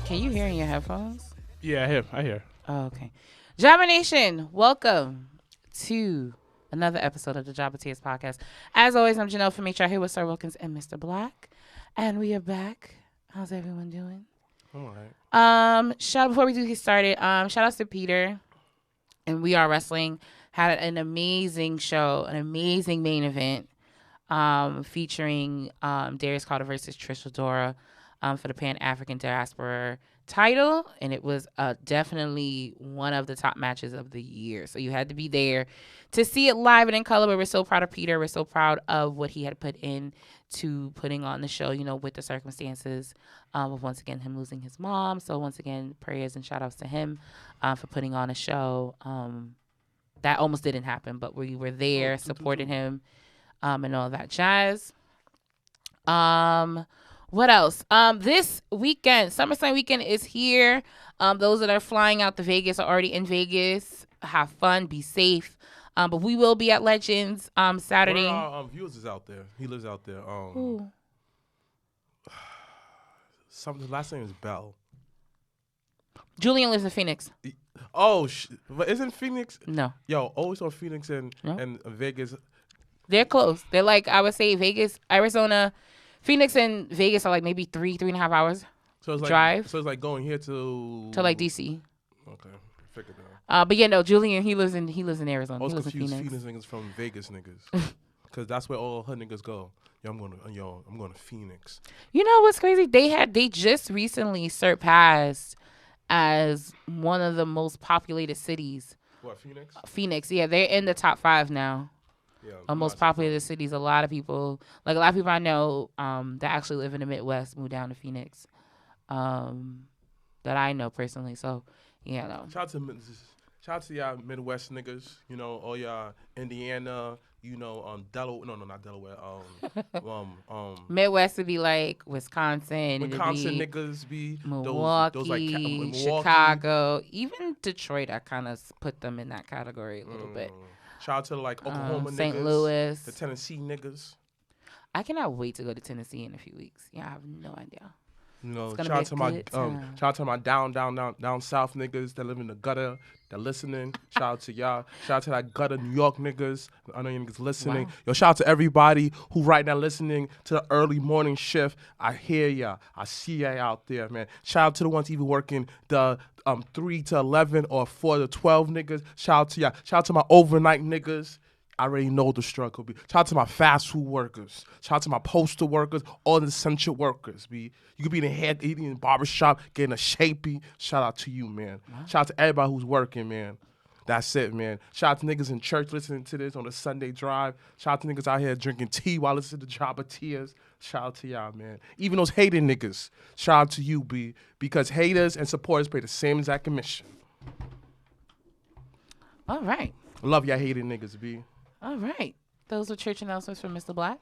Can you hear in your headphones? Yeah, I hear. Oh, okay. Jobber Nation, welcome to another episode of the Jobbertears podcast. As always, I'm Janelle from HR here with Sir Wilkins and Mrblacc. And we are back. How's everyone doing? All right. Before we do get started, shout outs to Peter and We Are Wrestling. Had an amazing show, an amazing main event, featuring Darius Carter versus Trish Adora for the Pan-African Diaspora title, and it was definitely one of the top matches of the year. So you had to be there to see it live and in color. But we're so proud of Peter. We're so proud of what he had put in to putting on the show, you know, with the circumstances of once again him losing his mom. So once again, prayers and shout outs to him for putting on a show. That almost didn't happen, but we were there supporting him and all that jazz. What else? This weekend, Summerslam weekend is here. Those that are flying out to Vegas are already in Vegas. Have fun, be safe. But we will be at Legends Saturday. One of our viewers is out there. He lives out there. Who? Something. Last name is Bell. Julian lives in Phoenix. But isn't Phoenix? No. Yo, always on Phoenix and Vegas. They're close. They're like, I would say Vegas, Arizona, Phoenix and Vegas are like maybe 3.5 hours drive. So it's like going here to like DC. Okay, figured that. But yeah, no, Julian, he lives in Arizona. I was he lives confused in Phoenix. niggas from Vegas niggas, because that's where all hood niggas go. I'm going to Phoenix. You know what's crazy? They just recently surpassed as one of the most populated cities. What, Phoenix? Phoenix, yeah, they're in the top 5 now. Yeah, Most populated cities. A lot of people I know that actually live in the Midwest move down to Phoenix, that I know personally. So yeah, no. Shout out to y'all Midwest niggas. You know, all y'all Indiana. You know, Delaware. No, not Delaware. Midwest would be like Wisconsin. Niggas be Milwaukee, those like Milwaukee, Chicago, even Detroit. I kind of put them in that category a little bit. Shout out to like Oklahoma niggas, St. Louis, the Tennessee niggas. I cannot wait to go to Tennessee in a few weeks. Yeah, I have no idea. You know, shout out to my down south niggas that live in the gutter, that listening. Shout out to y'all. Shout out to that gutter New York niggas. I know you niggas listening. Wow. Yo, shout out to everybody who right now listening to the early morning shift. I hear y'all. I see y'all out there, man. Shout out to the ones even working the 3 to 11 or 4 to 12 niggas. Shout out to y'all. Shout out to my overnight niggas. I already know the struggle. Shout out to my fast food workers. Shout out to my postal workers, all the essential workers. You could be in the head eating in the barbershop, getting a shapey. Shout out to you, man. Wow. Shout out to everybody who's working, man. That's it, man. Shout out to niggas in church listening to this on the Sunday drive. Shout out to niggas out here drinking tea while listening to Jobbertears. Shout out to y'all, man. Even those hating niggas, shout out to you, B. Because haters and supporters pay the same exact commission. All right. I love y'all hating niggas, B. All right. Those were church announcements from Mrblacc.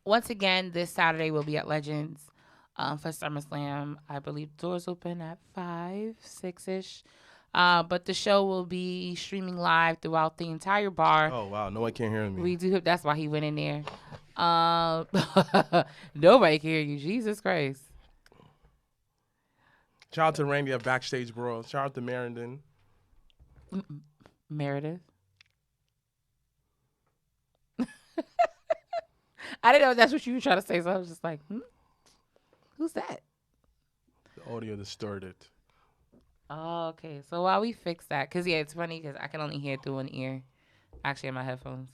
Once again, this Saturday we'll be at Legends for SummerSlam. I believe doors open at 5, 6-ish. But the show will be streaming live throughout the entire bar. Oh, wow. No one can hear me. We do. That's why he went in there. Nobody can hear you. Jesus Christ. Shout out to Randy at Backstage Brawl. Shout out to Meriden. Meredith. I didn't know that's what you were trying to say, so I was just like, who's that? The audio distorted. Oh, okay. So while we fix that, because, yeah, it's funny because I can only hear through one ear, actually, in my headphones.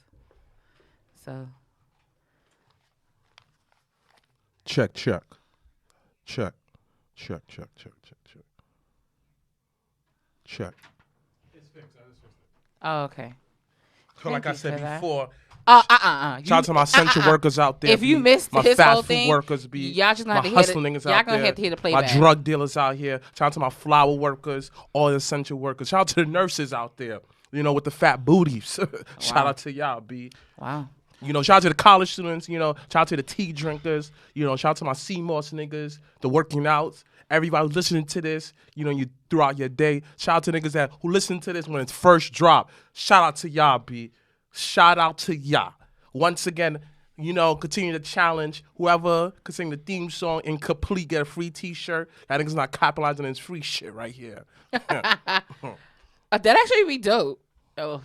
So. Check. It's fixed. I just fixed it. Oh, okay. So like I said before, Shout out to my essential workers out there. If you missed my his fast whole food thing, workers, y'all just gonna have to hustling hear niggas y'all out gonna there. have to hear the playback. My drug dealers out here. Shout out to my flower workers, all the essential workers. Shout out to the nurses out there. You know, with the fat booties. Shout out to y'all, B. Wow. You know, shout out to the college students. You know, shout out to the tea drinkers. You know, shout out to my CMOS niggas, the working outs. Everybody who's listening to this, you know, you throughout your day. Shout out to niggas who listen to this when it's first drop. Shout out to y'all, B. Shout out to y'all. Once again, continue to challenge whoever could sing the theme song incomplete, get a free T-shirt. That nigga's not capitalizing on his free shit right here. That actually be dope. Oh,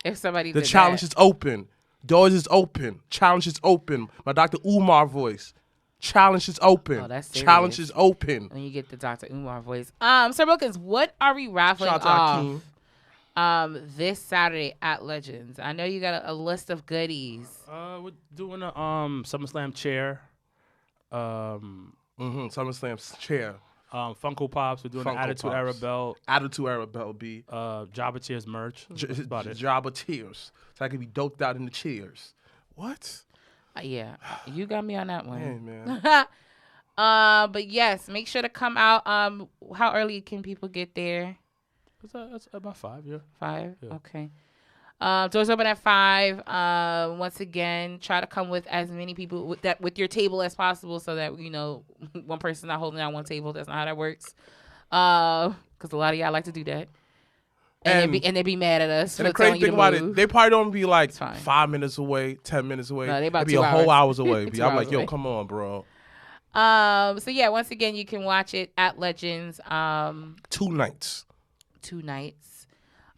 if somebody The did challenge that. is open. Doors is open. Challenge is open. My Dr. Umar voice. Challenge is open. Oh, that's serious. Challenge is open. When you get the Dr. Umar voice. Sir Wilkins, what are we raffling Shout out to off Hakeem. this Saturday at Legends? I know you got a list of goodies. We're doing a SummerSlam chair. SummerSlam's chair. Funko Pops. We're doing an Funko Attitude Pops. Era belt. Attitude Era belt, B. Jobbertears merch. That's about it. Jobbertears. So I can be doped out in the chairs. What? Yeah, you got me on that one. Hey, man. But yes, make sure to come out. How early can people get there? That's about 5, yeah. 5? Yeah. Okay. Doors open at 5. Once again, try to come with as many people with your table as possible, so that one person not holding down one table. That's not how that works. Because a lot of y'all like to do that, and they be mad at us. And the for telling crazy you thing to about move. it, they probably don't be like fine. 5 minutes away, 10 minutes away. No, they about be 2 a whole hours. hours away. 2 I'm like, hours yo, away. come on, bro. So yeah, once again, you can watch it at Legends. 2 nights. 2 nights.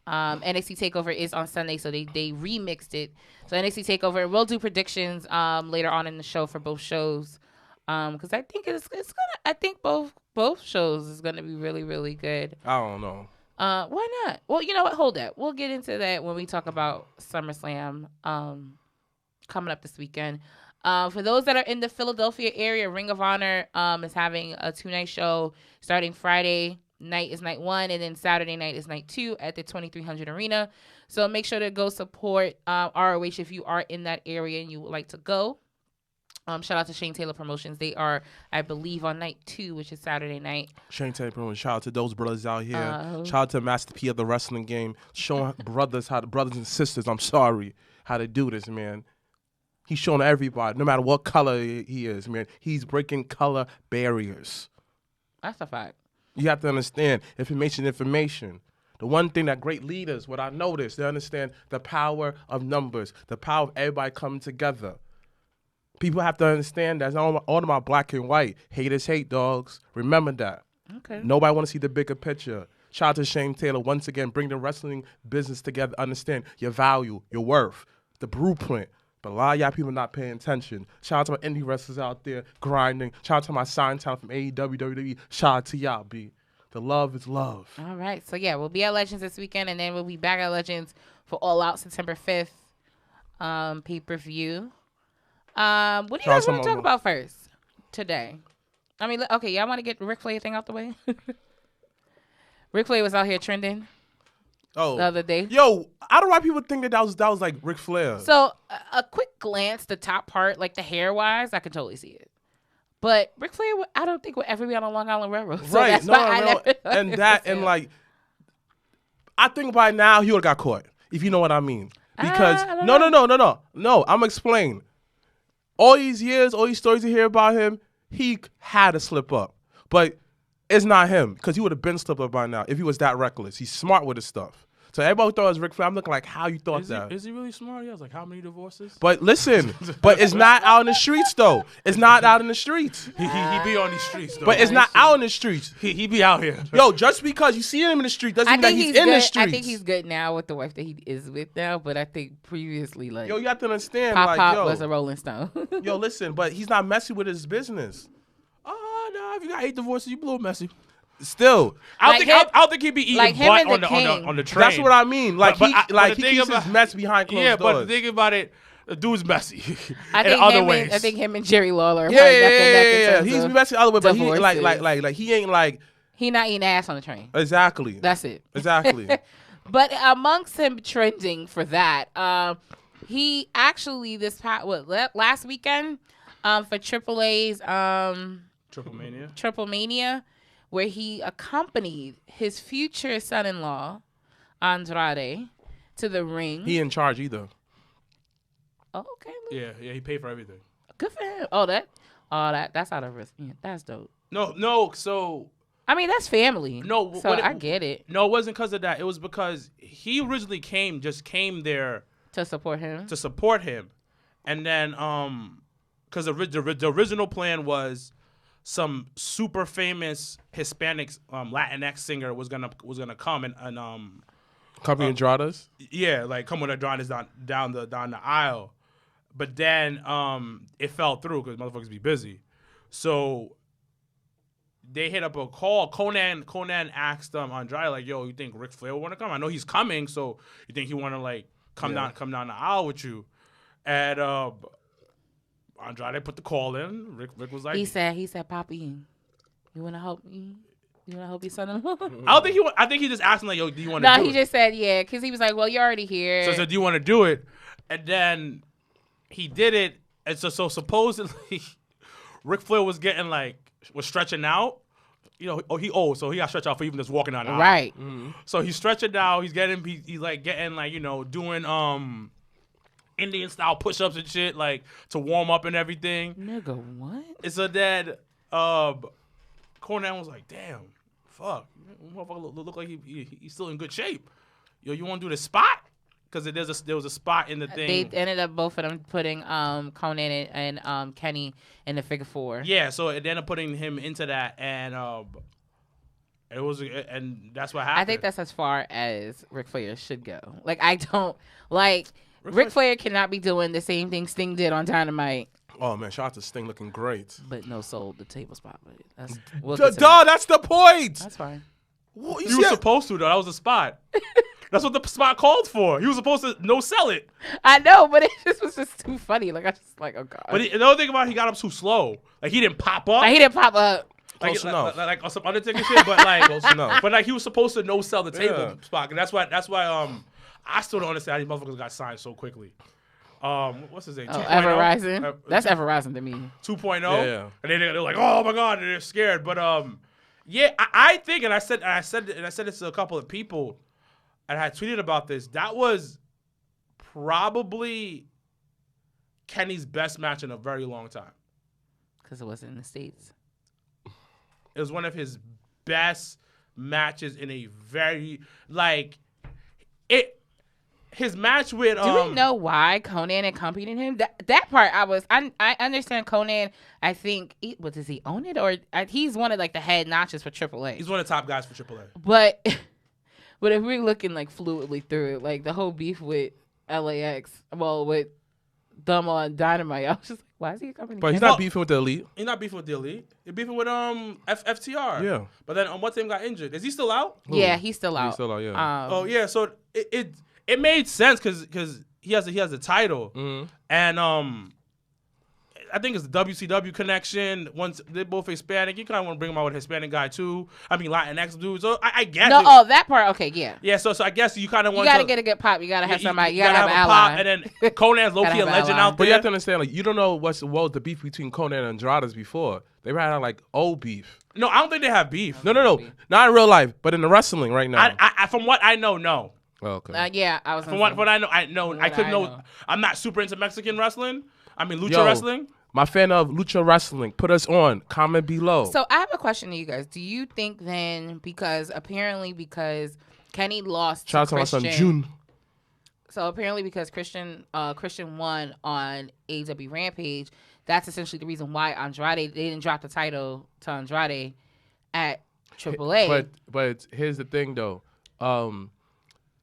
NXT TakeOver is on Sunday, so they remixed it. So NXT TakeOver, we'll do predictions later on in the show for both shows, because I think it's gonna. I think both shows is gonna be really, really good. I don't know. Why not? Well, you know what? Hold that. We'll get into that when we talk about SummerSlam coming up this weekend. For those that are in the Philadelphia area, Ring of Honor is having a 2-night show starting Friday night is night 1, and then Saturday night is night 2 at the 2300 Arena. So make sure to go support ROH if you are in that area and you would like to go. Shout out to Shane Taylor Promotions. They are, I believe, on night 2, which is Saturday night. Shane Taylor Promotions. Shout out to those brothers out here. Shout out to Master P of the wrestling game. Showing brothers and sisters, how to do this, man. He's showing everybody, no matter what color he is, man. He's breaking color barriers. That's a fact. You have to understand, information. The one thing that great leaders, what I noticed, they understand the power of numbers, the power of everybody coming together. People have to understand that it's all about black and white. Haters hate, dogs. Remember that. Okay. Nobody want to see the bigger picture. Shout out to Shane Taylor. Once again, bring the wrestling business together. Understand your value, your worth, the blueprint. But a lot of y'all people not paying attention. Shout out to my indie wrestlers out there grinding. Shout out to my sign talent from AEW, WWE. Shout out to y'all, B. The love is love. All right. So, yeah, we'll be at Legends this weekend, and then we'll be back at Legends for All Out September 5th pay-per-view. What do you guys want to talk about first today? I mean, okay, y'all want to get the Ric Flair thing out the way? Ric Flair was out here trending the other day. Yo, I don't know why people think that was like Ric Flair. So a quick glance, the top part, like the hair-wise, I can totally see it. But Ric Flair, I don't think would ever be on a Long Island Railroad. So right, that's and like, I think by now he would have got caught, if you know what I mean. Because no, I'm explaining. All these years, all these stories you hear about him, he had to slip up. But it's not him, because he would have been slipped up by now if he was that reckless. He's smart with his stuff. So everybody thought it was Ric Flair. I'm looking like, how you thought that? Is he really smart? He has like how many divorces? But listen, but it's not out in the streets, though. It's not out in the streets. He be on these streets, though. But it's not out in the streets. He be out here. Yo, just because you see him in the street doesn't mean that he's in the streets. I think he's good now with the wife that he is with now, but I think previously, like, yo, you have to understand, Pop was a Rolling Stone. Yo, listen, but he's not messy with his business. Oh, no, if you got 8 divorces, you blew messy. Still, I don't think he'd be eating like butt him and on the train. That's what I mean. Like but he keeps his mess behind closed doors. Yeah, but the thing about it, the dude's messy. I think him and Jerry Lawler. Yeah. He's messy other way, but he like he ain't like he not eating ass on the train. Exactly. That's it. Exactly. But amongst him trending for that, he actually last weekend for AAA's Triple Mania, where he accompanied his future son-in-law, Andrade, to the ring. He in charge either. Oh, okay. Yeah, he paid for everything. Good for him. That's out of risk. Yeah, that's dope. No, so... I mean, that's family. No, so I get it. No, it wasn't because of that. It was because he originally came there... To support him. and then because the original plan was some super famous Hispanic Latinx singer was gonna come and Copy Andradas. yeah, like come with Adonis down the aisle, but then it fell through because motherfuckers be busy, so they hit up a call. Conan asked Andrade like, "Yo, you think Ric Flair will want to come? I know he's coming, so you think he want to like come down the aisle with you?" And Andrade put the call in. Rick was like, he said, Poppy, you want to help me? You want to help your son-in-law? I think he just asked him like, "Yo, do you want to?" No, do he it? just said yeah, because he was like, well, you're already here. So I said, "Do you want to do it?" And then he did it. And so supposedly, Ric Flair was stretching out. You know, he old, so he got stretched out for even just walking down the aisle. Right. Mm-hmm. So he's stretching out. He's like getting like, you know, doing Indian style push-ups and shit, like to warm up and everything. Nigga, what? And so then Conan was like, "Damn, fuck, motherfucker look like he's still in good shape. Yo, you want to do the spot?" Because there was a spot in the thing. They ended up both of them putting Conan and Kenny in the figure 4. Yeah, so it ended up putting him into that, and that's what happened. I think that's as far as Ric Flair should go. Like, I don't like Ric Flair cannot be doing the same thing Sting did on Dynamite. Oh man, shout out to Sting looking great. But no sold the table spot. But That's the point. That's fine. What, you were supposed to though. That was the spot. That's what the spot called for. He was supposed to no sell it. I know, but it just was just too funny. Like I just like, oh god. But the other thing about it, he got up too slow. Like he didn't pop up. Like he didn't pop up. Close enough. Like some Undertaker shit, but like Close enough. But like he was supposed to no sell the table Yeah. spot, and that's why I still don't understand how these motherfuckers got signed so quickly. What's his name? Oh, 2.0? Ever Rising. That's Ever Rising to me. 2.0. Yeah. And they're like, oh my god, they're scared. But yeah, I think, and I said this to a couple of people, and I tweeted about this. That was probably Kenny's best match in a very long time. Because it wasn't in the States. It was one of his best matches in a very his match with Do we know why Conan accompanied him? That part I understand Conan. I think does he own it or he's one of like the head notches for AAA. He's one of the top guys for AAA. But if we're looking like fluidly through it, like the whole beef with LAX, with them on Dynamite, I was just like, why is he accompanying? But he's not beefing with the Elite. He's not beefing with the Elite. He's beefing with FTR. Yeah. But then what's him got injured? Is he still out? Yeah, he's still out. He's still out. Yeah. Oh yeah, so it made sense because he has a title, and I think it's the WCW connection. Once they're both Hispanic, you kind of want to bring him out with a Hispanic guy too. I mean Latinx dude. So I guess that part. Okay, yeah. Yeah, so I guess you kind of want you gotta get a good pop. You gotta have somebody. You gotta have an a ally. pop, and then Conan's low key a legend out But there. you have to understand, like, you don't know what was the beef between Conan and Andrade before. They had like old beef. No, I don't think they have beef. No, not in real life, but in the wrestling right now. I from what I know, no. Oh, okay. Yeah, I was. From what I know, I could know. I'm not super into Mexican wrestling. I mean lucha wrestling. My fan of lucha wrestling, put us on. Comment below. So I have a question to you guys. Do you think then because Kenny lost Shout out to my son June. So apparently because Christian won on AEW Rampage, that's essentially the reason why they didn't drop the title to Andrade at AAA. But here's the thing though.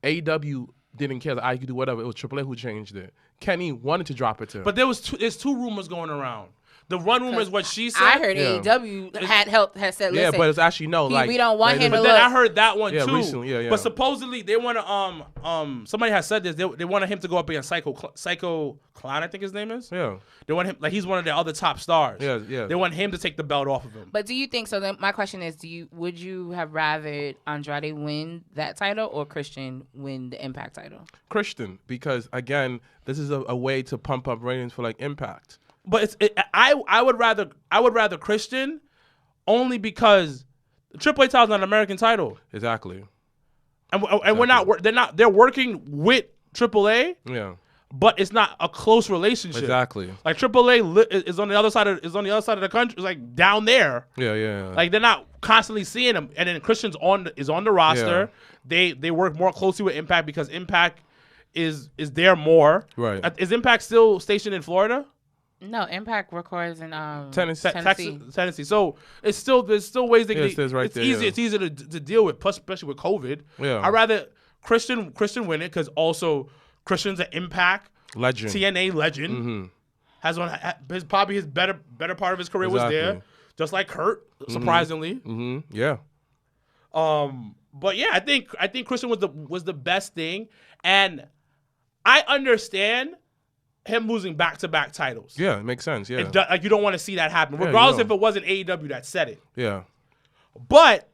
AEW didn't care that I could do whatever. It was AAA who changed it. Kenny wanted to drop it to him. But there's two rumors going around. The one rumor is what she said. I heard AEW had said, listen. Yeah, but it's actually no. We don't want him to look. But then I heard that one too. Recently, yeah. But supposedly they want to somebody has said this. They wanted him to go up against Psycho Clown, I think his name is. Yeah. They want him he's one of the other top stars. Yeah. They want him to take the belt off of him. But do you think so? Then my question is, would you have rather Andrade win that title or Christian win the Impact title? Christian, because again, this is a way to pump up ratings for like Impact. But I would rather Christian, only because the AAA title is not an American title. Exactly. And they're working with AAA. Yeah. But it's not a close relationship. Exactly. Like AAA is on the other side of the country. It's like down there. Yeah. Like they're not constantly seeing him. And then Christian's on the roster. Yeah. They work more closely with Impact because Impact is there more. Right. Is Impact still stationed in Florida? No, Impact records in Tennessee. Tennessee. So there's still ways they can. It is right it's there, easy. yeah. It's easy to deal with, plus especially with COVID. Yeah. I'd rather Christian win it because also Christian's an Impact Legend. TNA legend. Mm-hmm. Has one. Probably his better part of his career was there, just like Kurt. Surprisingly. Mm-hmm. Yeah. But yeah, I think Christian was the best thing, and I understand him losing back-to-back titles. Yeah, it makes sense. Yeah. Like you don't want to see that happen, Yeah, regardless you if it wasn't AEW that said it. Yeah. But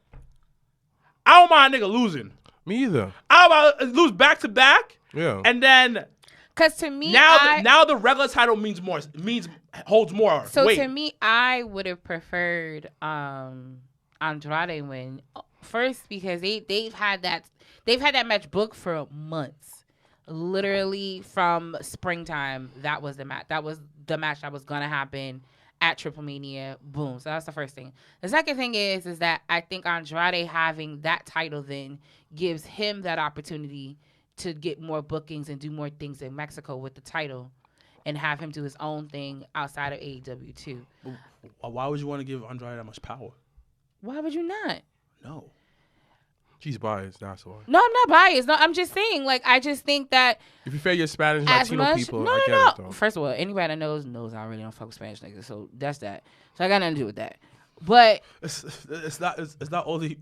I don't mind a nigga losing. Me either. I about lose back-to-back. Yeah. And then because to me now the regular title holds more so weight. to me, I would have preferred Andrade win first because they've had that match booked for months. Literally from springtime, that was the match. That was the match that was gonna happen at Triple Mania. Boom. So that's the first thing. The second thing is that I think Andrade having that title then gives him that opportunity to get more bookings and do more things in Mexico with the title, and have him do his own thing outside of AEW too. Why would you want to give Andrade that much power? Why would you not? No. She's biased, that's why. No, I'm not biased. No, I'm just saying, like, I just think that If you feel your Spanish as Latino much, people, no, I get no, it, though. First of all, anybody that knows I really don't fuck with Spanish niggas, so that's that. So I got nothing to do with that. But It's not only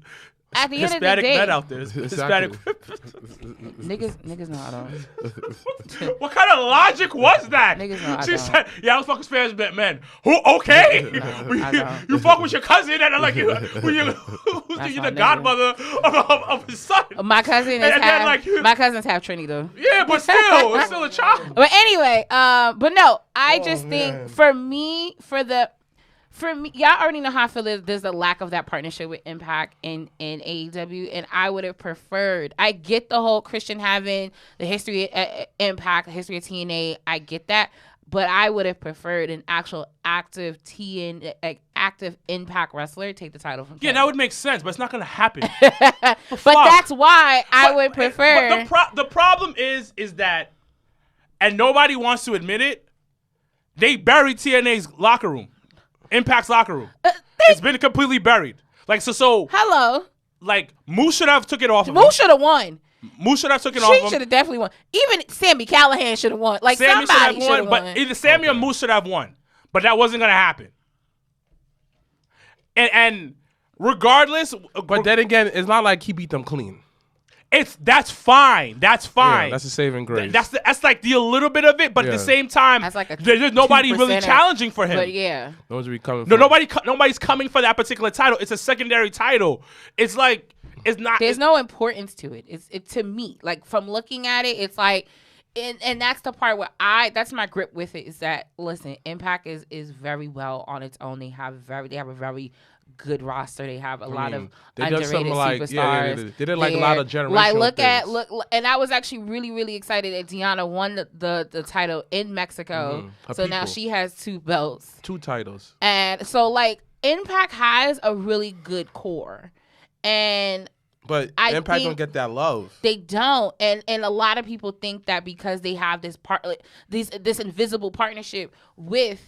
at the end of the Hispanic day, men out there. It's Hispanic. niggas know I don't. What kind of logic was that? Niggas know I She don't. said, "Yeah, I was fucking Spanish men." Who? Okay, I don't. you fuck with your cousin, and I'm like, you're the my nigga. godmother of his son. My cousin is And then, half. like, My cousin's half Trini though. Yeah, but still, it's still a child. But anyway, but no, I just think for me, y'all already know how I feel. There's a lack of that partnership with Impact in AEW, and I would have preferred. I get the whole Christian having the history of Impact, the history of TNA. I get that, but I would have preferred an actual active active Impact wrestler take the title from. Yeah, that would make sense, but it's not gonna happen. But that's why I would prefer. But the problem is that, and nobody wants to admit it, they buried TNA's locker room. Impact's locker room. It's been completely buried. Like so. Hello. Like Moose should have took it off. Moose should have won. Moose should have took it off. She should have definitely won. Even Sammy Callahan should have won. Like Sammy somebody should have won. But either Sammy or Moose should have won. But that wasn't gonna happen. And regardless, But then again, it's not like he beat them clean. that's fine. That's fine. Yeah, that's a saving grace. That's like the little bit of it, but at the same time, That's like a there's nobody really 2%. challenging for him. But yeah. Those are coming. No, nobody's coming for that particular title. It's a secondary title. It's like it's not. There's no importance to it. It's to me. Like from looking at it, it's like and that's the part where that's my grip with it is that listen, Impact is very well on its own. They have a very good roster. They have a lot of underrated superstars. They did like a lot of generational look, and I was actually really, really excited that Deanna won the title in Mexico. So now she has 2 belts. 2 titles. And so like Impact has a really good core. And But Impact don't get that love. They don't, and a lot of people think that because they have this this invisible partnership with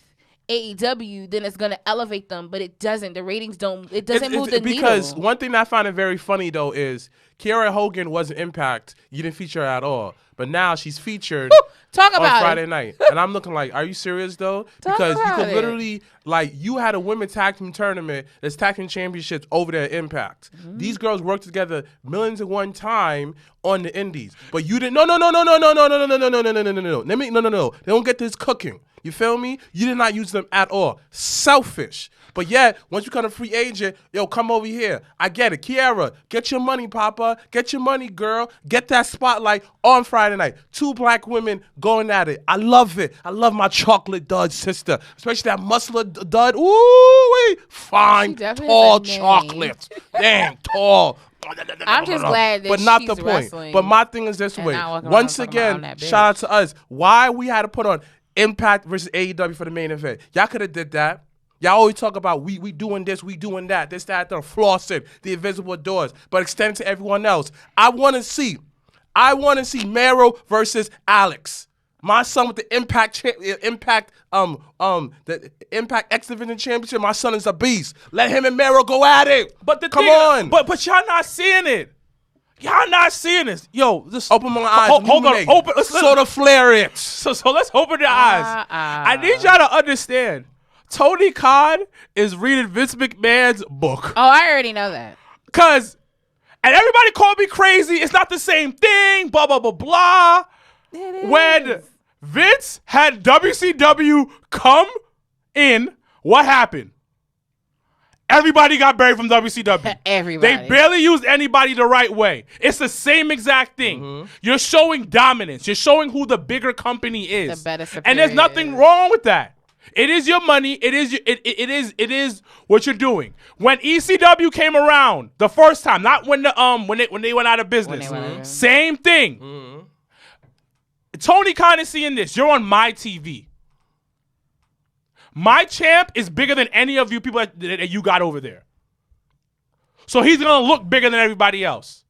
AEW, then it's gonna elevate them, but it doesn't. The ratings don't. It doesn't move the needle. Because one thing that I find it very funny though is Kiera Hogan wasn't Impact. You didn't feature her at all, but now she's featured. Talk about on Friday night, and I'm looking like, are you serious though? Because you could literally like you had a women's tag team tournament that's tag team championships over there at Impact. These girls worked together millions at one time on the Indies, but you didn't. No. They don't get this cooking. You feel me? You did not use them at all. Selfish. But yet, once you become a free agent, yo, come over here. I get it. Kiara, get your money, Papa. Get your money, girl. Get that spotlight on Friday night. 2 black women going at it. I love it. I love my chocolate dud sister. Especially that muscular dud. Ooh, fine, tall chocolate. Damn, tall. I'm just glad that but not she's the point. wrestling But my thing is this way. Once again, shout out to us. Why we had to put on Impact versus AEW for the main event. Y'all could have did that. Y'all always talk about we doing this, we doing that, this, that, the flossing, the invisible doors, but extend it to everyone else. I want to see I want to see Mero versus Alex. My son with the Impact the Impact X Division Championship. My son is a beast. Let him and Mero go at it. But Come on. But y'all not seeing it. Y'all not seeing this. Yo, just Open my eyes. Hold on. Open. Sort of flare it. So let's open your eyes. I need y'all to understand. Tony Khan is reading Vince McMahon's book. Oh, I already know that. And everybody called me crazy. It's not the same thing. Blah, blah, blah, blah. When Vince had WCW come in, what happened? Everybody got buried from WCW. Everybody. They barely used anybody the right way. It's the same exact thing. Mm-hmm. You're showing dominance. You're showing who the bigger company is. The better superior. And there's nothing wrong with that. It is your money. It is what you're doing. When ECW came around the first time, not when they went out of business. Same thing. Mm-hmm. Tony Khan is seeing this. You're on my TV. My champ is bigger than any of you people that you got over there. So he's going to look bigger than everybody else.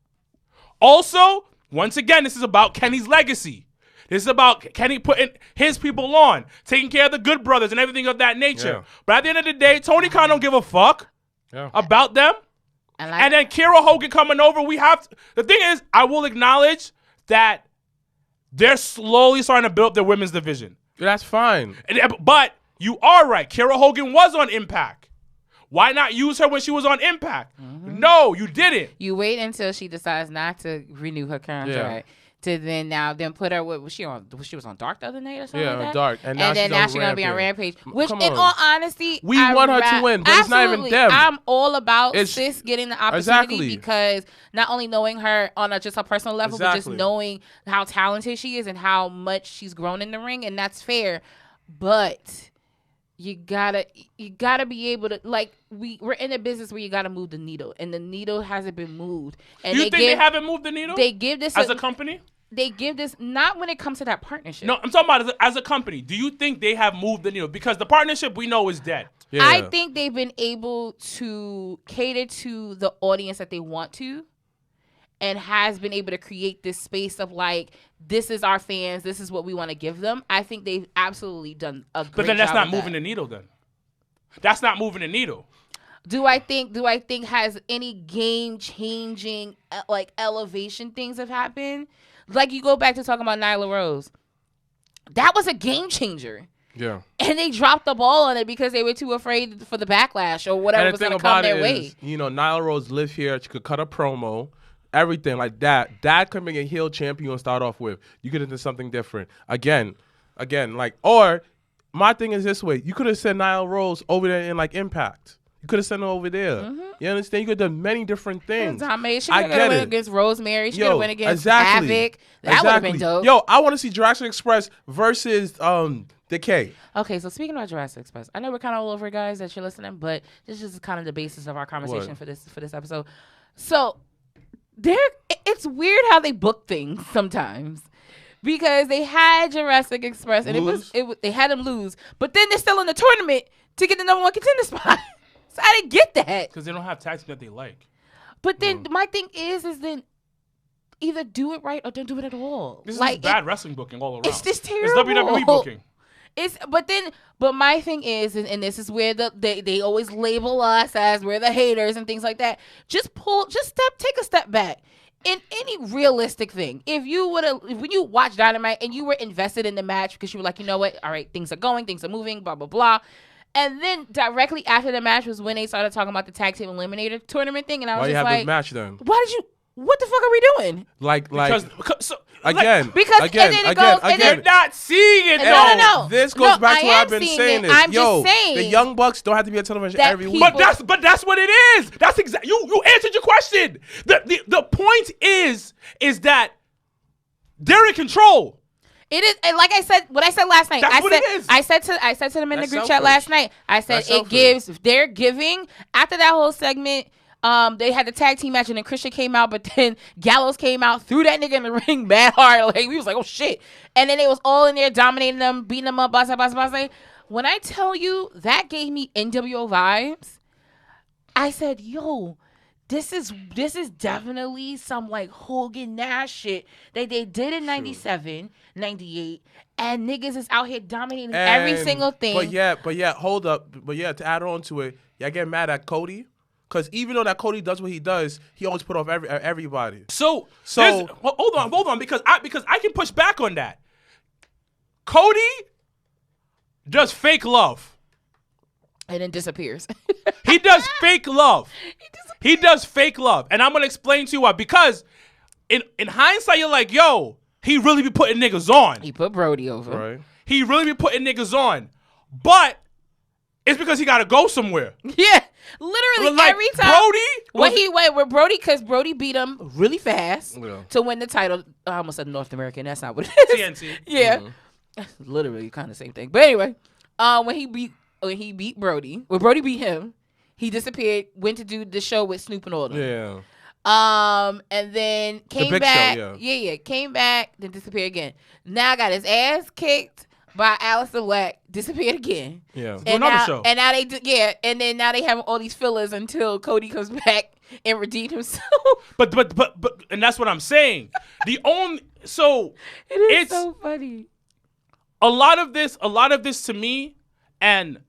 Also, once again, this is about Kenny's legacy. This is about Kenny putting his people on, taking care of the Good Brothers and everything of that nature. Yeah. But at the end of the day, Tony Khan don't give a fuck about them. And then Kira Hogan coming over, the thing is, I will acknowledge that they're slowly starting to build up their women's division. That's fine. But you are right. Kira Hogan was on Impact. Why not use her when she was on Impact? Mm-hmm. No, you didn't. You wait until she decides not to renew her contract. Yeah. To then put her with she was on Dark the other night or something like that? Dark. And now she's gonna be on Rampage. Which in all honesty, we want her to win, but it's not even them. I'm all about sis getting the opportunity because not only knowing her on just a personal level, but just knowing how talented she is and how much she's grown in the ring, and that's fair. But you gotta be able to, like, we're in a business where you gotta move the needle, and the needle hasn't been moved. And you think they haven't moved the needle? They give this as a company. They give this not when it comes to that partnership. No, I'm talking about as a company. Do you think they have moved the needle? Because the partnership we know is dead. Yeah. I think they've been able to cater to the audience that they want to, and has been able to create this space of like, this is our fans, this is what we want to give them. I think they've absolutely done a great job. But then that's not moving the needle then. That's not moving the needle. Do I think has any game-changing like elevation things have happened? Like, you go back to talking about Nyla Rose. That was a game changer. Yeah. And they dropped the ball on it because they were too afraid for the backlash or whatever was going to come their way. You know, Nyla Rose lived here. She could cut a promo. Everything like that. That could make a heel champion start off with. You could have done something different. Again, like, or my thing is this way. You could have sent Nyla Rose over there in like Impact. You could have sent her over there. Mm-hmm. You understand? You could have done many different things. She could have went against Rosemary. She could have went against Havoc. That would have been dope. Yo, I want to see Jurassic Express versus Decay. Okay, so speaking about Jurassic Express, I know we're kind of all over, guys, that you're listening, but this is kind of the basis of our conversation for this episode. So it's weird how they book things sometimes. Because they had Jurassic Express and they had them lose, but then they're still in the tournament to get the number one contender spot. So I didn't get that. Because they don't have tag team that they like. But then my thing is then either do it right or don't do it at all. This is bad wrestling booking all around. It's just terrible. It's WWE booking. But my thing is, and this is where they always label us as we're the haters and things like that. Take a step back. In any realistic thing, when you watch Dynamite and you were invested in the match because you were like, you know what, all right, things are going, things are moving, blah, blah, blah. And then directly after the match was when they started talking about the tag team eliminator tournament thing, and I was just like, why you have this match then? What the fuck are we doing? They're not seeing it. No. This goes back to what I've been saying. I'm just saying the Young Bucks don't have to be on television every week. But that's what it is. That's exactly you answered your question. The point is that they're in control. It is, and like I said, what I said last night. I said to them in the group chat last night. I said they're giving after that whole segment. They had the tag team match and then Christian came out, but then Gallows came out, threw that nigga in the ring bad hard. Like, we was like, oh shit. And then they was all in there dominating them, beating them up, basa. When I tell you that gave me NWO vibes, I said, yo, this is definitely some like Hogan Nash shit that they did in 97, 98, and niggas is out here dominating every single thing. But yeah, hold up. But yeah, to add on to it, y'all get mad at Cody. Because even though that Cody does what he does, he always put off everybody. So hold on, because I can push back on that. Cody does fake love. And then disappears. He does fake love. He does fake love. And I'm going to explain to you why. Because in hindsight, you're like, yo, he really be putting niggas on. He put Brody over. Right. He really be putting niggas on. But it's because he got to go somewhere. Yeah. Literally like, every time. With Brody, because Brody beat him really fast to win the title. I almost said North American. That's not what it is. TNT. Yeah. Literally kind of same thing. But anyway, when he beat Brody, when Brody beat him, he disappeared, went to do the show with Snoop and all them. Yeah. And then came back. Show, came back, then disappeared again. Now got his ass kicked by Aleister Black, disappeared again. Yeah. And another now, show. And now and then now they have all these fillers until Cody comes back and redeemed himself. But and that's what I'm saying. It's so funny. A lot of this to me, and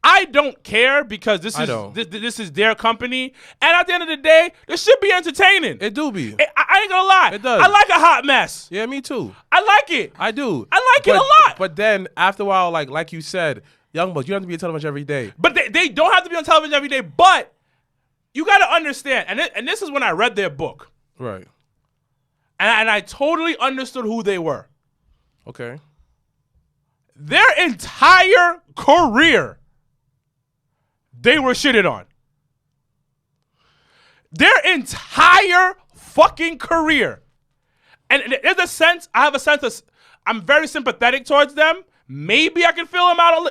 I don't care because this is their company, and at the end of the day, this should be entertaining. It do be. I ain't gonna lie. It does. I like a hot mess. Yeah, me too. I like it. I do. I like it a lot. But then after a while, like you said, Young Bucks, you don't have to be on television every day. But they don't have to be on television every day. But you got to understand, and this is when I read their book, right? And I totally understood who they were. Okay. Their entire career, they were shitted on. Their entire fucking career. And there's a sense, I have a sense of, I'm very sympathetic towards them. Maybe I can feel them out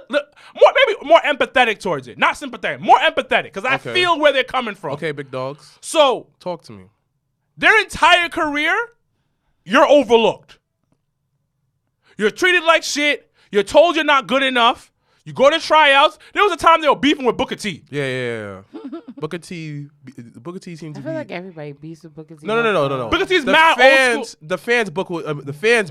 more empathetic towards it. Not sympathetic, more empathetic, because I feel where they're coming from. Okay, big dogs. So, talk to me. Their entire career, you're overlooked. You're treated like shit. You're told you're not good enough. You go to tryouts. There was a time they were beefing with Booker T. Yeah. Booker T seemed to be. I feel like everybody beefs with Booker T. No. Booker T's mad old school. The fans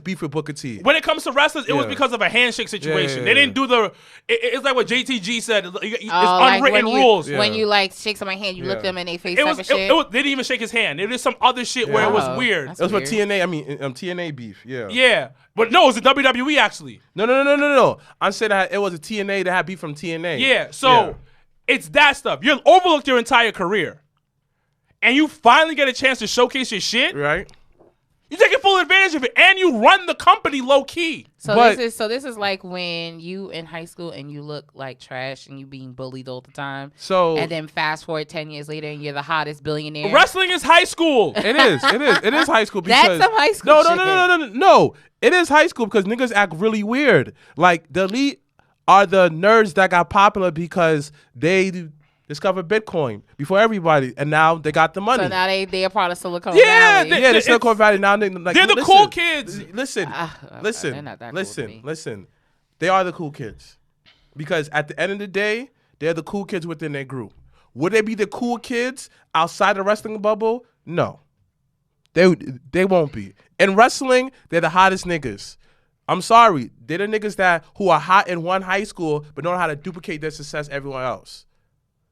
beef with Booker T. When it comes to wrestlers, it was because of a handshake situation. Yeah. They didn't do the. It's like what JTG said. It's unwritten rules. When you like shake somebody's hand, you look them in their face. They didn't even shake his hand. It was some other shit where it was weird. It was for TNA. I mean, TNA beef. Yeah. Yeah, but no, it was a WWE actually. No. I'm saying that it was a TNA that had beef from TNA. Yeah. So. It's that stuff. You're overlooked your entire career. And you finally get a chance to showcase your shit. Right. You're taking full advantage of it. And you run the company low key. This is like when you in high school and you look like trash and you being bullied all the time. And then fast forward 10 years later and you're the hottest billionaire. Wrestling is high school. It is high school because that's some high school shit. No. It is high school because niggas act really weird. Like the elite are the nerds that got popular because they discovered Bitcoin before everybody, and now they got the money. So now they are part of Silicon Valley. They're Silicon Valley now. They're the cool kids. Listen. They're not that cool to me. Listen. They are the cool kids because at the end of the day, they're the cool kids within their group. Would they be the cool kids outside the wrestling bubble? No, they won't be. In wrestling, they're the hottest niggas. I'm sorry. They're the niggas who are hot in one high school but don't know how to duplicate their success everywhere else.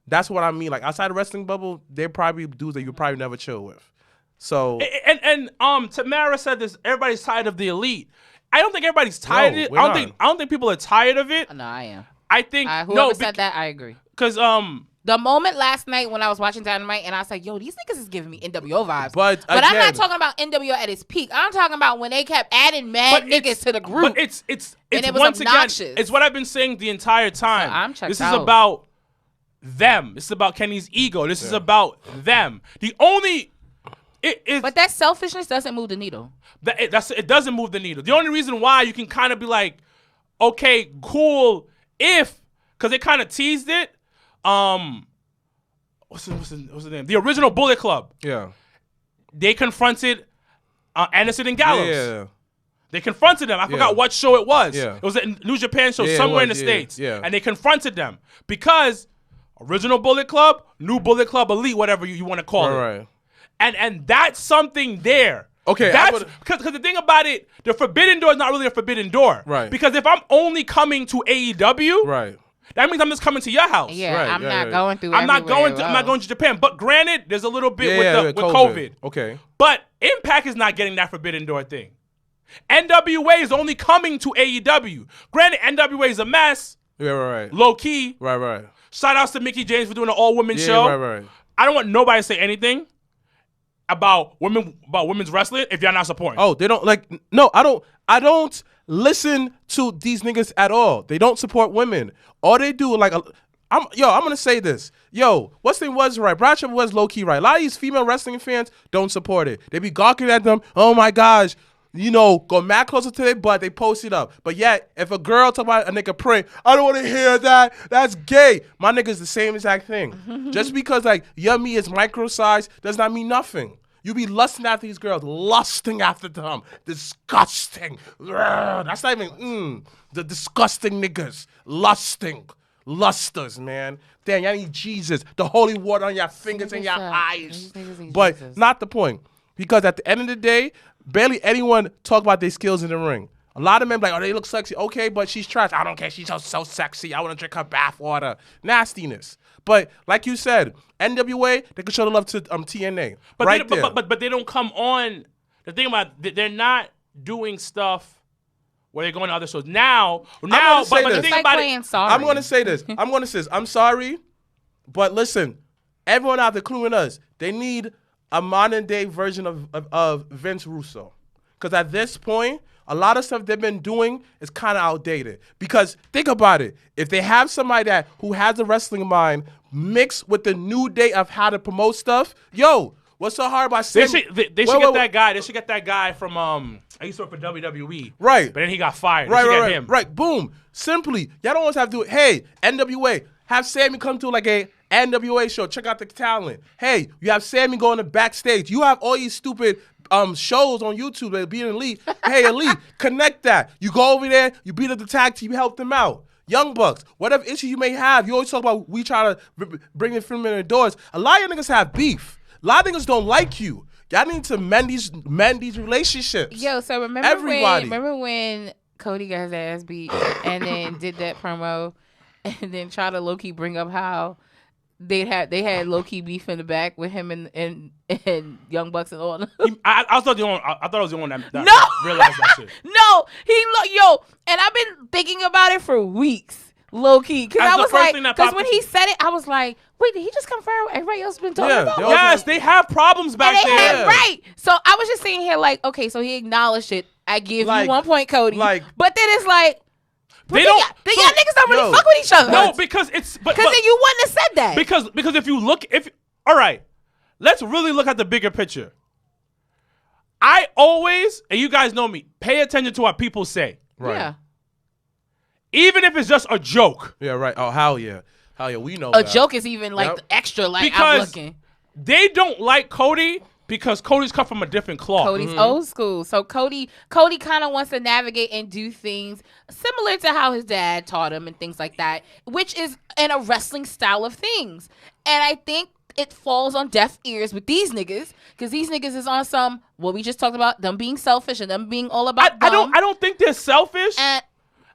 That's what I mean. Like outside the wrestling bubble, they're probably dudes that you probably never chill with. So and Tamara said this. Everybody's tired of the elite. I don't think everybody's tired of it. I don't think people are tired of it. No, I am. I think whoever said that, I agree. Because the moment last night when I was watching Dynamite and I was like, yo, these niggas is giving me NWO vibes. But I'm not talking about NWO at its peak. I'm talking about when they kept adding mad niggas to the group. But it's and it was once obnoxious. Again, it's what I've been saying the entire time. So I'm checked This out. is about them. This is about Kenny's ego. This is about them. The only but that selfishness doesn't move the needle. It doesn't move the needle. The only reason why you can kind of be like, okay, cool, because they kind of teased it. What's the name? The original Bullet Club. Yeah. They confronted Anderson and Gallows. Yeah. They confronted them. I forgot what show it was. Yeah. It was a New Japan show somewhere in the States. Yeah. And they confronted them because Original Bullet Club, New Bullet Club Elite, whatever you want to call it. Right. And that's something there. Okay, That's because the thing about it, the forbidden door is not really a forbidden door. Right. Because if I'm only coming to AEW, Right. that means I'm just coming to your house. Yeah, Right, I'm yeah, not yeah. going through. I'm not going everywhere. to Japan. But granted, there's a little bit with COVID. Okay. But Impact is not getting that forbidden door thing. NWA is only coming to AEW. Granted, NWA is a mess. Yeah, right. Low key. Right. Shout outs to Mickey James for doing an all women show. Right. I don't want nobody to say anything about women's wrestling if y'all not supporting. Oh, they don't no, I don't listen to these niggas at all. They don't support women. All they do I'm gonna say this. What's thing was right. Bradshaw was low key right. A lot of these female wrestling fans don't support it. They be gawking at them. Oh my gosh. Go mad closer to their butt, they post it up. But yet, if a girl talk about a nigga praying, I don't want to hear that. That's gay. My nigga's the same exact thing. Just because yummy is micro size does not mean nothing. You be lusting after these girls, lusting after them. Disgusting. That's not even the disgusting niggas. Lusting. Lusters, man. Damn, y'all need Jesus. The holy water on your fingers and your eyes. But not the point. Because at the end of the day, barely anyone talk about their skills in the ring. A lot of men be like, oh, they look sexy. Okay, but she's trash. I don't care. She's so sexy. I want to drink her bath water. Nastiness. But like you said, NWA, they can show the love to TNA. But they don't come on. The thing about they're not doing stuff where they're going to other shows. Now, but the thing about it, I'm going to say this. I'm sorry, but listen, everyone out there, including us, they need a modern day version of Vince Russo. Because at this point, a lot of stuff they've been doing is kind of outdated. Because think about it. If they have somebody who has a wrestling mind mixed with the new day of how to promote stuff, what's so hard about saying... They should get that guy. They should get that guy from... I used to work for WWE. Right. But then he got fired. Right. Him. Right. Boom. Simply. Y'all don't always have to do it. Hey, NWA, have Sammy come to a NWA show. Check out the talent. Hey, you have Sammy going to backstage. You have all these stupid shows on YouTube that be in Elite. Hey, Elite, connect that. You go over there, you beat up the tag team, you help them out. Young Bucks, whatever issue you may have, you always talk about we try to bring the film in the doors. A lot of niggas have beef. A lot of niggas don't like you. Y'all need to mend these relationships. So remember when Cody got his ass beat and then did that promo and then try to low-key bring up how they had low-key beef in the back with him and Young Bucks and all. I thought it was the one that realized that shit. No, and I've been thinking about it for weeks. Low key, because I was like, because when he said it, I was like, wait, did he just confirm what everybody else been talking about? Yes, they have problems back there. Right. So I was just sitting here like, okay, so he acknowledged it. I give you 1 point, Cody. But then it's like, y'all niggas don't really fuck with each other. No, because it's because then you wouldn't have said that. Because all right, let's really look at the bigger picture. I always, and you guys know me, pay attention to what people say. Right. Yeah. Even if it's just a joke. Yeah, right. Oh, hell yeah. We know a joke is even the extra because I'm looking. They don't like Cody because Cody's cut from a different cloth. Cody's old school. So Cody kind of wants to navigate and do things similar to how his dad taught him and things like that, which is in a wrestling style of things. And I think it falls on deaf ears with these niggas because these niggas is on some, what we just talked about, them being selfish and them being all about I don't think they're selfish. And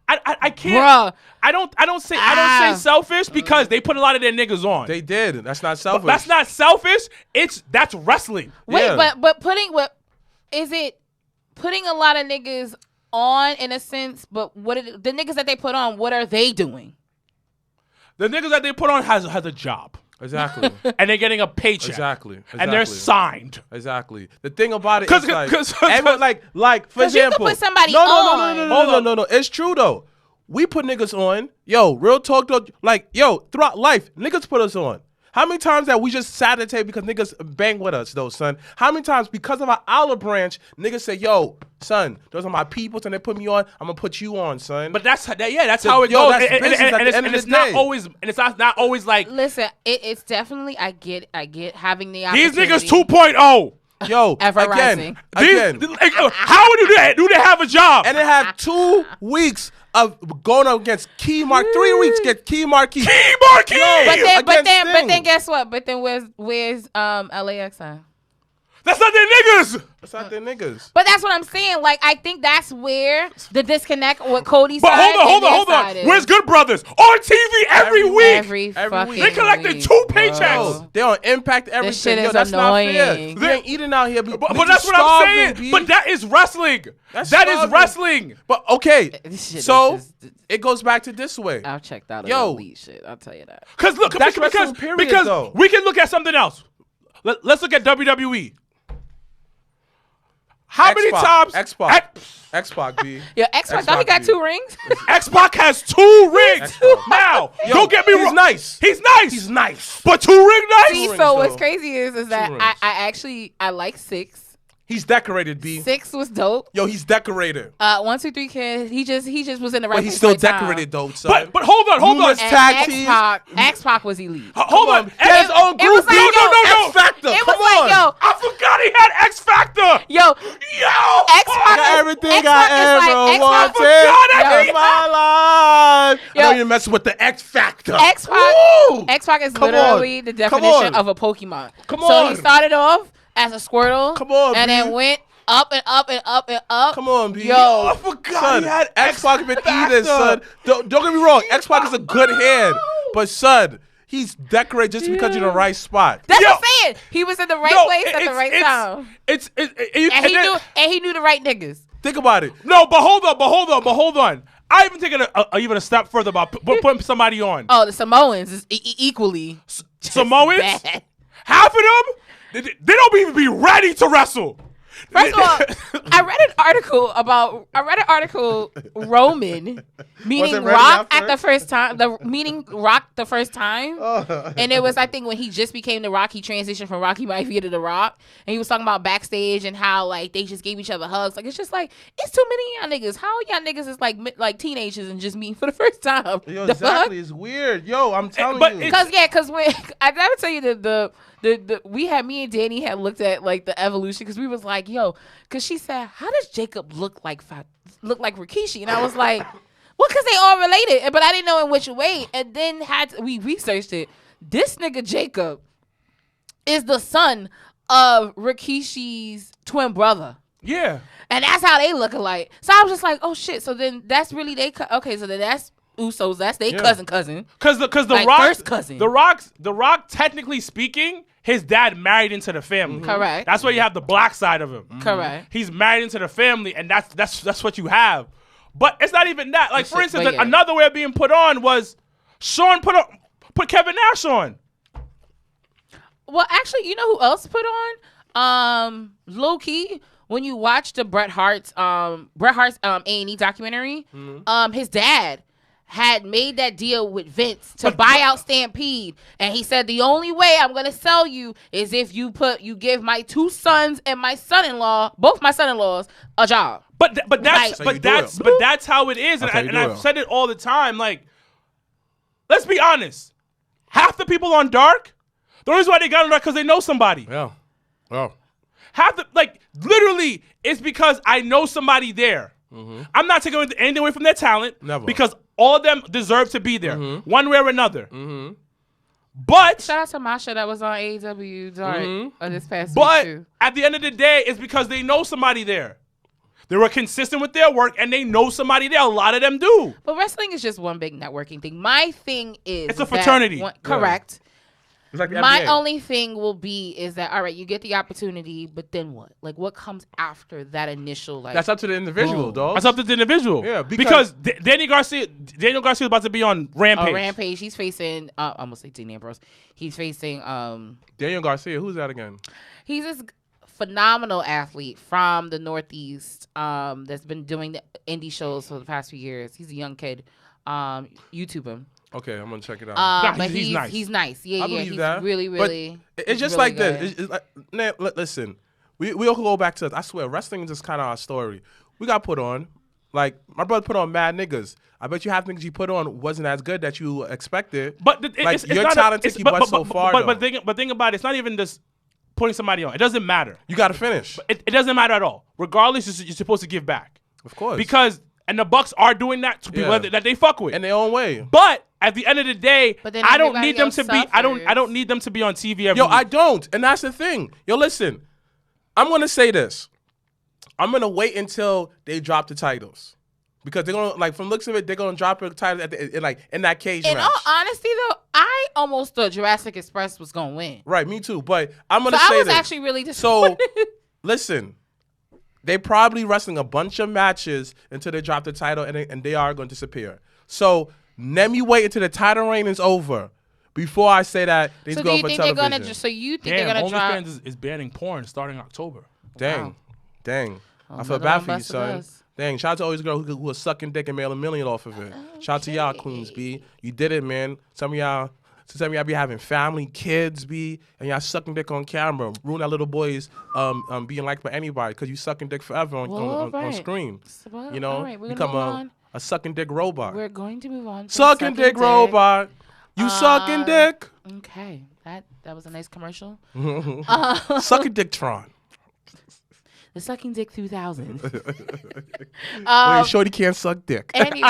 I can't. Bruh. I don't say selfish because they put a lot of their niggas on. They did. That's not selfish. But that's not selfish. That's wrestling. Wait, Yeah. but is it putting a lot of niggas on in a sense? But the niggas that they put on, what are they doing? The niggas that they put on has a job. Exactly. And they're getting a paycheck. Exactly. And they're signed. Exactly. The thing about it is for example, you can put somebody on. No. It's true though. We put niggas on. Real talk though. Throughout life, niggas put us on. How many times that we just sat at the table because niggas bang with us though, son? How many times because of our olive branch, niggas say, son, those are my peoples and they put me on, I'm gonna put you on, son. But that's how it goes. And it's not always like. Listen, it's definitely I get having the opportunity. These niggas 2.0. Ever rising. Again. How would you do that? Do they have a job? And they have 2 weeks of going up against Key Mark 3 weeks. Get Key Marquee. Key Marquee. But then guess what? But then where's LAX at? That's not their niggas. That's not their niggas. But that's what I'm saying. Like, I think that's where the disconnect with Cody's But side hold on. Where's Good Brothers? On TV every week. Every fucking They collected week, 2 paychecks. Bro, they on Impact everything. This shit is that's annoying. not fair. We ain't eating out here. But that's what I'm saying. B. But that is wrestling. That's That is starving. wrestling. But okay, This shit so is just, it goes back to this way. I've checked out Yo. of elite shit. I'll tell you that. Because look, That's wrestling period, because though. we can look at something else. Let's look at WWE. How many times X-Pac, B. Yo, X-Pac, don't he got 2 rings? X-Pac has 2 rings? Now, don't get me wrong. He's He's nice. But 2 ring nice? See, rings, so what's though. crazy is that rings. I like 6. He's decorated, B. 6 was dope. Yo, he's decorated. 1, 2, 3 kids. He just was in the right. But he's place, still right time. decorated, though, son. But hold on. Numerous And tag teams. X-Pac was elite. Hold on. He had his own it was group. like, No. X Factor. It Come was like, on. yo, I forgot he had X Factor. yo, X-Pac Got is- everything X-Pac I is ever like, wanted X-Pac- in my life. I Yo. don't even mess with the X Factor. X-Pac is Come literally on. the Come definition on. of a Pokemon. Come So he on. started off as a Squirtle. Come on, and B. then went up and up and up and up. Come on, B. Yo. I forgot Son, he had X-Pac been X-Factor. eating, son. Don't get me wrong. X-Pac is a good hand. But, son, he's decorated just because you're in the right spot. That's Yo. what I'm saying. He was in the right place at the right time. And he knew the right niggas. Think about it. No, but hold on. I even taken even a step further about putting somebody on. Oh, the Samoans is equally Samoans, bad. half of them, they don't even be ready to wrestle. First of all, I read an article Roman meaning Wasn't ready Rock at at the first time, meaning Rock the first time. And it was, I think, when he just became the Rock, he transitioned from Rocky Maivia to the Rock. And he was talking about backstage and how like they just gave each other hugs. Like, it's just like, it's too many of y'all niggas. How y'all niggas is like teenagers and just meeting for the first time? Yo, The exactly. fuck? It's weird. Yo, I'm telling But you. Because when I gotta tell you me and Danny had looked at like the evolution because we was like, yo, because she said, how does Jacob look like Rikishi? And I was like, well, because they all related, but I didn't know in which way. And then we researched it. This nigga Jacob is the son of Rikishi's twin brother. Yeah. And that's how they look alike. So I was just like, oh shit. So then that's really okay. So then that's Usos. That's they cousin. Because the Like, Rock, first cousin. the Rock, technically speaking, his dad married into the family. Correct. That's why you have the black side of him. Correct. He's married into the family, and that's what you have. But it's not even that. Like, for Shit, instance, but yeah. another way of being put on was Sean put Kevin Nash on. Well, actually, you know who else put on? Low key, when you watch the Bret Hart's A&E documentary, his dad had made that deal with Vince to buy out Stampede, and he said the only way I'm gonna sell you is if you give my 2 sons and my son-in-law, both my son-in-laws, a job. But that's Like- but that's how it is, and I've said it all the time. Like, let's be honest, half the people on Dark, the reason why they got on Dark because they know somebody. Yeah. Oh. Half the literally, it's because I know somebody there. I'm not taking anything away from their talent. Never. Because all of them deserve to be there, one way or another. But Shout out to Masha that was on AEW Dark this past week but too. at the end of the day, it's because they know somebody there. They were consistent with their work, and they know somebody there. A lot of them do. But wrestling is just one big networking thing. My thing is It's a fraternity. Correct. It's like the My NBA. only thing will be is that, all right, you get the opportunity, but then what? Like, what comes after that initial, like... That's up to the individual, dog. That's up to the individual. Yeah, because Daniel Garcia is about to be on Rampage. Rampage. He's facing, I'm going to say Dean Ambrose. He's facing, Daniel Garcia. Who's that again? he's this phenomenal athlete from the Northeast that's been doing the indie shows for the past few years. He's a young kid. YouTube him. Okay, I'm gonna check it out. But he's nice. He's nice. Yeah, I believe he's that. really, But really. it's just really like good. this. It's like, listen, we all can go back to. I swear, wrestling is just kind of our story. We got put on. Like, my brother put on mad niggas. I bet you half niggas you put on wasn't as good that you expected. But it's your talent took you so far. But think about it. It's not even just putting somebody on. It doesn't matter. You got to finish. It doesn't matter at all. Regardless, you're supposed to give back. Of course. Because and the Bucks are doing that to people that they fuck with in their own way. But at the end of the day, But then I don't everybody need them else to be. I don't suffers. need them to be on TV every Yo, week. I don't, and that's the thing. Yo, listen, I'm gonna say this. I'm gonna wait until they drop the titles because they're gonna from looks of it, they're gonna drop the title in that cage In match. all honesty, though, I almost thought Jurassic Express was gonna win. Right, me too. But I'm So gonna I say was this. actually really So disappointed. listen, they probably wrestling a bunch of matches until they drop the title, and they are going to disappear. So let me wait until the title reign is over before I say that they're So do going you for think television. they're gonna? So you think Damn, they're gonna drop? OnlyFans is banning porn starting October. Dang. I feel Another bad one for you, busted son. us. Dang, shout out to all these girls who was sucking dick and mailing million off of it. Shout out to y'all, Queens, B. You did it, man. Some of y'all be having family, kids, B, and y'all sucking dick on camera. Ruin that little boys being liked by anybody because you sucking dick forever on screen. Well, You know, all right, we're gonna become move on. a sucking dick robot. We're going to move on. From Sucking dick robot. You sucking dick. Okay, that was a nice commercial. Sucking dick Tron. The Sucking Dick 2000. Wait, shorty can't suck dick. Anyway,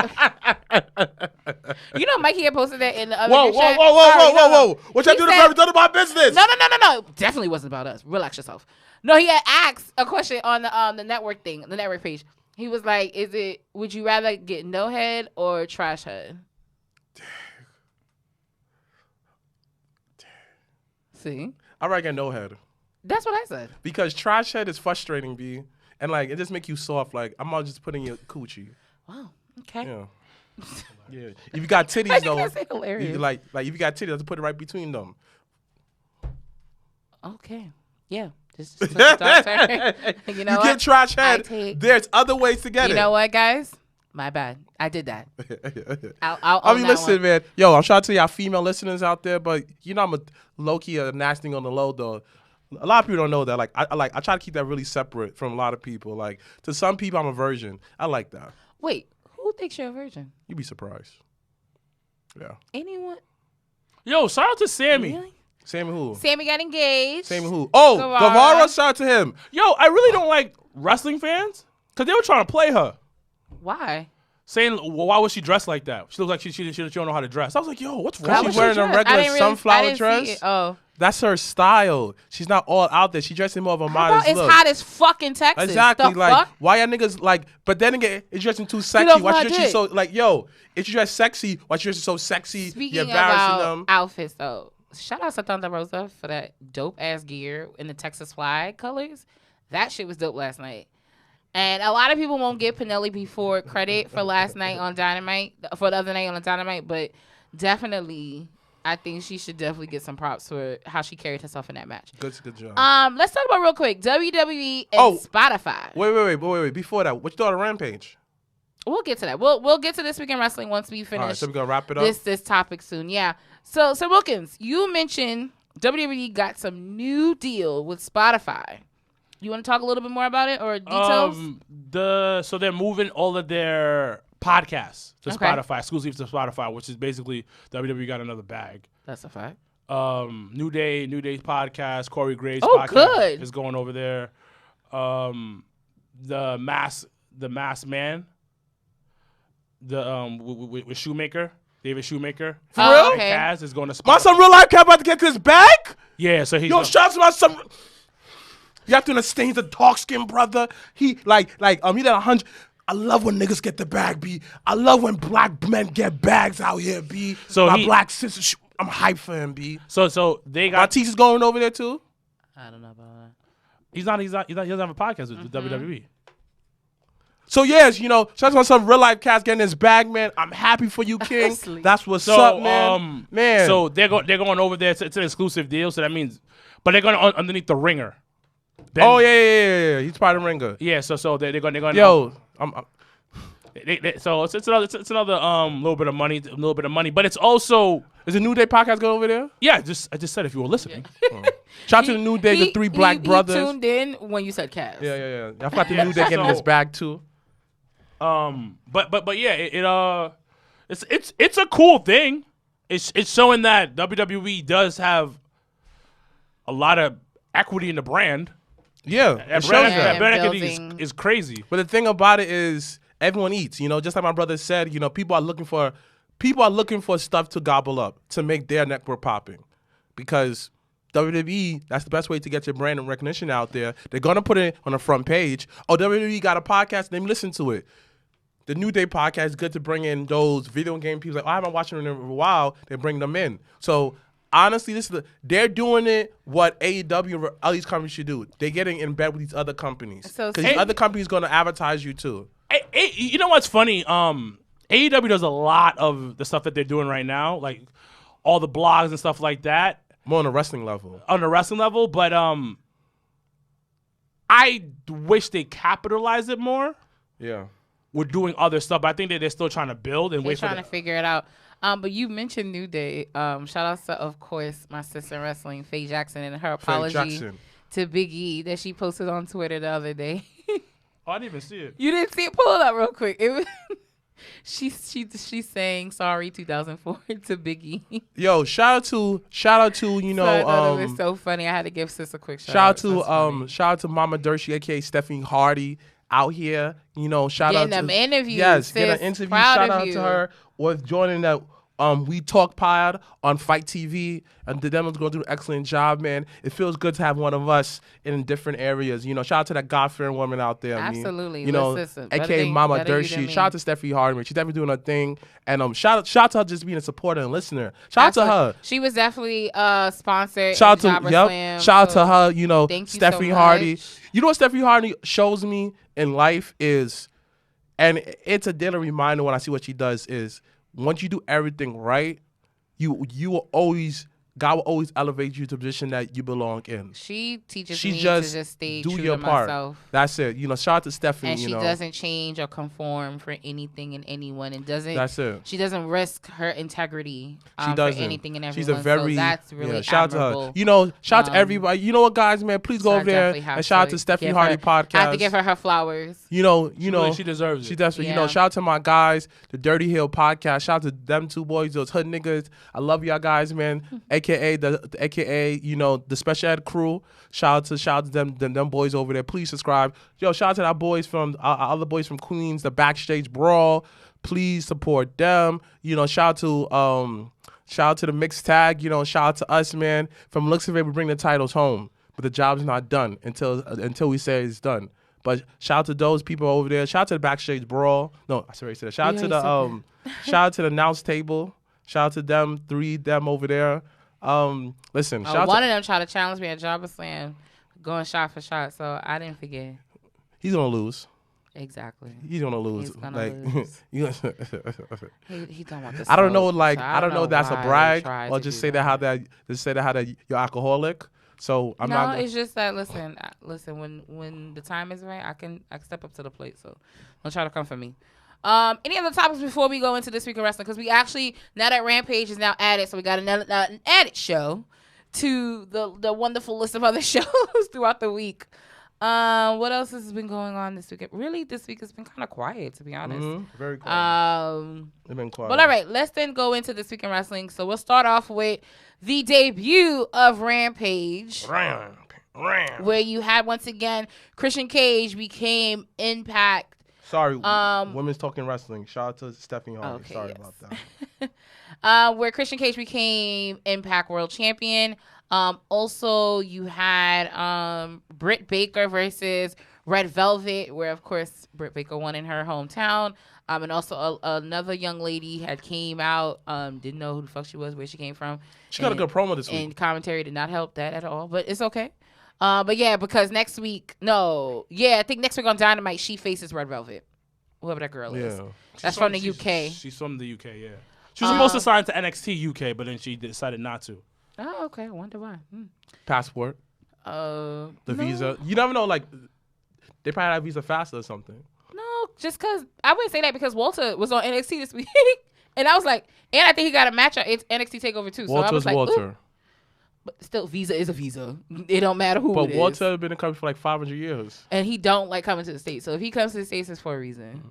you know, Mikey had posted that in the other Whoa. group chat. Sorry, no. What y'all He do to said- me? None of my business. No. Definitely wasn't about us. Relax yourself. No, he had asked a question on the network thing, the network page. He was like, would you rather get no head or trash head? See? I rather get no head. That's what I said. Because trash head is frustrating, B. And it just make you soft. I'm all just putting your coochie. Wow. Okay. Yeah. Yeah. If you got I titties think though, that's hilarious. you if you got titties, I have to put it right between them. Okay. Yeah. Just took a dark turn. You know you what? get trash I head. take- There's other ways to get You it. know what, guys? My bad. I did that. I'll I own mean, that listen, one. man. Yo, I'm trying to tell y'all female listeners out there, but I'm a low-key nasty on the low, though. A lot of people don't know that. I try to keep that really separate from a lot of people. To some people, I'm a virgin. I like that. Wait, who thinks you're a virgin? You'd be surprised. Yeah. Anyone? Yo, shout out to Sammy. Really? Same who? Sammy got engaged. Same who? Oh, Guevara. Shout out to him. Yo, I really don't like wrestling fans because they were trying to play her. Why? Saying, well, why was she dressed like that? She looks like she don't know how to dress. I was like, yo, what's How wrong was with She's wearing she a dressed? regular I didn't sunflower see dress. it. Oh. That's her style. She's not all out there. She dressing more of a How modest about it's look. hot as fucking Texas? Exactly. The fuck? Why y'all niggas but then again, it's dressing too know sexy. Why what she I dressing did? so if you dress sexy, why she dressing so sexy? Speaking You're embarrassing about them. outfits, though, shout out to Thunder Rosa for that dope ass gear in the Texas flag colors. That shit was dope last night. And a lot of people won't give Penelope Ford credit for last night on Dynamite, for the other night on Dynamite, but definitely, I think she should definitely get some props for how she carried herself in that match. Good job. Let's talk about real quick WWE and Spotify. Wait. Before that, what you thought of Rampage? We'll get to that. We'll get to this week in wrestling once we finish. All right, so we're gonna wrap it up. This topic soon. Yeah. So Wilkins, you mentioned WWE got some new deal with Spotify. You want to talk a little bit more about it or details? So they're moving all of their podcasts to Okay. Spotify, exclusive to Spotify, which is basically WWE got another bag. That's a fact. New Day's podcast, Corey Graves' Oh, podcast good. is going over there. The Mass Man, with Shoemaker, David Shoemaker. For real? Okay. Kaz is going to Spotify. My son real life cat about to get to his bag? Yeah, so he's Yo, shout out to my son. You have to understand he's a dark skinned brother. He he did 100. I love when niggas get the bag, B. I love when black men get bags out here, B. So my he- black sister, I'm hyped for him, B. so they My got. teacher's going over there too. I don't know about that. He doesn't have a podcast with WWE. So yes, shout out to my son real life cats getting his bag, man. I'm happy for you, King. Sleep. That's what's So up, man. Man. So they're going over there. It's an exclusive deal. So that means, but they're going underneath the ringer. Ben- oh yeah. He's part of the ringer. Yeah, so they're going. Yo, So it's another little bit of money, but it's also is the New Day podcast going over there? I just said if you were listening. Shout out to the New Day, the three black brothers. He tuned in when you said Cass. Yeah. I forgot the New Day getting his bag too. But yeah, it's a cool thing. It's showing that WWE does have a lot of equity in the brand. Yeah, That it shows brand that. and equity building- is crazy. But the thing about it is, everyone eats. Just like my brother said, people are looking for stuff to gobble up to make their network popping, because WWE, that's the best way to get your brand and recognition out there. They're gonna put it on the front page. Oh, WWE got a podcast. Let me listen to it. The New Day podcast is good to bring in those video game people. Like, I haven't watched them in a while. They bring them in. So honestly, they're doing it what AEW and all these companies should do. They're getting in bed with these other companies, because these other companies gonna advertise you too. You know what's funny? AEW does a lot of the stuff that they're doing right now, like all the blogs and stuff like that. More on a wrestling level. But I wish they capitalized it more. Yeah. We're doing other stuff, but I think that they're still trying to build and they're trying to figure it out. But you mentioned New Day. Shout out to, of course, my sister in wrestling, Faye Jackson, and her apology to Big E that she posted on Twitter the other day. Oh, I didn't even see it. You didn't see it? Pull it up real quick. It was she's saying sorry 2004 to Big E. Yo, shout out to So I thought it was so funny. I had to give sis a quick shout out. Shout out to Mama Dershie, aka Stephanie Hardy, out here. Shout out to them interviews. Yes, sis, get an interview. Proud Shout of out you. to her with joining that We Talk pod on Fight TV, and the demo's going to do an excellent job, man. It feels good to have one of us in different areas. Shout out to that God-fearing woman out there. Absolutely. AKA Mama Dershie. Shout out to Stephanie Hardy. She's definitely doing her thing. And shout out to her just being a supporter and listener. Shout out to her. She was definitely sponsored. Shout out to Slam, shout out to her. Thank you Stephanie so Hardy. much. You know what Stephanie Hardy shows me in life is, and it's a daily reminder when I see what she does, is once you do everything right, you will always, God will always elevate you to a position that you belong in. She teaches me to just stay do true your to part. myself. That's it. Shout out to Stephanie. And she doesn't change or conform for anything and anyone, and doesn't. That's it. She doesn't risk her integrity she doesn't. for anything and everyone. She's a very, so that's really shout admirable. out to her. Shout out to everybody. You know what, guys, man? Please go over there and shout out to Stephanie Hardy podcast. I have to give her flowers. She deserves it. She does. Shout out to my guys, the Dirty Hill podcast. Shout out to them two boys, those hood niggas. I love y'all guys, man. AKA the special ed crew. Shout out to them boys over there. Please subscribe. Yo, shout out to our boys from our other boys from Queens, the Backstage Brawl. Please support them. Shout out to the mixed tag. Shout out to us, man. From looks of it, we bring the titles home, but the job's not done until we say it's done. But shout out to those people over there. Shout out to the Backstage Brawl. No, I already said that. Shout out to the shout out to the announce table. Shout out to them over there. Listen, shout out one of them tried to challenge me at Jobbertears, going shot for shot, so I didn't forget. He's gonna lose. Exactly. He's gonna lose. He's gonna lose. He don't want this. I don't know. So I don't know if that's a brag or just say that how you're alcoholic. So I'm not. No, it's just that. Listen. When the time is right, I can step up to the plate. So don't try to come for me. Any other topics before we go into this week of wrestling? Because we actually, now that Rampage is now added, so we got an added show to the wonderful list of other shows throughout the week. What else has been going on this week? Really, this week has been kind of quiet, to be honest. Very quiet. It's been quiet. But all right, let's then go into this week in wrestling. So we'll start off with the debut of Rampage. Where you had, once again, Christian Cage became Impact. Sorry, Women's Talking Wrestling. Shout out to Stephanie Hardy. Okay, Sorry yes. about that. Where Christian Cage became Impact World Champion. Also, you had Britt Baker versus Red Velvet, where, of course, Britt Baker won in her hometown. And also another young lady had came out, didn't know who the fuck she was, where she came from. She got a good promo this week. And commentary did not help that at all, but it's okay. But yeah, because I think next week on Dynamite, she faces Red Velvet, whoever that girl is. That's from the UK. She's from the UK, yeah. She was supposed to sign to NXT UK, but then she decided not to. Oh, okay. I wonder why. Passport. The visa. You never know, they probably have visa faster or something. No, just because, I wouldn't say that because Walter was on NXT this week. And I was like, and I think he got a match at NXT TakeOver too. So I was like, Walter. Ooh. But still, visa is a visa. It don't matter who it is. But Walter has been in country for 500 years. And he don't like coming to the States. So if he comes to the States, it's for a reason.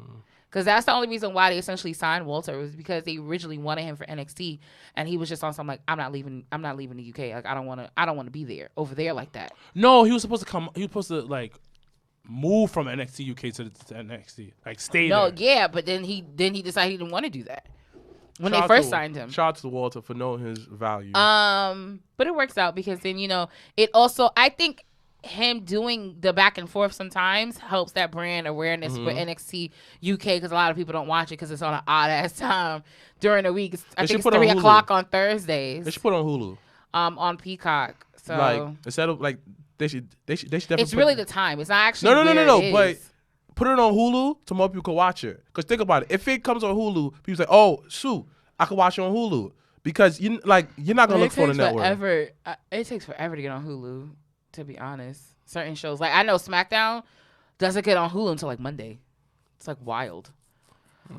Because that's the only reason why they essentially signed Walter, was because they originally wanted him for NXT, and he was just on something like, I'm not leaving the UK. Like I don't want to be there over there like that. No, he was supposed to come. He was supposed to move from NXT UK to NXT. Like stay No, there. yeah, but then he decided he didn't want to do that when Shout they out first to- signed him. Shout out to Walter for knowing his value. But it works out because then it also, I think him doing the back and forth sometimes helps that brand awareness for NXT UK because a lot of people don't watch it because it's on an odd ass time during the week. I think it's put it on 3 Hulu. o'clock on Thursdays. They should put it on Hulu. On Peacock. So Like instead of like they should definitely. it's really the time. It's not actually no. where it But is. put it on Hulu so more people can watch it. Because think about it, if it comes on Hulu, people say, "Oh, shoot, I can watch it on Hulu." Because you're not gonna look for the network. It takes forever to get on Hulu. To be honest, certain shows like I know SmackDown doesn't get on Hulu until like Monday. It's like wild.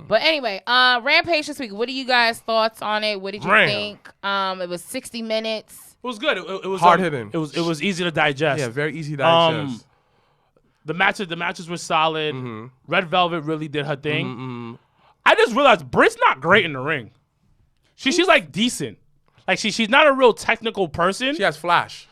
But anyway, Rampage this week. What are you guys' thoughts on it? What did you think? It was 60 minutes. It was good. It was Hard hitting. It was easy to digest. Yeah, very easy to digest. The matches were solid. Mm-hmm. Red Velvet really did her thing. I just realized Britt's not great in the ring. She's like decent. Like she's not a real technical person. She has flash.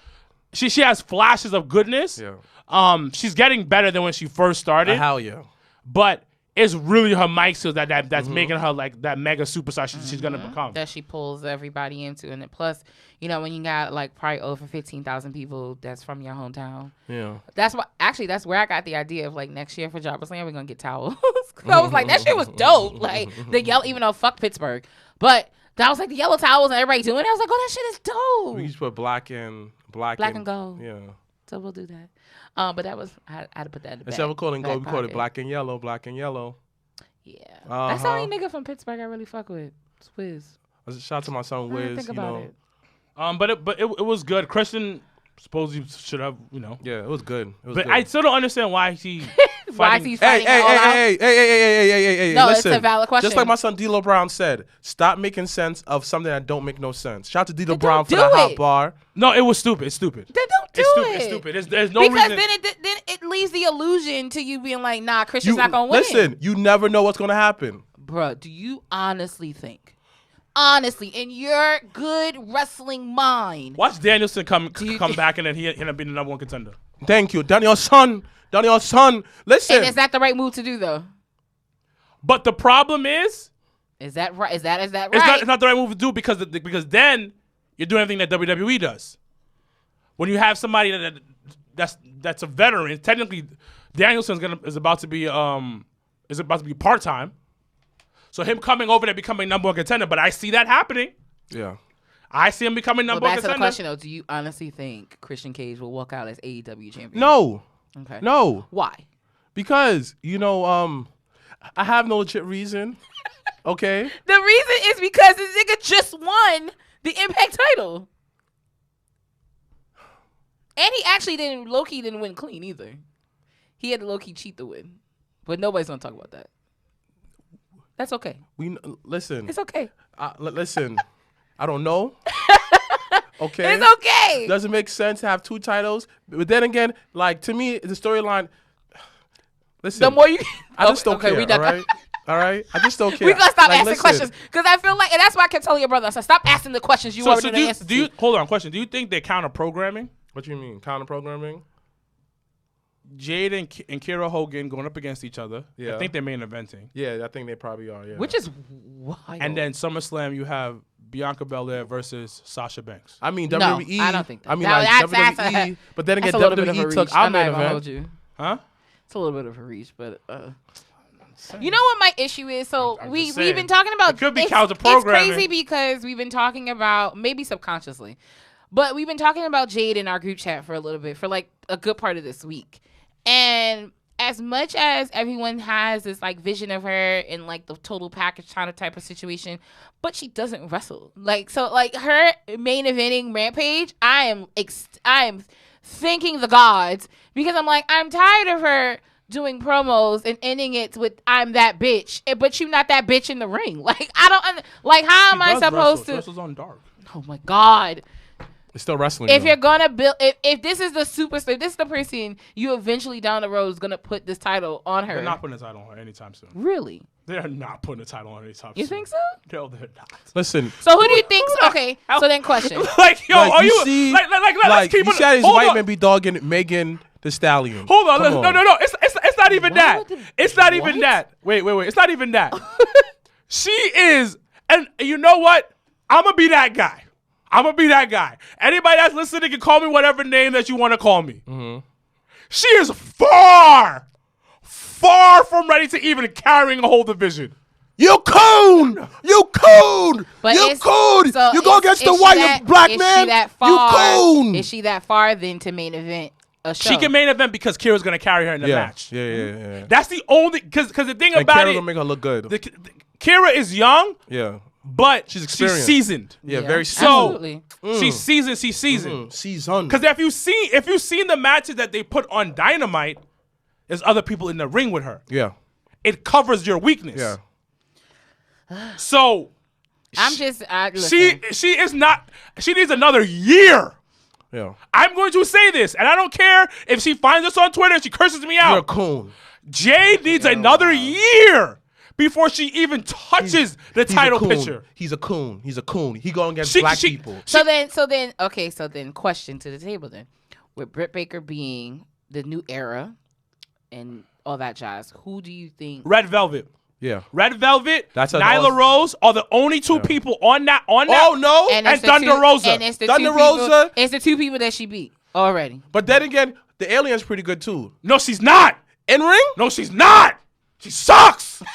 She has flashes of goodness. Yeah. She's getting better than when she first started. Hell yeah. But it's really her mic skills that's making her like that mega superstar she's gonna become. That she pulls everybody into, and then plus, when you got like probably over 15,000 people that's from your hometown. Yeah. That's where I got the idea of like next year for Jobbertears we're gonna get towels. I was like, that shit was dope. Like the yellow, even though fuck Pittsburgh, but that was like the yellow towels and everybody doing it. I was like, oh, that shit is dope. We just put black and gold. Yeah. So we'll do that. But that was I had to put that in the Instead of calling gold, we call it pocket. black and yellow. Yeah. That's the Uh-huh. only nigga from Pittsburgh I really fuck with. It's Wiz. Shout out to my son I didn't Wiz. think about it. But it was good. Christian supposedly should have, Yeah, it was good. It was But good. I still don't understand why he. Why is he Hey, fighting all out? hey. No, Listen, it's a valid question. Just like my son D'Lo Brown said, stop making sense of something that don't make no sense. Shout out to D'Lo Then Brown don't for the do hot it. bar. No, it was stupid. It's stupid. Then don't do It's stupid. it. It's stupid. There's no Because reason. then it leaves the illusion to you being like, nah, Christian's not gonna win. Listen, you never know what's gonna happen. Bruh, do you honestly think? Honestly, in your good wrestling mind. Watch Danielson come you- back and then he end up being the number one contender. Thank you, Daniel's son. Listen, And is that the right move to do though? But the problem is, Is that right? Is that right? it's not the right move to do because then you're doing everything that WWE does. When you have somebody that's a veteran, technically Danielson is about to be part time. So him coming over there becoming number one contender, but I see that happening. yeah. I see him becoming number one back to the contender. question though, do you honestly think Christian Cage will walk out as AEW champion? No, Okay. no, Why? because I have no legit reason. Okay. The reason is because this nigga just won the Impact title. And he actually low-key didn't win clean either. He had to low-key cheat to win. But nobody's going to talk about that. That's okay. Listen. It's okay. Listen. I don't know. Okay. It's okay. Doesn't make sense to have two titles. But then again, like to me, the storyline. Listen. The more you... I just don't care. we done. All right. I just don't care. We gotta stop Like, asking listen, questions. Because I feel like... And that's why I kept telling your brother. I said, stop asking the questions you already know the answer to. Hold on, question. Do you think they're counter programming? What you mean? Counter programming? Jade and Kira Hogan going up against each other. Yeah. I think they're main eventing. Yeah, I think they probably are. Yeah. Which is wild. And then SummerSlam, you have Bianca Belair versus Sasha Banks. I mean, No, WWE. I don't think that. I mean, No, like that's WWE. But then again, That's a little bit of a WWE reach. took our I'm not main even gonna event. hold you. Huh? It's a little bit of a reach, but you know what my issue is? So I'm we've just saying. been talking about It could be it's counter-programming. crazy because we've been talking about maybe subconsciously, but we've been talking about Jade in our group chat for a little bit for like a good part of this week, and as much as everyone has this like vision of her in like the total package kind of type of situation, but she doesn't wrestle. Like so, like her main eventing Rampage, I am thanking the gods because I'm like I'm tired of her doing promos and ending it with "I'm that bitch," but you not that bitch in the ring. Like I don't like how am I supposed to? Wrestles on Dark. Oh my god. It's still wrestling. If though. you're gonna build, if this is the superstar, this is the person you eventually down the road is gonna put this title on her. They're not putting a title on her anytime soon. Really? They're not putting a title on her anytime soon. You think so? No, they're not. Listen. So who do you think? Okay, so then question. Like, yo, Like, are you you see, like let's keep you it. see how these Hold white on. men be dogging Megan the Stallion. Hold on. Come No. It's not even that. What? It's not even What? that. Wait. It's not even that. She is, and you know what? I'm gonna be that guy. Anybody that's listening can call me whatever name that you want to call me. Mm-hmm. She is far from ready to even carrying a whole division. You coon! But You is- coon! so You go against the white black is man? She that You far, coon! Is she that far then to main event a show? She can main event because Kira's gonna carry her in the match. Yeah. That's the only because the thing And about Kara it, gonna make her look good. Kira is young, Yeah. but She's she's experienced. seasoned. Yeah, very So absolutely. she's seasoned. She's seasoned. Season. Because if you've seen the matches that they put on Dynamite, there's other people in the ring with her. Yeah. It covers your weakness. Yeah. So listen. she is not. She needs another year. Yeah. I'm going to say this, and I don't care if she finds us on Twitter and she curses me You're a out. coon. Jade needs another year before she even touches the He's title a coon. picture. He's a coon. He going against She- black she- people. So then, question to the table then. With Britt Baker being the new era and all that jazz, who do you think? Red Velvet. Yeah. Red Velvet, That's Nyla Rose are the only two people on that. Oh no! And it's the Thunder Rosa. And it's the Thunder two people, Rosa. It's the two people that she beat already. But then again, the alien's pretty good too. No, she's not. In ring? No, she's not. She sucks. Oh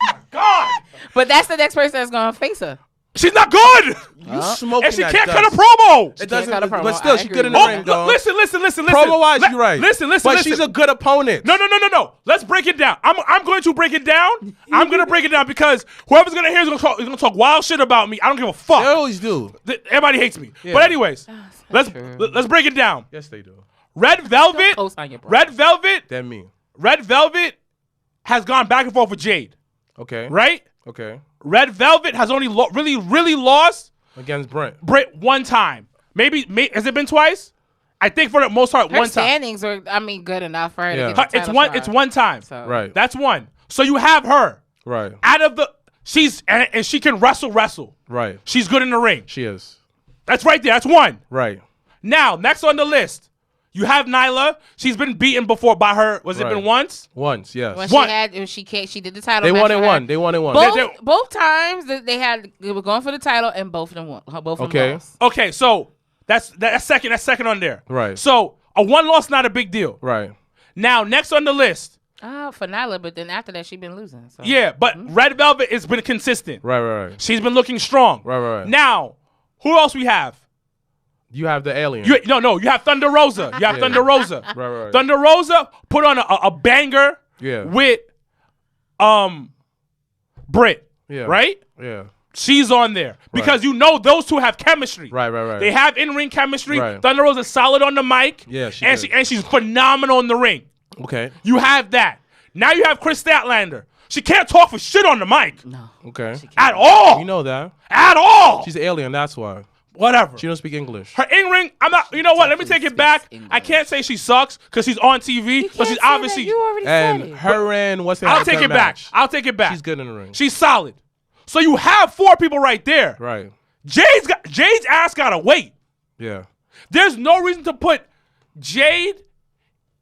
my God. But that's the next person that's gonna face her. She's not good. You smoking And she that can't dust. cut a promo. It can't cut a doesn't. promo. But still, I she's agree good in the with ring, that. though. Listen. Promo wise, you're right. Listen. But she's a good opponent. No. Let's break it down. I'm going to break it down. I'm going to break it down because whoever's going to hear is going to talk wild shit about me. I don't give a They fuck. always do. Everybody hates me. Yeah. But anyways, let's true. break it down. Yes, they do. Red Velvet. Co-sign your bro. Red Velvet. Than me. Red Velvet has gone back and forth with Jade. Okay. Right? Okay. Red Velvet has only really lost Against Brent. Britt one time. Maybe has it been twice? I think for the most part, Her one time. standings are, good enough for her Yeah. to get the It's title It's shot. one time. So. Right. That's one. So you have her Right. out of the. She's and she can wrestle. Right. She's good in the ring. She is. That's right there. That's one. Right. Now next on the list, you have Nyla. She's been beaten before by her. Was it Right. been once? Once, yes. When What? she did the title. They match won it for her. one. They won it one. Both times that they were going for the title and both of them won. Both of them Okay. lost. Okay, so that's second. That's second on there. Right. So a one loss not a big deal. Right. Now next on the list, For Nyla, but then after that she been losing. So. yeah, but Red Velvet has been consistent. Right. She's been looking strong. Right. Now, who else we have? You have the alien. You have Thunder Rosa. You have Yeah. Thunder Rosa. Right. Thunder Rosa put on a banger Yeah. with Britt. Yeah. Right? Yeah. She's on there because those two have chemistry. Right. They have in-ring chemistry. Right. Thunder Rosa's solid on the mic. Yeah, she and good. she's phenomenal in the ring. Okay. You have that. Now you have Chris Statlander. She can't talk for shit on the mic No. Okay. at all. You know that. At all. She's an alien, that's why. Whatever. She don't speak English. Her in-ring, I'm not. You know what? Let me take Definitely it back. speaks I can't say she sucks because she's on TV, but she's obviously. You already said And it. her and what's I'll take it back. I'll take it back. She's good in the ring. She's solid. So you have four people right there. Right. Jade's ass gotta wait. Yeah. There's no reason to put Jade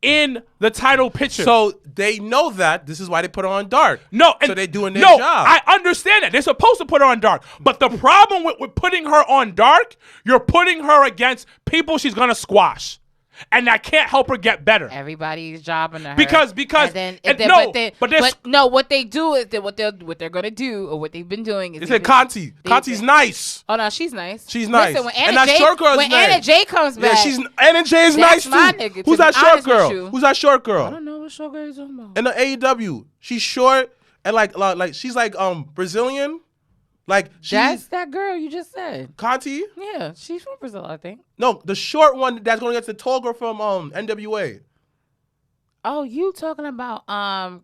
in the title picture. So they know that. This is why they put her on dark. no, so they doing their no, job. I understand that. They're supposed to put her on dark. But the problem with putting her on dark, you're putting her against people she's gonna squash. And that can't help her get better. Everybody's jobbing to her Because what they do is that what they're gonna do or what they've been doing is They said Conti. Conti's nice. Oh no, she's nice. She's nice. Listen, when And Anna that Jay, short girl's when nice. Anna Jay comes back, Yeah, Anna Jay is nice too. my nigga, to Who's be that short honest with girl? you. Who's that short I girl? don't know what show girl you're talking about. In the AEW. She's short and like she's like Brazilian. Like That's she's that girl you just said. Conti. Yeah, she's from Brazil, I think. No, the short one that's going against the tall girl from NWA. Oh, you talking about what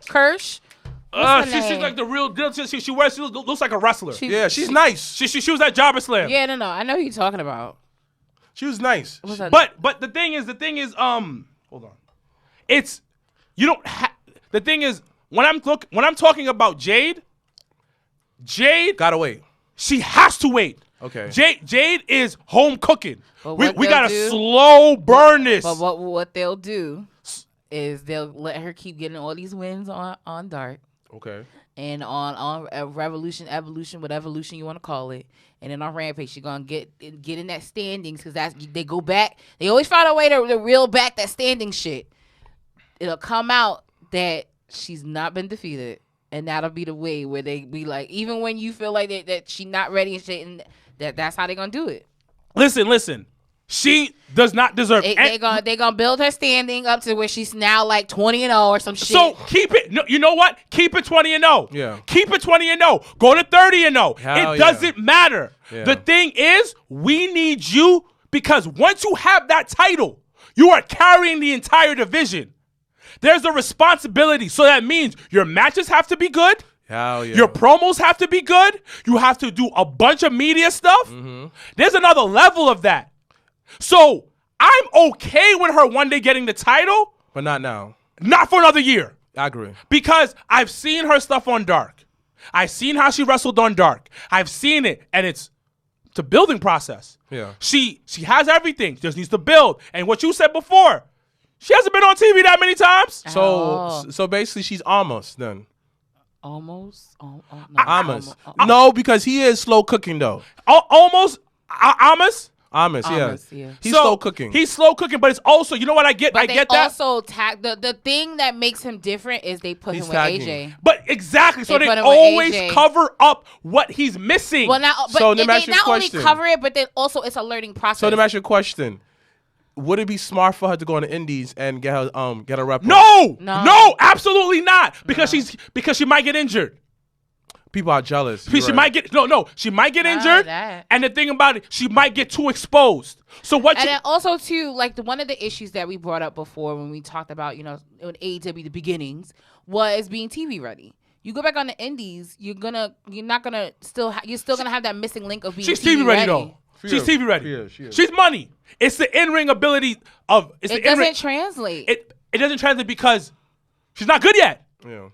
Kirsch? What's her she's name? like the real deal. She looks like a wrestler. Yeah, she's nice. She was at Jobberslam. Yeah, no, I know who you're talking about. She was nice. What's that? But the thing is, hold on. It's you don't. The thing is, when I'm talking about Jade, Gotta wait. she has to wait Okay. Jade is home cooking. But We what we they'll gotta do- slow burn this. But what they'll do is they'll let her keep getting all these wins on Dark Okay. and on Revolution, Evolution, whatever evolution you want to call it, and then on Rampage she's gonna get in that standings because they go back. They always find a way to reel back that standing shit. It'll come out that she's not been defeated, and that'll be the way where they be like, even when you feel like that she's not ready and shit, and that's how they gonna do it. Listen. She does not deserve. They gonna build her standing up to where she's now like 20-0 or some shit. So keep it. No, you know what? Keep it 20-0. Yeah. Keep it 20-0. Go to 30-0. Hell It doesn't matter. Yeah. The thing is, we need you because once you have that title, you are carrying the entire division. There's a responsibility. So that means your matches have to be good. Hell yeah. Your promos have to be good. You have to do a bunch of media stuff. Mm-hmm. There's another level of that. So I'm okay with her one day getting the title, But not now. not for another year. I agree. Because I've seen her stuff on Dark. I've seen how she wrestled on Dark. I've seen it, and it's a building process. Yeah. She has everything. Just needs to build. And what you said before, she hasn't been on TV that many times. So basically she's almost then. Almost. Almost. No, because he is slow cooking though. Almost. Amos. Almost, yeah. yeah. He's slow cooking. He's slow cooking, but it's also, you know what I get? But I they get that. also the thing that makes him different is they put He's him with tagging. AJ. But exactly, so They they put him with always AJ. cover up what he's missing. Well, now, but So let they me ask you a not only question. cover it, but then also it's a learning process. So let me ask you a question. Would it be smart for her to go on the indies and get a rep? No, No. absolutely not. Because she might get injured. People are jealous. She might get she might get injured. that. And the thing about it, she might get too exposed. So what? And then also too, like one of the issues that we brought up before when we talked about, in AEW the beginnings was being TV ready. You go back on the indies, you're still gonna have that missing link of being she's TV ready though. She She's is. TV ready. She is. She's money. It's the in-ring ability of. It's It the in-ring. doesn't translate. It doesn't translate because she's not good yet. Yeah.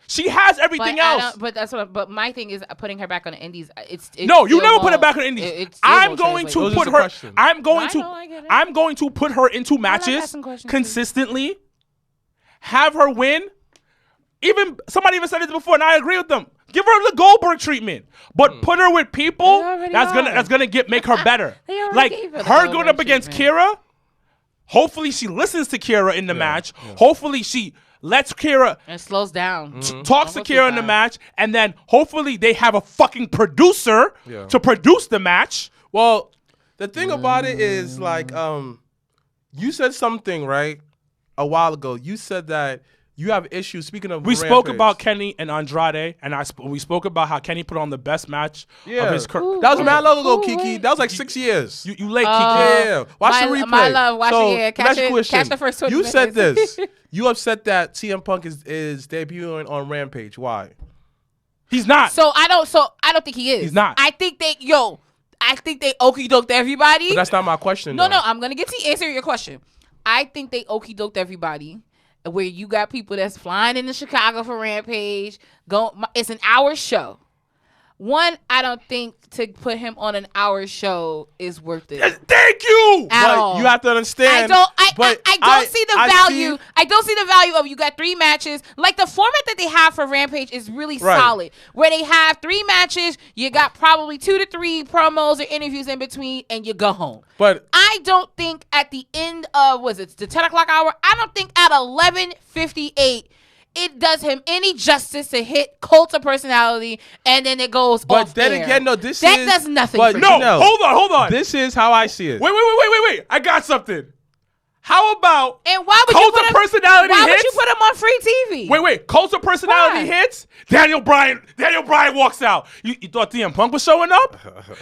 She has everything else. But my thing is putting her back on the indies. It's No, you still never put her won't- back on the indies. it still I'm won't going translate. to Those put are her. questions. I'm going I to. know, I get it. I'm going to put her into matches asking questions, consistently. Have her win. Somebody even said it before, and I agree with them. Give her the Goldberg treatment, but put her with people They already that's are. gonna make her better. They already Like gave her the her going Goldberg up against Kira. Hopefully she listens to Kira in the match. Hopefully she lets Kira and slows down. talks to Don't go Kira too in the fast. match, and then hopefully they have a fucking producer to produce the match. Well, the thing about it is like you said something right a while ago. You said that you have issues. Speaking of, We spoke Rampage. about Kenny and Andrade, and we spoke about how Kenny put on the best match of his career. That was mad long ago, Ooh, Kiki. wait. That was like 6 years. You late, Kiki. Yeah, watch the my- replay. my love, watch it, yeah. let me ask you a question. Catch the first 20 You said minutes. this. You upset that CM Punk is debuting on Rampage. Why? He's not. So I don't think he is. He's not. I think they okey doked everybody. But that's not my question. No, though. I'm gonna get to answer your question. I think they okey doked everybody. Where you got people that's flying into Chicago for Rampage. It's an hour show. One, I don't think to put him on an hour show is worth it. Thank you. At But all. you have to understand. I but don't see the value. see- I don't see the value of you got 3 matches. Like the format that they have for Rampage is really Right. solid. Where they have 3 matches, you got probably 2 to 3 promos or interviews in between, and you go home. But I don't think at the end of the 10 o'clock hour, I don't think at 11:58 it does him any justice to hit Cult of Personality and then it goes but off then air. again, no. that does nothing But for No, him. no. hold on. This is how I see it. Wait. I got something. How about And why would Cult you put of him, Personality why would hits? you put him on free TV? Wait. Cult of Personality Why? hits. Daniel Bryan walks out. You thought CM Punk was showing up?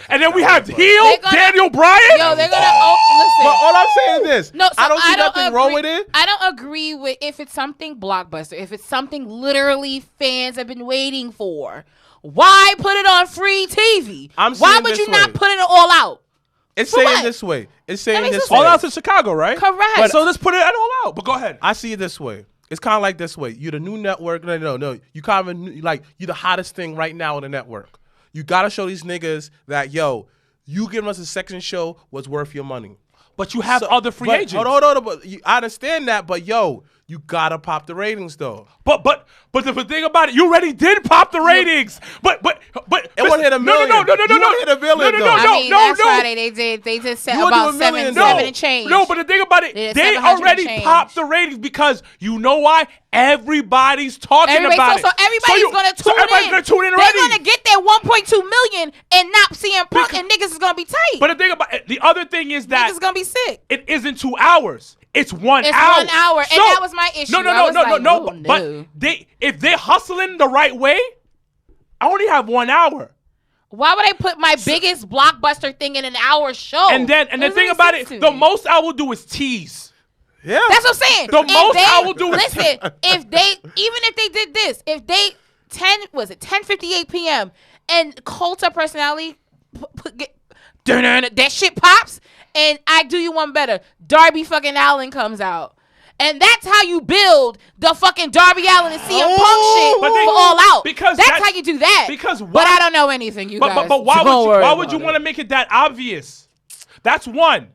And then we have heel They're gonna- Daniel Bryan? Yo, they're gonna listen. But all I'm saying is this. No, so I don't see nothing wrong agree- with it. I don't agree with if it's something blockbuster, if it's something literally fans have been waiting for. Why put it on free TV? I'm Why saying would this you not way. put it all out? It's For saying what? this way. It's saying makes this no way. All out to Chicago, right? Correct. But so let's put it at all out. But go ahead. I see it this way. It's kind of like this way. You're the new network. No. You kind of like you're the hottest thing right now on the network. You gotta show these niggas that yo, you giving us a second show was worth your money. But you have other free agents. Hold on. But I understand that, but yo, you gotta pop the ratings though. But the thing about it, you already did pop the ratings. But it won't hit a million. No. You won't hit a million though. I mean, that's why they did set about seven and change. No, but the thing about it, they already popped the ratings because you know why? Everybody's talking about it. So everybody's gonna tune in. Everybody's gonna tune in already. They're gonna get their 1.2 million and not CM Punk, and niggas is gonna be tight. But the thing about it, the other thing is that niggas is gonna be sick. It isn't 2 hours. It's 1 hour. It's 1 hour, and that was my issue. No. But if they're hustling the right way, I only have 1 hour. Why would I put my biggest blockbuster thing in an hour show? And the thing about it, the most I will do is tease. Yeah, that's what I'm saying. The most I will do is listen. If they did this, if they 10:58 p.m. and Cult of Personality, that shit pops, and I do you one better. Darby fucking Allin comes out. And that's how you build the fucking Darby Allin and CM Punk shit for All Out. Because that's how you do that. But I don't know anything, you guys. But why would you want to make it that obvious? That's one.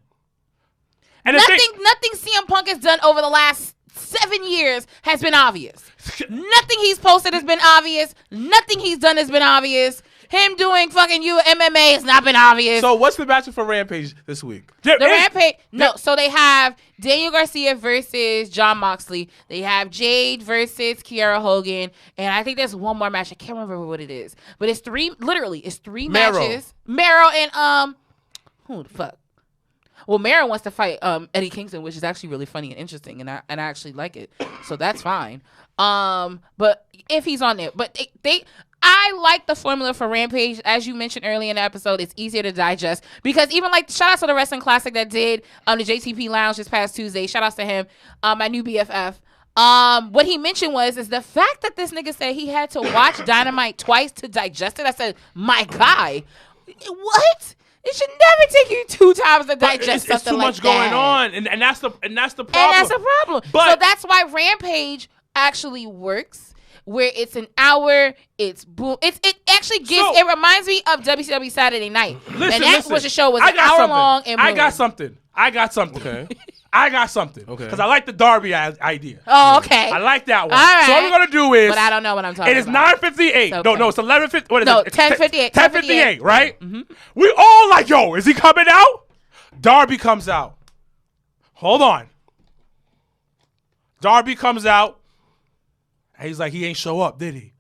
And nothing CM Punk has done over the last 7 years has been obvious. Nothing he's posted has been obvious. Nothing he's done has been obvious. Him doing fucking MMA has not been obvious. So what's the match for Rampage this week? Rampage. No, so they have Daniel Garcia versus Jon Moxley. They have Jade versus Kiera Hogan, and I think there's one more match. I can't remember what it is, but it's three matches. Mero and who the fuck? Well, Mero wants to fight Eddie Kingston, which is actually really funny and interesting, and I actually like it, so that's fine. But if he's on there, but I like the formula for Rampage. As you mentioned earlier in the episode, it's easier to digest because even like shout out to the Wrestling Classic that did the JTP Lounge this past Tuesday. Shout out to him, my new BFF. What he mentioned is the fact that this nigga said he had to watch Dynamite twice to digest it. I said, my guy, what? It should never take you 2 times to digest something like that. It's too much going on, and that's the problem. And that's the problem. So that's why Rampage actually works. Where it's an hour, it's boom. It actually gives. It reminds me of WCW Saturday Night. Listen, was a show was an hour long. And I got something. Okay. I got something. Okay. Because I like the Darby idea. Oh, okay. I like that one. All right. So what we're gonna do is. But I don't know what I'm talking about. It is 9:58. Okay. No, it's 11:50. What is it? 10:58. 10:58. Right. Mm-hmm. We all like, yo, is he coming out? Darby comes out. Hold on. Darby comes out. And he's like, he ain't show up, did he?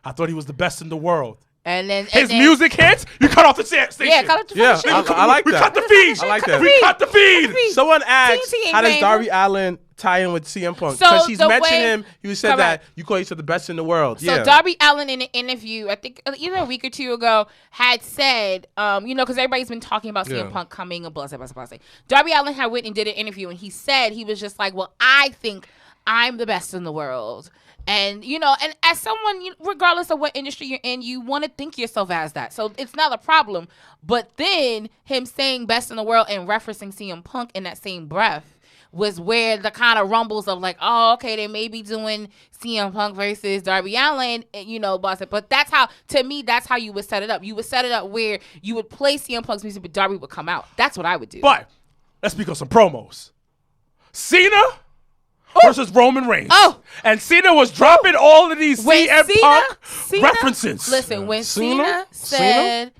I thought he was the best in the world. And then his music hits. You cut off the station. Yeah, cut off the station. I like that. We cut the feed. I like that. We cut the feed. Someone asked, how does Darby Allin tie in with CM Punk? Because he's mentioned him. You said that you call each other the best in the world. So Darby Allin in an interview, I think either a week or two ago, had said, because everybody's been talking about CM Punk coming and blah, blah, blah, blah. Darby Allin had went and did an interview, and he said, he was just like, well, I think I'm the best in the world. And, and as someone, regardless of what industry you're in, you want to think yourself as that. So it's not a problem. But then him saying best in the world and referencing CM Punk in that same breath was where the kind of rumbles of like, oh, okay, they may be doing CM Punk versus Darby Allin, but that's how, to me, that's how you would set it up. You would set it up where you would play CM Punk's music, but Darby would come out. That's what I would do. But let's speak on some promos. Cena versus Roman Reigns. Oh. And Cena was dropping all of these CM Punk references. Listen, when Cena said,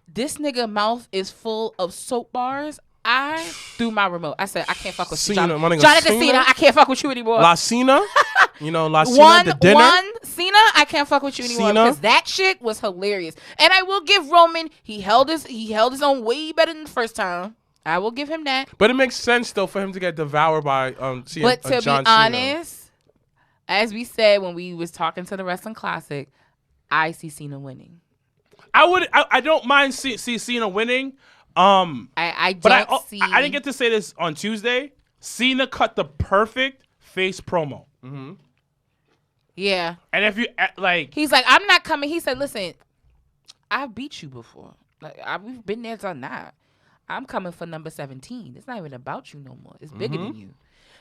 this nigga mouth is full of soap bars, I threw my remote. I said, I can't fuck with Jonathan Cena. I can't fuck with you anymore. La Cena? La Cena, the dinner? Cena, I can't fuck with you anymore because that shit was hilarious. And I will give Roman, he held his own way better than the first time. I will give him that. But it makes sense, though, for him to get devoured by John Cena. But to be honest, as we said when we was talking to the Wrestling Classic, I see Cena winning. I don't mind see Cena winning. I didn't get to say this on Tuesday. Cena cut the perfect face promo. Mm-hmm. Yeah. And if you he's like, I'm not coming. He said, listen, I've beat you before. Like we've been there, done that. I'm coming for number 17. It's not even about you no more. It's bigger than you.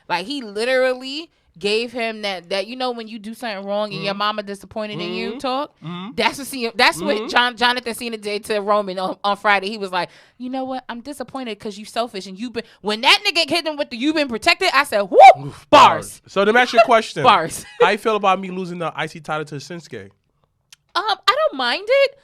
Like, he literally gave him that when you do something wrong and your mama disappointed in you talk. That's what Jonathan Cena did to Roman on Friday. He was like, you know what? I'm disappointed because you selfish and when that nigga hit him with the you've been protected, I said, whoop, bars. So to ask you a question, bars. How you feel about me losing the IC title to Shinsuke? I don't mind it.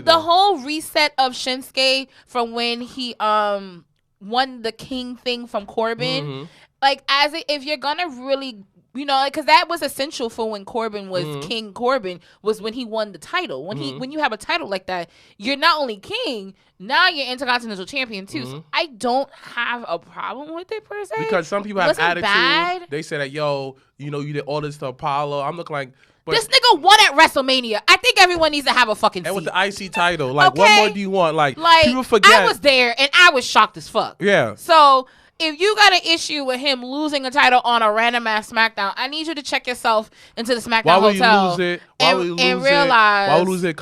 The whole reset of Shinsuke from when he won the king thing from Corbin, like if you're gonna really, because that was essential for when Corbin was King Corbin, was when he won the title. When you have a title like that, you're not only king, now you're Intercontinental Champion too. So I don't have a problem with it per se. Because some people have attitude. Bad. They say that, you did all this to Apollo. I'm looking like, but this nigga won at WrestleMania. I think everyone needs to have a fucking seat. And with the IC title, what more do you want? Like people forget. I was there and I was shocked as fuck. Yeah. So if you got an issue with him losing a title on a random ass SmackDown, I need you to check yourself into the SmackDown hotel. Why would you lose it? And realize. Why would you lose it a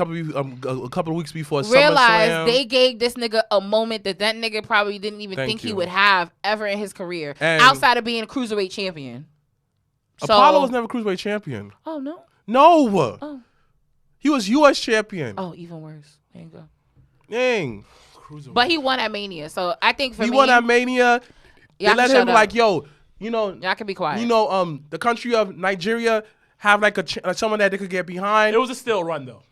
couple of weeks before SummerSlam? Realize they gave this nigga a moment that nigga probably didn't even think he would have ever in his career, outside of being a cruiserweight champion. Apollo was never cruiserweight champion. Oh no. No. Oh. He was U.S. champion. Oh, even worse. There you go. Dang. But he won at Mania, so I think for me, he won at Mania. They let him y'all can be quiet. The country of Nigeria have someone that they could get behind. It was a still run though.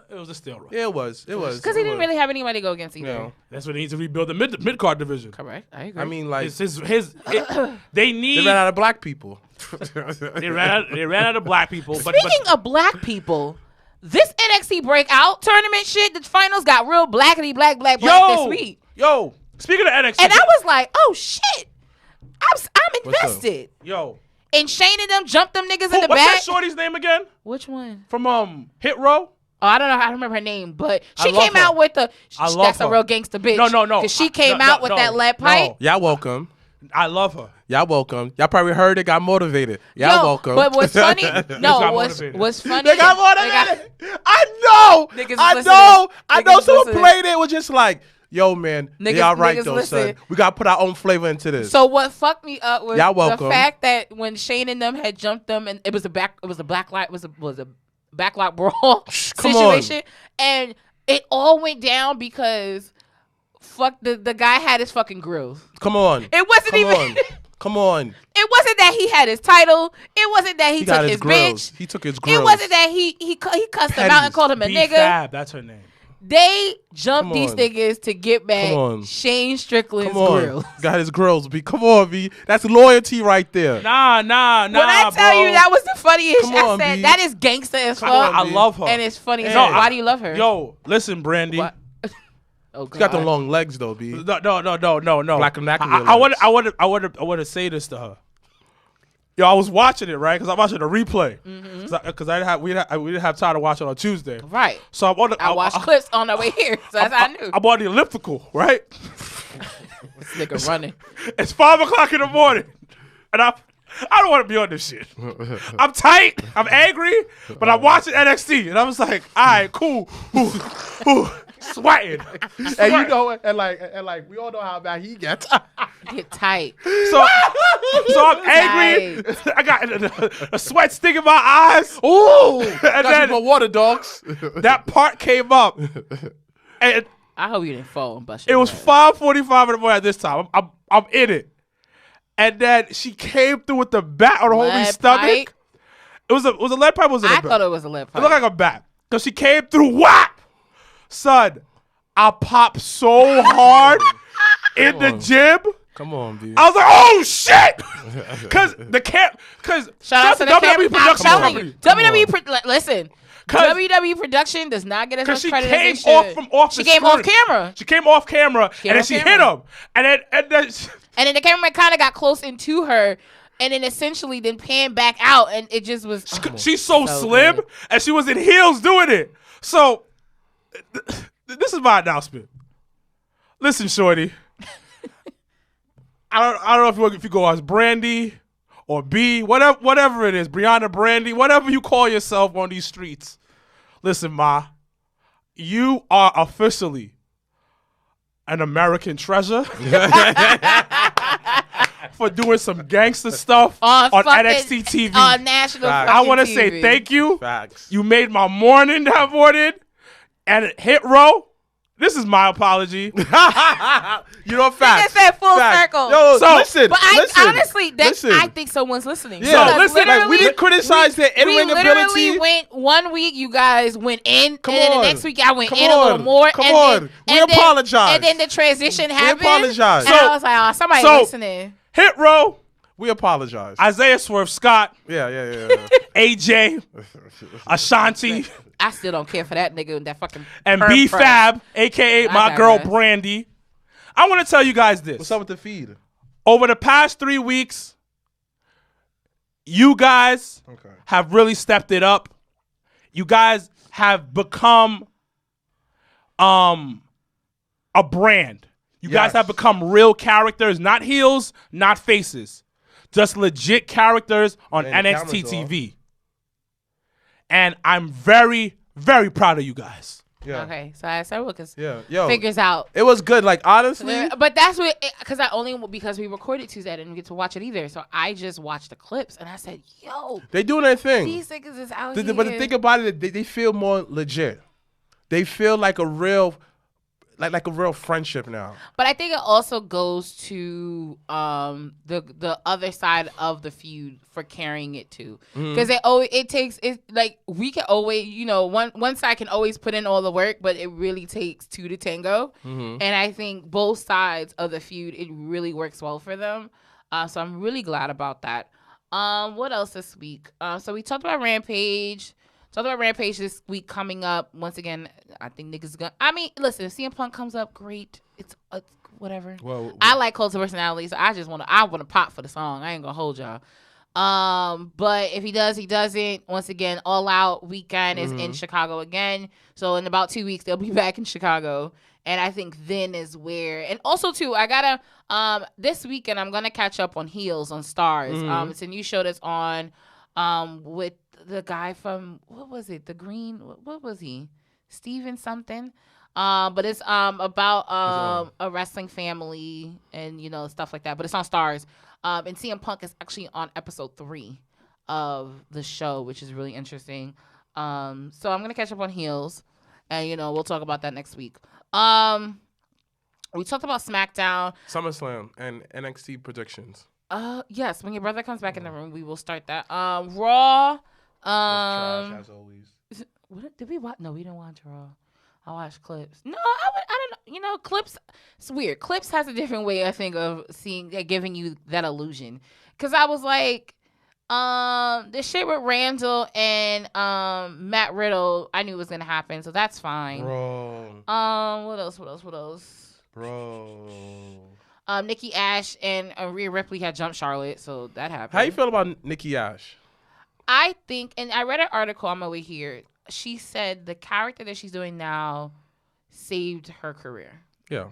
It was a still run. Yeah, it was. Because he didn't really have anybody to go against either. Yeah. That's what they need to rebuild the mid card division. Correct. I agree. I mean, they need. They ran out of black people. They ran out of black people. Speaking of black people, this NXT Breakout tournament shit, the finals got real blackity black this week. Yo, speaking of NXT, and I was like, oh shit, I'm invested. Yo. And Shane and them jumped them niggas in the back. What's that shorty's name again? Which one? From Hit Row. Oh, I don't know. I don't remember her name, but she came out with that's a real gangster bitch. No. Because she came out with that lead pipe. No. Y'all welcome. I love her. Y'all welcome. Y'all probably heard it, got motivated. Y'all welcome. But what's funny? What's funny? They got motivated. I know. Someone played it. Was just like, yo, man, they all right though, son. We gotta put our own flavor into this. So what fucked me up was the fact that when Shane and them had jumped them, and it was a backlot brawl situation, and it all went down because the guy had his fucking grills. Come on. It wasn't even. Come on. It wasn't that he had his title. It wasn't that he took his bitch. He took his grills. It wasn't that he cussed him out and called him a nigga. Fab, that's her name. They jumped these niggas to get back Shane Strickland's grills. Got his grills, B. Come on, B. That's loyalty right there. Nah. When I tell you that was the funniest shit, I said B. that is gangster as fuck. I love her. And it's funny as fuck. Why do you love her? Yo, listen, Brandy. What? Oh, God. She got them long legs though, B. No. Black and I want to say this to her. Yo, I was watching it, right? Because I'm watching the replay. Because we didn't have time to watch it on Tuesday. Right. So I watched clips on the way here, so that's how I knew. I'm on the elliptical, right? This nigga running. It's 5:00 in the morning, and I don't want to be on this shit. I'm tight. I'm angry, but I'm watching NXT, and I was like, all right, cool. Sweating. And you know, and like we all know how bad he gets. Get tight. So I'm angry. I got a sweat sticking in my eyes. Ooh. And got then you my water, dogs. that part came up. And I hope you didn't fall and bust it was 5:45 in the morning at this time. I'm in it. And then she came through with the bat on the homie's stomach. Pipe? It was a lead pipe. Was it? I thought it was a lead pipe. It looked like a bat. Because she came through. Whap! Son, I popped so hard in the gym. Come on, dude. I was like, oh shit! Because shout out to the WWE production company. WWE, listen. WWE production does not get as much credit as they should. She came off camera. She came off camera, and then she hit him, and then the cameraman kind of got close into her, and then essentially then panned back out, and it just was. She's so slim, good. And she was in heels doing it. So this is my announcement. Listen, shorty. I don't know if you go as Brandy or B, whatever it is, Briana Brandy, whatever you call yourself on these streets. Listen, ma, you are officially an American treasure. for doing some gangster stuff on fucking- NXT TV. On national Facts. I want to fucking say TV. thank you. Facts. You made my morning that morning. And Hit Row, this is my apology. You know, facts. just said full Facts. circle. Yo, So- listen. But listen, honestly, listen. I think someone's listening. Yeah, Because listen, like we didn't criticize their we in-ring literally ability. went 1 week, you guys went in, Come and then on. the next week I went Come in a little on. more. Come and on. Then, We and then- apologize. And then the transition happened. apologize. And So- I was like, oh, somebody so- listening. Hit Row, We apologize. Isaiah Swerve Scott, Yeah. AJ, Ashanti, I still don't care for that nigga and that fucking and perm B press. Fab, aka I my girl digress. Brandy. I want to tell you guys this. What's up with the feed? Over the past 3 weeks, you guys Okay. have really stepped it up. You guys have become a brand. You guys Yes. have become real characters, not heels, not faces. Just legit characters on And the NXT camera's off. TV. And I'm very, very proud of you guys. Yeah. Okay, so I said Wilkins Yeah. Yo. figures out. It was good. Like honestly. But that's what, because because we recorded Tuesday, I didn't get to watch it either. So I just watched the clips and I said, yo, They doing their thing. these niggas is out But here. the thing about it, they feel more legit. They feel like a real, like a real friendship now. But I think it also goes to the other side of the feud for carrying it too, because we can always, one side can always put in all the work, but it really takes two to tango, and I think both sides of the feud, it really works well for them. So I'm really glad about that. What else this week? So we talked about Rampage. Talked about Rampage this week coming up. Once again, I think niggas gonna. I mean, listen, if CM Punk comes up, great. It's whatever. Well, I like Cult of Personality, so I want to pop for the song. I ain't gonna hold y'all. But if he does, he doesn't. Once again, All Out weekend is in Chicago again. So in about 2 weeks, they'll be back in Chicago. And I think then is where, and also too, I gotta this weekend I'm gonna catch up on Heels on Stars. It's a new show that's on with the guy from, what was it? The Green, what was he? Steven something. But it's about a wrestling family and stuff like that. But it's on Stars. And CM Punk is actually on episode 3 of the show, which is really interesting. So I'm gonna catch up on Heels, and we'll talk about that next week. We talked about SmackDown. SummerSlam and NXT predictions. Yes, when your brother comes back in the room, we will start that. Raw. Trash as always. What did we watch? No, we didn't watch Raw. I watched clips. No, I don't know. Clips. It's weird. Clips has a different way, I think, of giving you that illusion. Cause I was like, the shit with Randall and Matt Riddle, I knew it was gonna happen, so that's fine. Bro. What else? Bro. Nikki Ash and Rhea Ripley had jumped Charlotte, so that happened. How you feel about Nikki Ash? I think, and I read an article on my way here. She said the character that she's doing now saved her career. Yeah.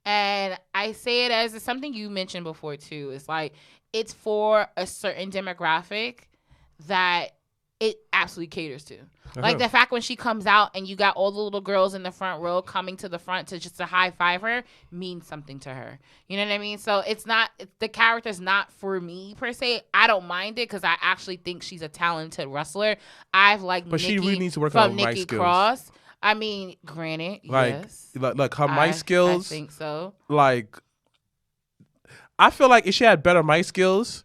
And I say it as something you mentioned before too. It's like it's for a certain demographic that it absolutely caters to. Like the fact when she comes out and you got all the little girls in the front row coming to the front to just to high five her means something to her. You know what I mean? So the character's not for me per se. I don't mind it because I actually think she's a talented wrestler. I've liked But Nikki she really needs to work from on mic Nikki skills. Cross. I mean, granted, yes. Like her mic skills. I think so. Like, I feel like if she had better mic skills,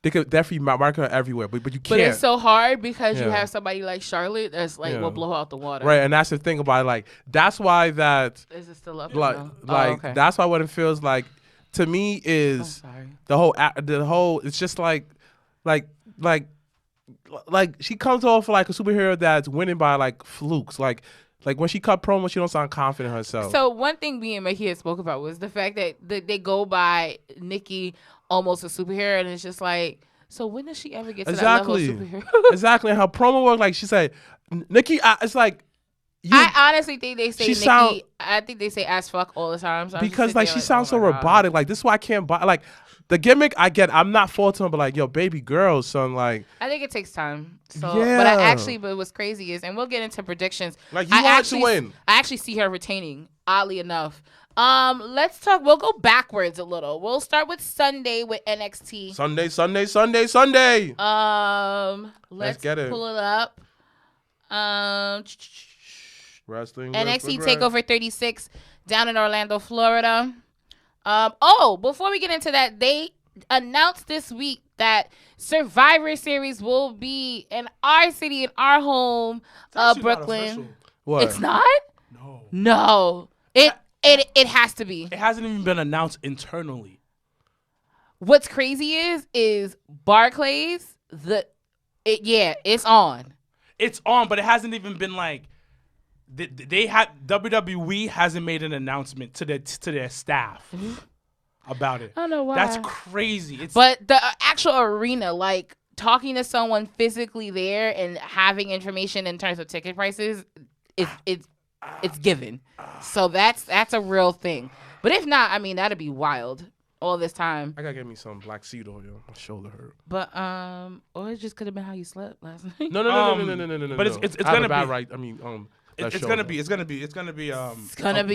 they could definitely mark her everywhere. But you can't. But it's so hard because you Yeah. have somebody like Charlotte that's like will blow out the water. Right, and that's the thing about it. Like, that's why that. Is it still up? Like, No? like that's why what it feels like to me is sorry. the whole. It's just like she comes off like a superhero that's winning by like flukes. Like when she cut promo, she don't sound confident in herself. So one thing me and Mahia spoke about was the fact that they go by Nikki almost a superhero, and it's just like, so when does she ever get to that level of superhero? Exactly. Her promo work, like she said, Nikki. It's like I honestly think they say She Nikki. sound- I think they say ass fuck all the time. So I'm just because sitting like there she sounds oh so my God. robotic. Like this is why I can't buy. Like the gimmick, I get. I'm not faulting her, but like yo, baby girl, son, like I think it takes time. So, Yeah. but what's crazy is, and we'll get into predictions. Like, you want to win. I actually see her retaining. Oddly enough, let's talk. We'll go backwards a little. We'll start with Sunday with NXT. Sunday. Let's get it. pull it up. Wrestling. NXT Takeover 36 down in Orlando, Florida. Before we get into that, they announced this week that Survivor Series will be in our city, in our home, actually not Brooklyn. official. What? It's not? No. No. It has to be. It hasn't even been announced internally. What's crazy is Barclays, it's on. It's on, but it hasn't even been like they had WWE hasn't made an announcement to their staff about it. I don't know why. That's crazy. But the actual arena, like talking to someone physically there and having information in terms of ticket prices, it's given. So that's a real thing. But if not, I mean that'd be wild. All this time. I gotta get me some black seed oil. My shoulder hurt. But or it just could have been how you slept last night. No. But it's I have gonna a bad be right. I mean, it's gonna be It's gonna be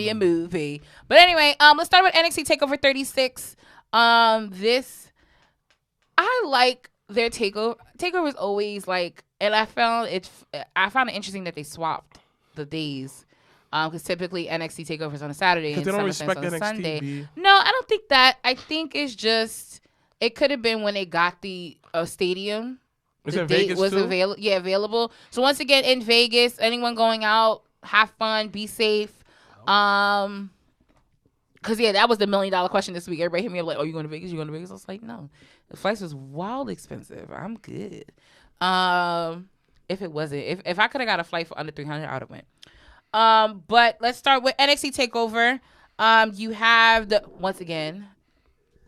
a movie. But anyway, let's start with NXT Takeover 36. This I like their takeover. Takeover is always like, and I found it interesting that they swapped the days. Because typically NXT Takeover is on a Saturday and they don't SummerSlam's respect on a NXT, Sunday. B. No, I don't think that. I think it's just it could have been when they got the stadium. Is the it date Vegas was too? available. So once again, in Vegas, anyone going out, have fun, be safe. Because that was the $1 million question this week. Everybody hit me up like, "Oh, you going to Vegas? You going to Vegas?" I was like, "No, the flights was wild expensive. I'm good." If it wasn't, if I could have got a flight for under $300, I would have went. But let's start with NXT Takeover. You have once again,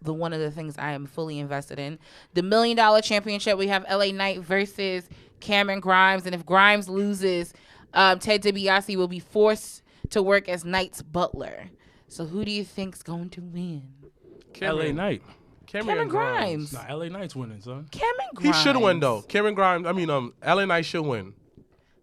one of the things I am fully invested in, the $1 million championship. We have LA Knight versus Cameron Grimes, and if Grimes loses, Ted DiBiase will be forced to work as Knight's butler. So who do you think's going to win? LA Knight. Cameron Grimes. Nah, LA Knight's winning, son. Cameron He Grimes. should win though. Cameron Grimes. LA Knight should win.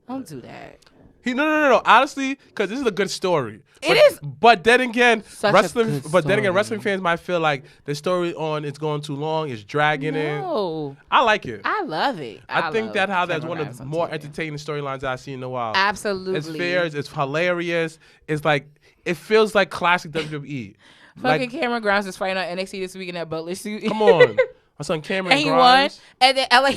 Don't do that. No. Honestly, because this is a good story. It is. But then again, Such a good wrestling fans might feel like the story on it's going too long, it's dragging in. No. I like it. I love it. I think love that's Cameron one of Grimes the on more TV. entertaining storylines I've seen in a while. Absolutely. It's fair. It's hilarious. It's like it feels like classic WWE. Fucking Cameron Grimes is fighting on NXT this week in that butler suit. Come on. My son Cameron And he won. Grimes. And then LA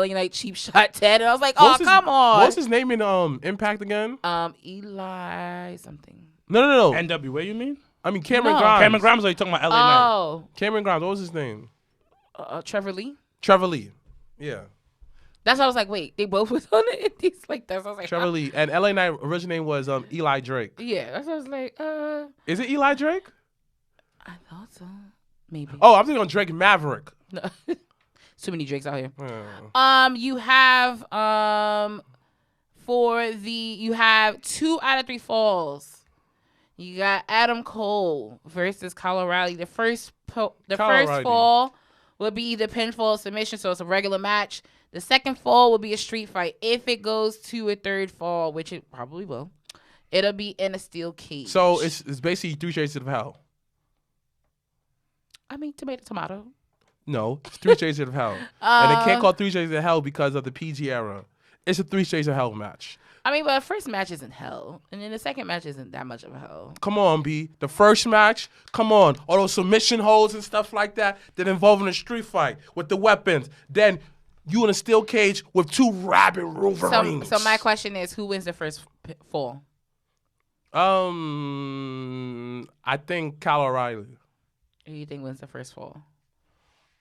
Knight cheap shot Ted. And I was like, oh, come on. What's his name in Impact again? Eli something. No. NWA, you mean? I mean Cameron No. Grimes. Cameron Grimes, or you talking about LA Knight? Oh. Cameron Grimes. What was his name? Trevor Lee. Trevor Lee. Yeah. That's why I was like, wait, they both was on the Indies like that. So I was like, Trevor Lee. And LA Knight original name was Eli Drake. yeah. That's why I was like, Is it Eli Drake? I thought so. Maybe. Oh, I'm thinking on Drake Maverick. No. Too many Drakes out here. Oh. You have you have 2 out of 3 falls. You got Adam Cole versus Kyle O'Reilly. The first fall will be the pinfall submission, so it's a regular match. The second fall will be a street fight. If it goes to a third fall, which it probably will, it'll be in a steel cage. So it's basically 3 Shades of Hell. I mean, tomato. No, it's 3 Shades of Hell. And they can't call 3 Shades of Hell because of the PG era. It's a 3 Shades of Hell match. I mean, but the first match isn't hell. And then the second match isn't that much of a hell. Come on, B. The first match, come on. All those submission holds and stuff like that involving a street fight with the weapons. Then you in a steel cage with 2 rabid Wolverines. So my question is, who wins the first fall? I think Kyle O'Reilly. Who do you think wins the first fall?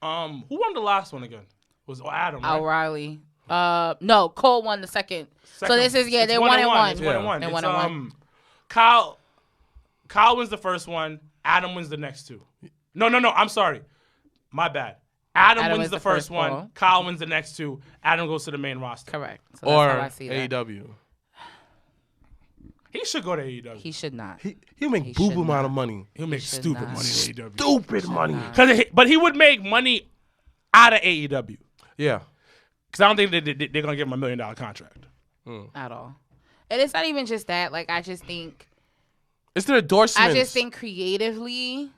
Who won the last one again? Was Adam, right? O'Reilly. No, Cole won the second. So this is they're 1-1. It's 1-1. They're It's 1-1. Kyle wins the first one. Adam wins the next 2. No. I'm sorry. My bad. Adam wins the first one. fall. Kyle wins the next 2. Adam goes to the main roster. Correct. So Or that's how I see that. AEW. He should go to AEW. He should not. He'll make boo-boo amount of money. He'll make should stupid not. money in AEW. Stupid money. But he would make money out of AEW. Yeah. Because I don't think they're going to give him $1 million contract. At all. And it's not even just that. Like, I just think. It's their endorsements. I just think creatively,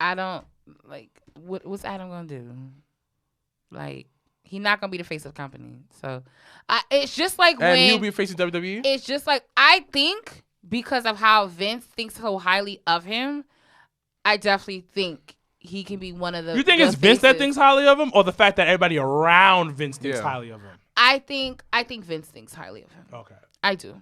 I don't, like, what's Adam going to do? Like, he's not going to be the face of the company. So, it's just like and when. he'll be facing WWE? It's just like, I think because of how Vince thinks so highly of him, I definitely think he can be one of the. You think it's Vince that thinks highly of him, or the fact that everybody around Vince thinks highly of him? I think Vince thinks highly of him. Okay. I do.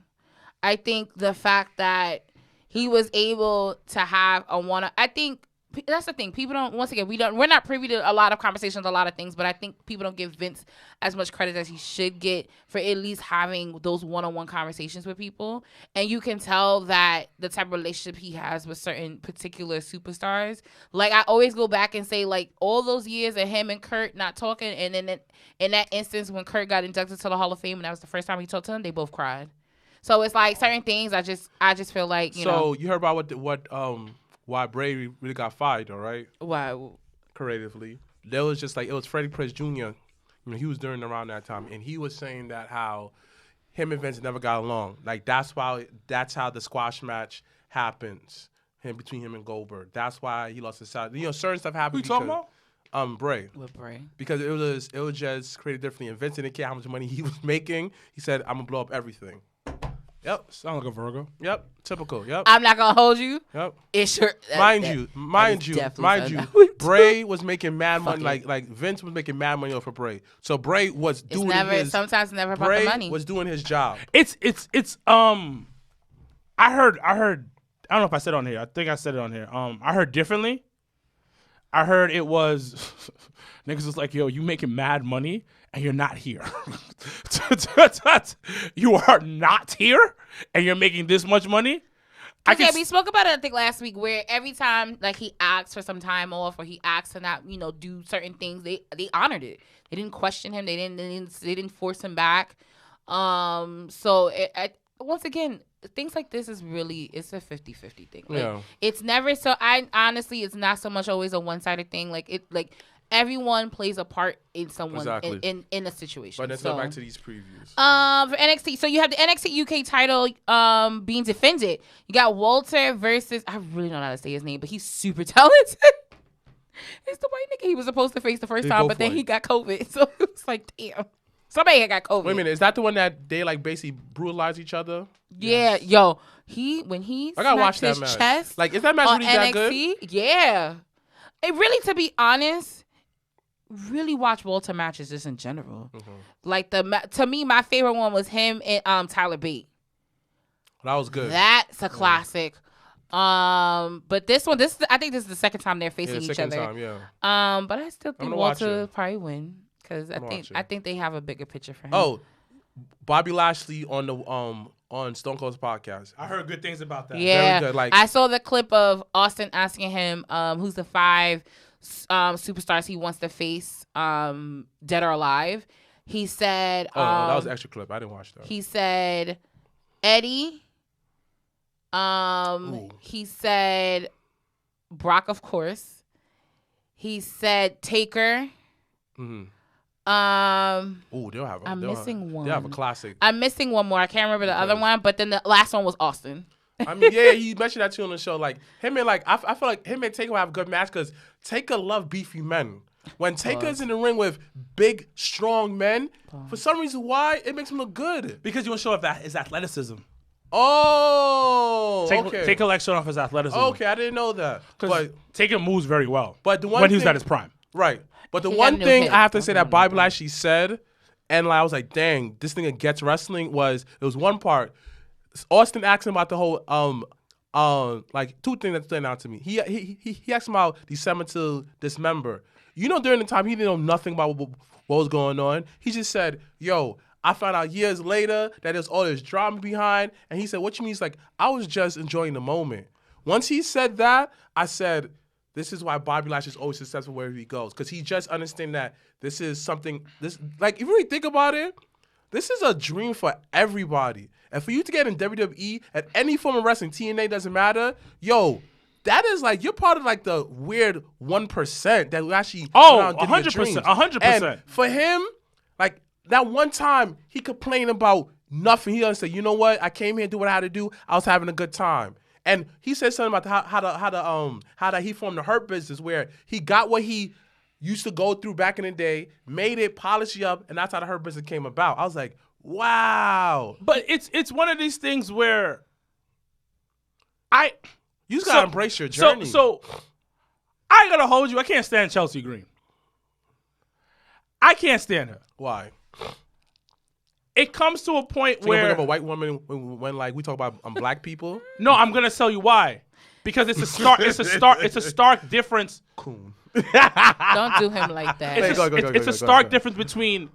I think the fact that he was able to have I think that's the thing. People don't. Once again, we're not privy to a lot of conversations, a lot of things, but I think people don't give Vince as much credit as he should get for at least having those one-on-one conversations with people. And you can tell that the type of relationship he has with certain particular superstars. Like, I always go back and say, like, all those years of him and Kurt not talking, and then in that instance when Kurt got inducted to the Hall of Fame and that was the first time he talked to him, they both cried. So it's like certain things I just feel like, you know. So you heard about why Bray really got fired, though, right? Why? Creatively. There was just like, it was Freddie Prinze Jr. You know, he was during around that time, and he was saying that how him and Vince never got along. Like, that's how the squash match happens between him and Goldberg. That's why he lost his side. You know, certain stuff happened. Who you talking about? Bray. With Bray. Because it was just created differently. And Vince didn't care how much money he was making. He said, I'm gonna blow up everything. Yep. Sound like a Virgo. Yep. Typical. Yep. I'm not gonna hold you. Yep. It's sure. Mind you, Bray was making mad money. Like Vince was making mad money off of Bray. So Bray was doing sometimes never about Bray the money. was doing his job. It's I heard I don't know if I said it on here. I think I said it on here. I heard differently. I heard it was niggas was like, yo, you making mad money and you're not here. You are not here and you're making this much money. We spoke about it, I think, last week, where every time like he asked for some time off or he asked to not, do certain things, they honored it. They didn't question him. They didn't force him back. So once again, things like this is really, it's a 50-50 thing. Like, it's never so. Honestly, it's not so much always a one-sided thing. Like everyone plays a part in someone in a situation. But let's go back to these previews. For NXT, so you have the NXT UK title being defended. You got Walter versus, I really don't know how to say his name, but he's super talented. It's the white nigga he was supposed to face the first time, but then he got COVID. So it was like, damn. Somebody had got COVID. Wait a minute, is that the one that they like basically brutalize each other? Yeah, yo, when he I gotta watch smacked that his match. chest, like, is that match really that NXT, good? Yeah, it really, to be honest, really watch Walter matches just in general. Mm-hmm. Like to me, my favorite one was him and Tyler Bate. That was good. That's a classic. But this one, I think this is the second time they're facing each other. Time, yeah. But I still think Walter probably win because I think they have a bigger picture for him. Oh, Bobby Lashley on Stone Cold's podcast. I heard good things about that. Yeah, very good. Like, I saw the clip of Austin asking him who's the 5 superstars he wants to face, dead or alive. He said, that was an extra clip. I didn't watch that. He said Eddie. He said Brock, of course. He said Taker. Mm-hmm. I'm missing one. They have a classic. I'm missing one more. I can't remember the other one, but then the last one was Austin. I mean, yeah, he mentioned that too on the show. Like him and I feel like him and Taker will have a good match because Taker love beefy men. When Taker's in the ring with big, strong men, for some reason, why it makes him look good? Because you want to show off that his athleticism. Oh, okay. Taker likes showing off his athleticism. Okay, I didn't know that. But Taker moves very well. But the one when he's at his prime, right? But the one thing I have to say that Bobby Lashley said, and I was like, dang, this nigga gets wrestling. It was one part. Austin asked him about the whole like 2 things that stand out to me. He asked him about December to Dismember. During the time he didn't know nothing about what was going on. He just said, yo, I found out years later that there's all this drama behind. And he said, what you mean? He's like, I was just enjoying the moment. Once he said that, I said, this is why Bobby Lashley is always successful wherever he goes. Because he just understands that this is something, like, if you really think about it, This is a dream for everybody. And for you to get in WWE at any form of wrestling, TNA doesn't matter. Yo, that is like you're part of like the weird 1% that actually. Oh, 100%, 100%. And for him, like that one time he complained about nothing. He said, "You know what? I came here to do what I had to do. I was having a good time." And he said something about how he formed the Hurt Business, where he got what he used to go through back in the day, made it, polished it up, and that's how the Hurt Business came about. I was like, wow. But it's one of these things where you just gotta embrace your journey. So I gotta hold you. I can't stand Chelsea Green. I can't stand her. Why? It comes to a point So where you bring up a white woman when like we talk about black people. No, I'm gonna tell you why. Because it's a stark difference. Coon. Don't do him like that. It's a stark difference between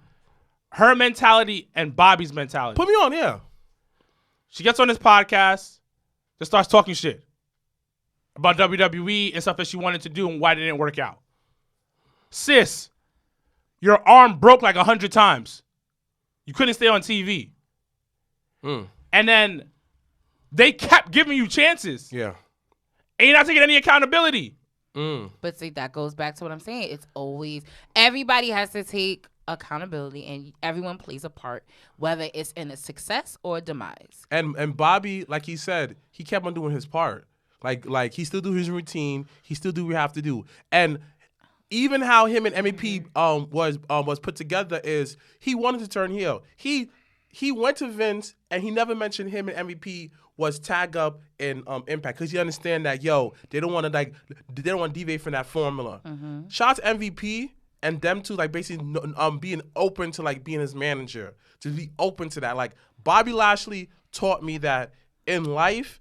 her mentality and Bobby's mentality. Put me on, yeah. She gets on this podcast, just starts talking shit about WWE and stuff that she wanted to do and why it didn't work out. Sis, your arm broke like 100 times. You couldn't stay on TV. And then they kept giving you chances. Yeah. And you're not taking any accountability. But see, that goes back to what I'm saying. It's always, everybody has to take accountability and everyone plays a part, whether it's in a success or a demise. And Bobby, like he said, he kept on doing his part. Like he still do his routine. He still do what we have to do. And even how him and MVP was put together is he wanted to turn heel. He went to Vince and he never mentioned him and MVP was tag up in Impact because you understand that they don't want to deviate from that formula. Shout out to MVP and them two like basically being open to like being his manager, to be open to that. Like Bobby Lashley taught me that in life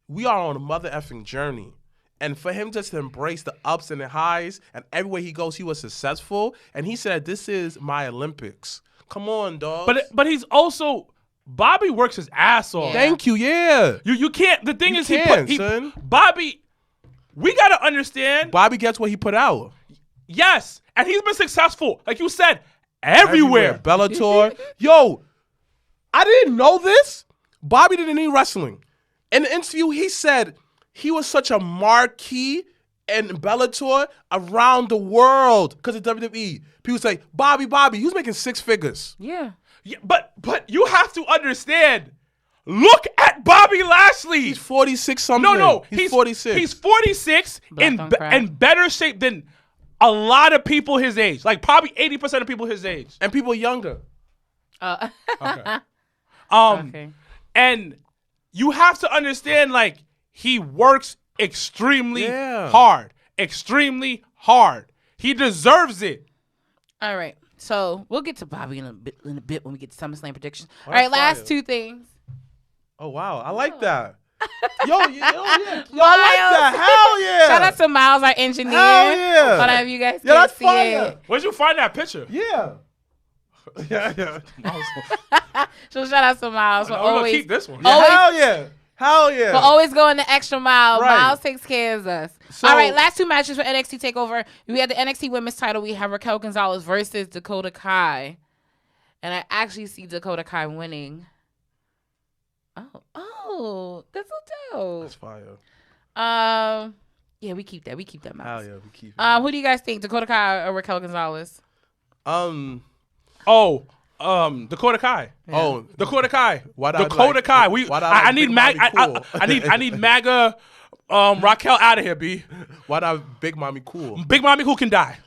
we are on a mother effing journey. And for him just to embrace the ups and the highs, and everywhere he goes, he was successful. And he said, "This is my Olympics." Come on, dog. But he's also Bobby works his ass off. Yeah. Thank you. Yeah. You can't. The thing You is, son. Bobby. We gotta understand. Bobby gets what he put out. Yes, and he's been successful, like you said, everywhere. Bellator. Yo, I didn't know this. Bobby didn't need wrestling. In the interview, he said he was such a marquee in Bellator around the world because of WWE. People say, Bobby, he was making 6 figures. Yeah. Yeah, but you have to understand. Look at Bobby Lashley. He's 46 something. No, he's 46. He's 46 in better shape than a lot of people his age. Like probably 80% of people his age. And people younger. Okay. Okay. And you have to understand, like, he works extremely Yeah. hard. Extremely hard. He deserves it. All right. So we'll get to Bobby in a bit when we get to SummerSlam predictions. All right, last 2 things. Oh, wow. I like that. Yo, yeah. Yo, I like that. Hell yeah. Shout out to Miles, our engineer. Hell yeah. Hold on, if you guys Yeah, can that's see fire. it. Where'd you find that picture? Yeah. Yeah. So shout out to Miles for I'm gonna always keep this one. always- Hell yeah. for always going the extra mile. Right. Miles takes care of us. So- All right, last 2 matches for NXT TakeOver. We had the NXT Women's title. We have Raquel Gonzalez versus Dakota Kai. And I actually see Dakota Kai winning. Oh, that's so dope. That's fire. Yeah, we keep that. We keep that, Hell Miles. yeah, we keep it. Who do you guys think, Dakota Kai or Raquel Gonzalez? Dakota Kai. Oh, Dakota Kai. Why Dakota Kai. I need I need MAGA Raquel out of here, B. Why not Big Mommy cool? Big Mommy who can die.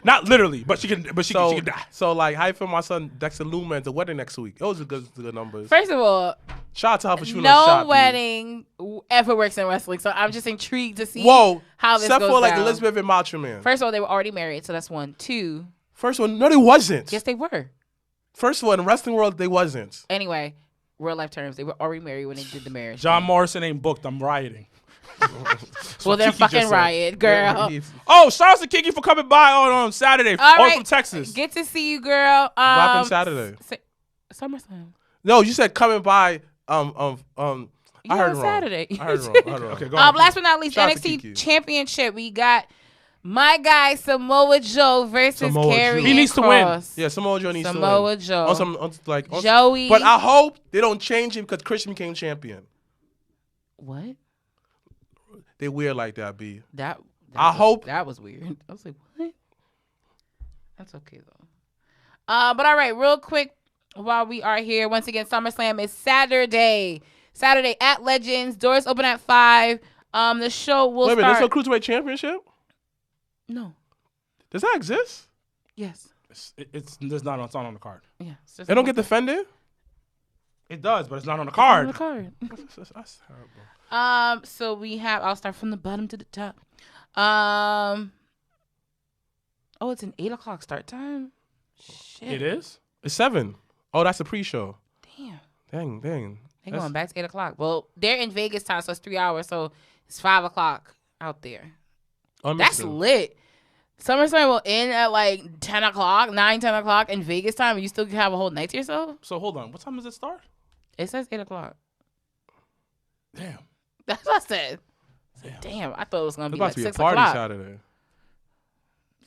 Not literally, but she can die. So like, how you feel my son Dexter Lumen at the wedding next week? Those are good numbers. First of all, Shout out to her for shooting a no shot. wedding ever works in wrestling, so I'm just intrigued to see how this except goes for like down. Elizabeth and Macho Man. First of all, they were already married, so that's 1. 2. First one, no, they wasn't. Yes, they were. First of all, in the wrestling world, they wasn't. Anyway, real life terms, they were already married when they did the marriage. John Morrison ain't booked. I'm rioting. Well, then Kiki just fucking said. riot, girl. Oh, shout out to Kiki for coming by on Saturday. All right. From Texas. Get to see you, girl. What happened Saturday? SummerSlam. No, you said coming by. I heard it wrong. Saturday. I heard it wrong. Okay, go ahead. Last but not least, Shout out to NXT Kiki. Championship. We got My guy Samoa Joe versus Samoa Karrion Joe. He needs to win. Cross. Yeah, Samoa Joe needs to Samoa win. Joe. On Joey. But I hope they don't change him because Christian became champion. What? They weird like that, B. I hope that was weird. I was like, what? That's okay though. But all right, real quick, while we are here, once again, SummerSlam is Saturday. Saturday at Legends. Doors open at 5. The show will Wait a minute, start. there's no Cruiserweight Championship? No. Does that exist? Yes. It's not on the card. Yeah. They don't get defended? It does, but it's not on the On card. the card. That's terrible. So we have. I'll start from the bottom to the top. Oh, it's an 8:00 start time. Shit. It is? It's 7. Oh, that's a pre-show. Damn. Dang. They're going back to 8:00. Well, they're in Vegas time, so it's 3 hours. So it's 5:00 out there. That's lit. SummerSlam will end at like 10 o'clock, 10 o'clock in Vegas time, and you still can have a whole night to yourself? So hold on. What time does it start? It says 8:00. Damn. That's what I said. Damn, I thought it was going to It's be about like to be a 6 party o'clock. Saturday.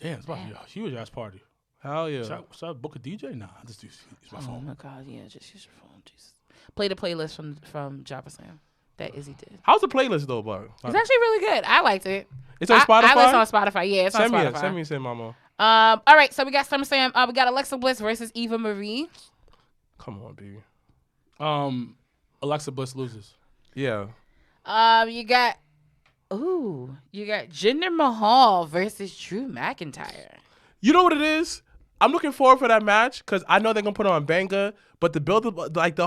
Damn, it's about to be a huge ass party. Hell yeah. Should I book a DJ? Nah, I just use my Oh phone. my God, yeah, just use your phone. Jesus. Play the playlist from Jobbertears that Izzy did. How's the playlist though, bud? It's actually really good. I liked it. It's on Spotify? I listen on Spotify. Yeah, it's on Spotify. Send me, mama. All right, so we got SummerSlam. We got Alexa Bliss versus Eva Marie. Come on, baby. Alexa Bliss loses. Yeah. You got Jinder Mahal versus Drew McIntyre. You know what it is? I'm looking forward for that match because I know they're gonna put it on banger, but the build up, like the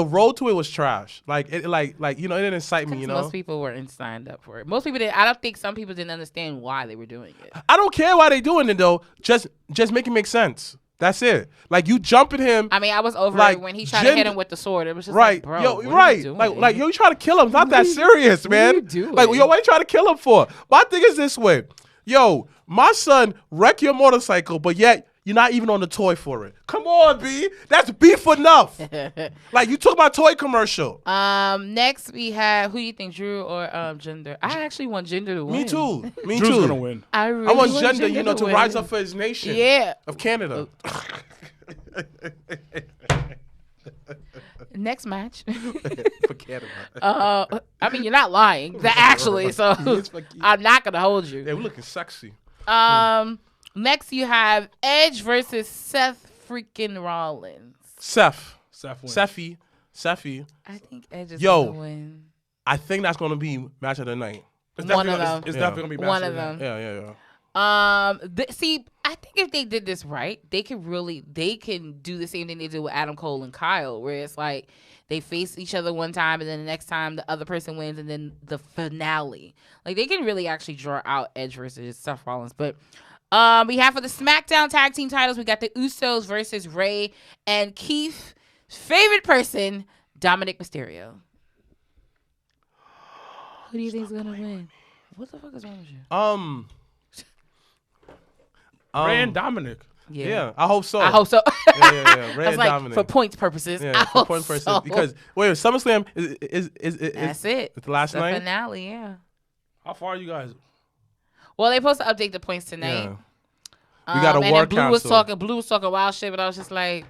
road to it was trash. Like it, like it didn't excite me. You know, Most people weren't signed up for it. Most people didn't. I don't think some people didn't understand why they were doing it. I don't care why they doing it though. Just make it make sense. That's it. Like you jumping him. I mean, I was over like, it when he tried to hit him with the sword. It was just right, like, bro, yo, what right, are you doing? like yo, you trying to kill him? It's not that serious, man. are you doing? Like yo, what are you trying to kill him for? My thing is this way, yo, my son wrecked your motorcycle, but yet you're not even on the toy for it. Come on, B. That's beef enough. Like you took my toy commercial. Next we have who you think, Drew or Jinder? I actually want Jinder to win. Me too. Me Drew's too. gonna win. I really I want want Jinder, to win. rise up for his nation. Yeah. Of Canada. Next match. For Canada. I mean, you're not lying. Actually, so I'm not gonna hold you. Yeah, we're looking sexy. Next you have Edge versus Seth freaking Rollins. Seth wins. Seffi. I think Edge is Yo. gonna win. I think that's gonna be match of the night. It's One definitely of gonna- them. It's Yeah. definitely gonna be One match of the night. them. Yeah. See, I think if they did this right, they can do the same thing they did with Adam Cole and Kyle, where it's like they face each other one time and then the next time the other person wins and then the finale. Like they can really actually draw out Edge versus Seth Rollins. But we have for the SmackDown tag team titles, we got the Usos versus Ray and Keith's favorite person, Dominic Mysterio. Who do you think is gonna win? What the fuck is wrong with you? Ray and Dominic. Yeah, I hope so. I hope so. Yeah. Ray I was and like, Dominic. for points purposes. I Yeah, for hope point person. so. Because wait, SummerSlam is That's it. It's the last The night. finale, yeah. How far are you guys? Well, they supposed to update the points tonight. Yeah. We got a and war then Blue was council. talking wild shit, but I was just like,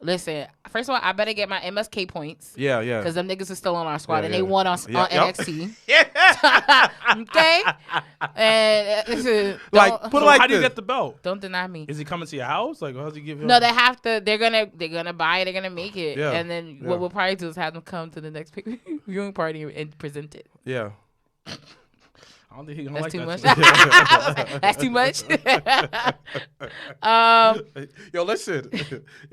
listen, first of all, I better get my MSK points. Yeah. Because them niggas are still on our squad, Yeah, and yeah. they won on Yep. NXT. Yeah. Okay? And listen, Like, don't- put it like How do you this. get the belt? don't deny me. Is he coming to your house? Like, how's he give you? No, they have to. They're gonna buy it. They're gonna make it, Yeah, and then yeah. what we'll probably do is have them come to the next viewing party and present it. Yeah. I don't think he's gonna That's like too that much. shit. That's too much. Yo,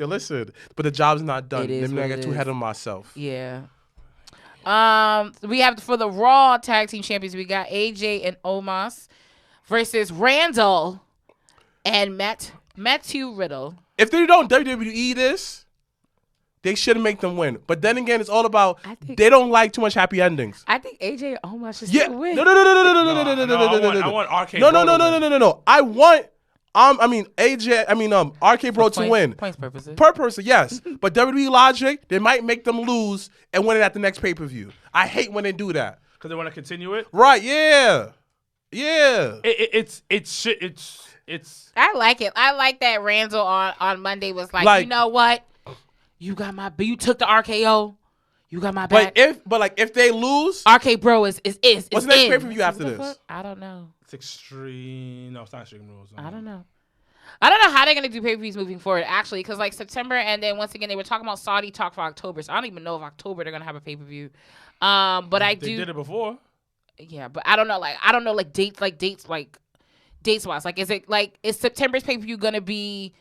listen. But the job's not done. It is Let me not what get it too is. ahead of myself. Yeah. We have for the Raw Tag Team Champions, we got AJ and Omos versus Randall and Matthew Riddle. If they don't WWE this, they shouldn't make them win. But then again, it's all about they don't like too much happy endings. I think AJ and Omos should Yeah. still win. No. I want RK Bro to win. No. I want RK Bro to win. Points purposes. Per person, yes. But WWE logic, they might make them lose and win it at the next pay-per-view. I hate when they do that. Because they want to continue it. Right, yeah. Yeah. It's. I like it. I like that Randall on Monday was like, you know what? You got my. You took the RKO. You got my back. But if they lose, RK Bro is what's the next pay-per-view after this? I don't know. It's Extreme. No, it's not Extreme Rules. I don't know. I don't know how they're gonna do pay-per-views moving forward. Actually, because like September, and then once again they were talking about Saudi talk for October. So I don't even know if October they're gonna have a pay-per-view. But they did it before. Yeah, but I don't know. I don't know dates wise. Like, is September's pay-per-view gonna be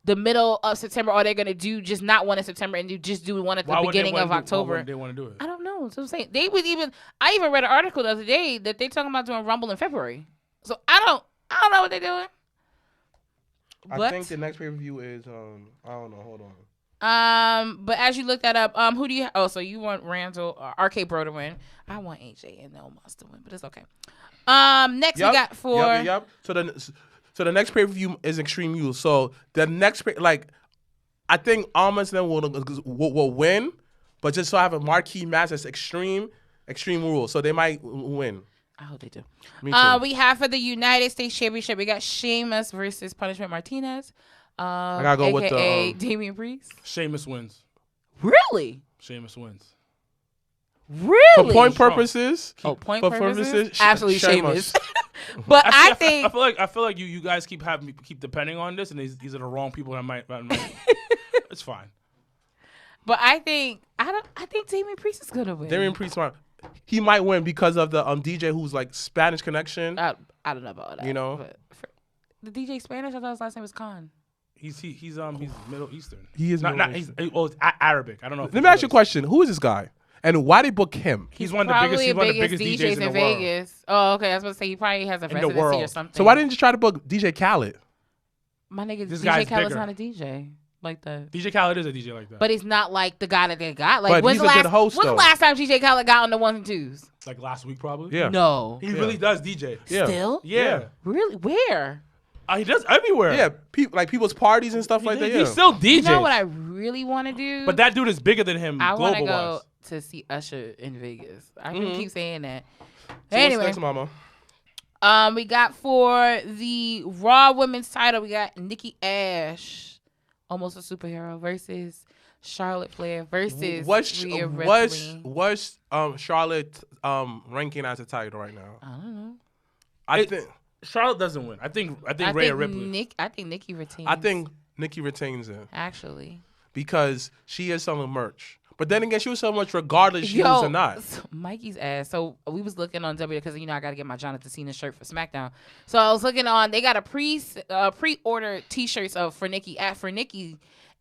the middle of September, or they're gonna do just not one in September and do one at the beginning of October? Why would they want to do it? I don't know. So I'm saying I even read an article the other day that they talking about doing Rumble in February. So I don't know what they're doing. I think the next pay-per-view is I don't know. Hold on. But as you look that up, who do you? Oh, so you want Randall, RK Bro to win? I want AJ and Omos to win, but it's okay. Next we got for. Yep. So the next pay-per-view is Extreme Rules. So the next I think Omos then will win, but just so I have a marquee match that's Extreme Rules. So they might win. I hope they do. Me too. We have for the United States Championship, we got Sheamus versus Punishment Martinez. I gotta go with the Damian Priest. Sheamus wins. Really? Sheamus wins. Really? For point purposes. Point for purposes? Absolutely Sheamus. But I feel like you guys keep depending on this, and these are the wrong people that might it's fine. But I think Damian Priest is gonna win. Damian Priest he might win because of the DJ who's like Spanish connection. I don't know about that. You know, but the DJ Spanish. I thought his last name was Khan. He's Middle Eastern. He is it's Arabic. I don't know. Let me ask you a question. Who is this guy? And why they book him? He's one of the biggest DJs in Vegas. Oh, okay. I was about to say he probably has a residency or something. So why didn't you try to book DJ Khaled? My nigga, this DJ Khaled's not a DJ like that. DJ Khaled is a DJ like that. But he's not like the guy that they got. Like, but he's a good host, when's the last time DJ Khaled got on the 1s and 2s? Like last week, probably. Yeah. No. He really does DJ. Yeah. Still? Yeah. Really? Where? He does everywhere. Yeah. People's parties and stuff like that. He's still DJ. You know what I really want to do? But that dude is bigger than him. I want to go global-wise. to see Usher in Vegas. I can keep saying that. So anyway, what's next, mama? we got for the Raw Women's title, we got Nikki Ash, almost a superhero, versus Charlotte Flair versus Rhea Ripley. What's Charlotte ranking as a title right now? I don't know. I think Charlotte doesn't win. I think Rhea Ripley. I think Nikki retains. I think Nikki retains it. Actually. Because she is selling merch. But then again, she was selling merch regardless she was or not. Mikey's ass. So we was looking on W because I got to get my Jonathan Cena shirt for SmackDown. So I was looking on. They got a pre-order T-shirts for Nikki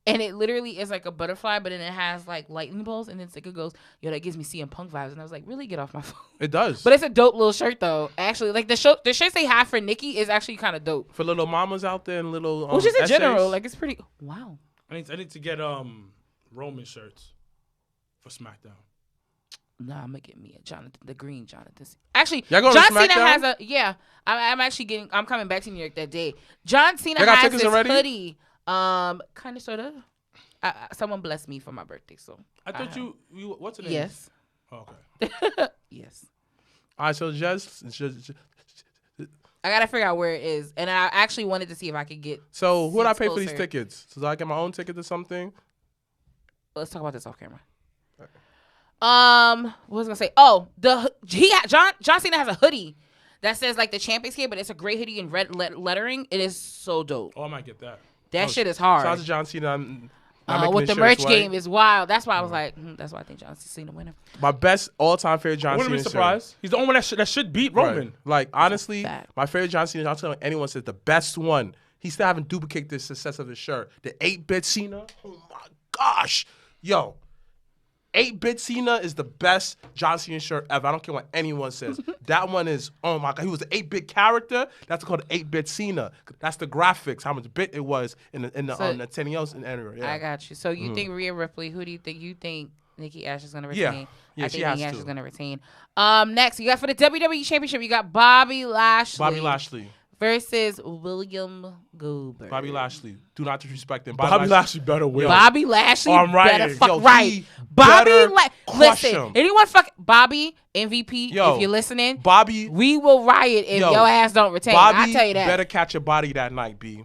and it literally is like a butterfly, but then it has like lightning bolts, and then Sika goes, "Yo, that gives me CM Punk vibes." And I was like, "Really? Get off my phone." It does. But it's a dope little shirt though. Actually, like the shirts they have for Nikki is actually kind of dope for little mamas out there and little. Well, just in essays. general, like it's pretty. Wow. I need to get Roman shirts for SmackDown. Nah, I'm gonna get me the green Jonathan. Actually, John Cena has a I'm actually I'm coming back to New York that day. John Cena has this hoodie. Kind of, sort of. Someone blessed me for my birthday, so. I thought you what's the name? Yes. Oh, okay. Yes. All right, so just I gotta figure out where it is, and I actually wanted to see if I could get. So who would I pay for these tickets? So I get my own ticket or something? Let's talk about this off camera. What was I gonna say? Oh, John Cena has a hoodie that says like the Champions here, but it's a gray hoodie in red lettering. It is so dope. Oh, I might get that. That shit is hard. Shout out to John Cena. With the merch game is wild. That's why I was like, that's why I think John Cena winner. My best all-time favorite John Cena. I wouldn't be surprised. He's the only one that should beat Roman. Right. Like honestly, my favorite John Cena. I'll tell anyone says the best one. He still haven't duplicated the success of his shirt. The 8-bit Cena. Oh my gosh, yo. 8-bit Cena is the best John Cena shirt ever. I don't care what anyone says. That one is, oh my God. He was an 8-bit character. That's called 8-bit Cena. That's the graphics, how much bit it was in the Nintendo and era. Yeah. I got you. So you think Rhea Ripley, who do you think? You think Nikki Ash is going to retain? Yeah, I think Nikki Ash is going to retain. Next, you got for the WWE Championship, you got Bobby Lashley. versus William Goldberg. Bobby Lashley. Do not disrespect him. Bobby Lashley better win. Bobby Lashley I'm right. better fuck Yo, right. he Bobby, better crush listen, him. anyone fuck Bobby MVP? Yo, if you're listening, Bobby. we will riot if Yo, your ass don't retain. Bobby I tell you that. better catch a body that night, B.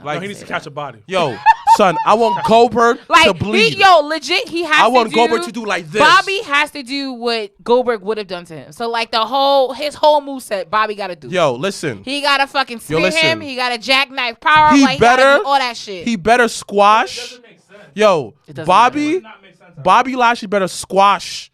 Like, he needs to catch a body. Yo, son, I want Goldberg to bleed. Legit, he has to I want do, Goldberg to do like this. Bobby has to do what Goldberg would have done to him. So, like, his whole moveset, Bobby got to do. Yo, listen. He got to fucking spear listen. him. He got to jackknife power. He like, better, he gotta do all that shit. He better squash. Yo, Bobby Lashley better squash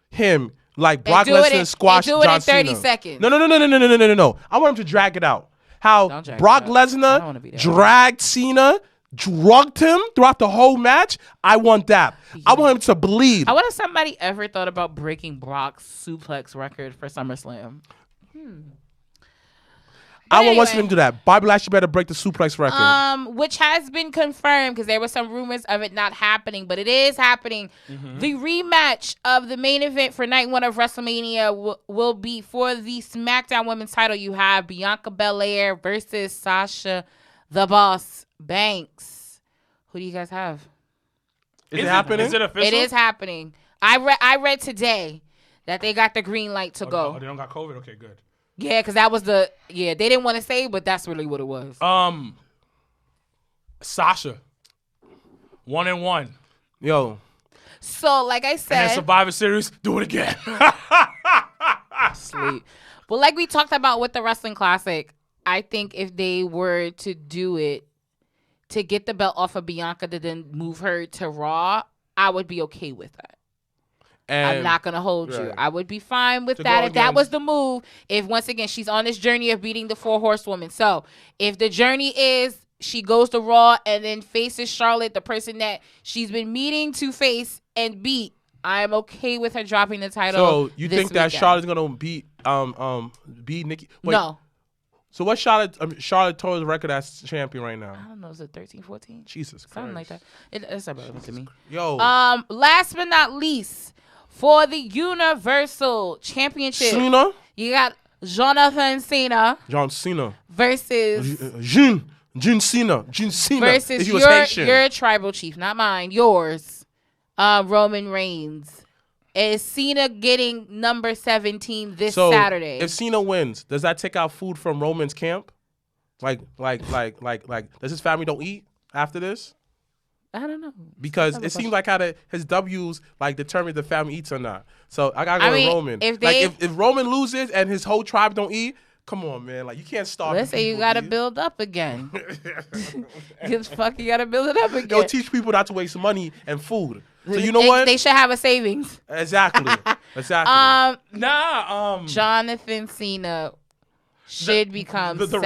him like Brock Lesnar squashed John Cena. In 30 seconds. No. I want him to drag it out. How Brock Lesnar dragged Cena, drugged him throughout the whole match. I want that. Yeah. I want him to bleed. I wonder if somebody ever thought about breaking Brock's suplex record for SummerSlam. I want him to do that. Bobby Lashley better break the suplex record. Which has been confirmed because there were some rumors of it not happening, but it is happening. The rematch of the main event for night 1 of WrestleMania will be for the SmackDown Women's title. You have Bianca Belair versus Sasha the Boss Banks. Who do you guys have? Is it happening? Is it official? It is happening. I read today that they got the green light to go. Oh, they don't got COVID? Okay, good. Yeah, because that was they didn't want to say, but that's really what it was. Sasha, 1-1. Yo. So, like I said, and then Survivor Series, do it again. Sleep. But like we talked about with the Wrestling Classic, I think if they were to do it to get the belt off of Bianca to then move her to Raw, I would be okay with that. And I'm not going to hold you. I would be fine with that if that was the move. If, once again, she's on this journey of beating the 4 horsewomen. So, if the journey is she goes to Raw and then faces Charlotte, the person that she's been meaning to face and beat, I'm okay with her dropping the title. So, you think that Charlotte's going to beat Nikki? Wait, no. So, what's Charlotte Torres' record as champion right now? I don't know. Is it 13, 14? Jesus Christ. Something like that. It's irrelevant to me. Yo. Last but not least, for the Universal Championship, you got Jonathan Cena. John Cena. Versus... John Cena. Versus your tribal chief, not mine, yours, Roman Reigns. Is Cena getting number 17 this Saturday? If Cena wins, does that take out food from Roman's camp? Like, does his family don't eat after this? I don't know. Because it seems like his W's like determine the family eats or not. So I gotta go with Roman. If Roman loses and his whole tribe don't eat, come on, man. Like you can't starve. Let's say you gotta build up again. You gotta build it up again. Yo, teach people not to waste money and food. So you know what? They should have a savings. Exactly. Jonathan Cena should become the 17.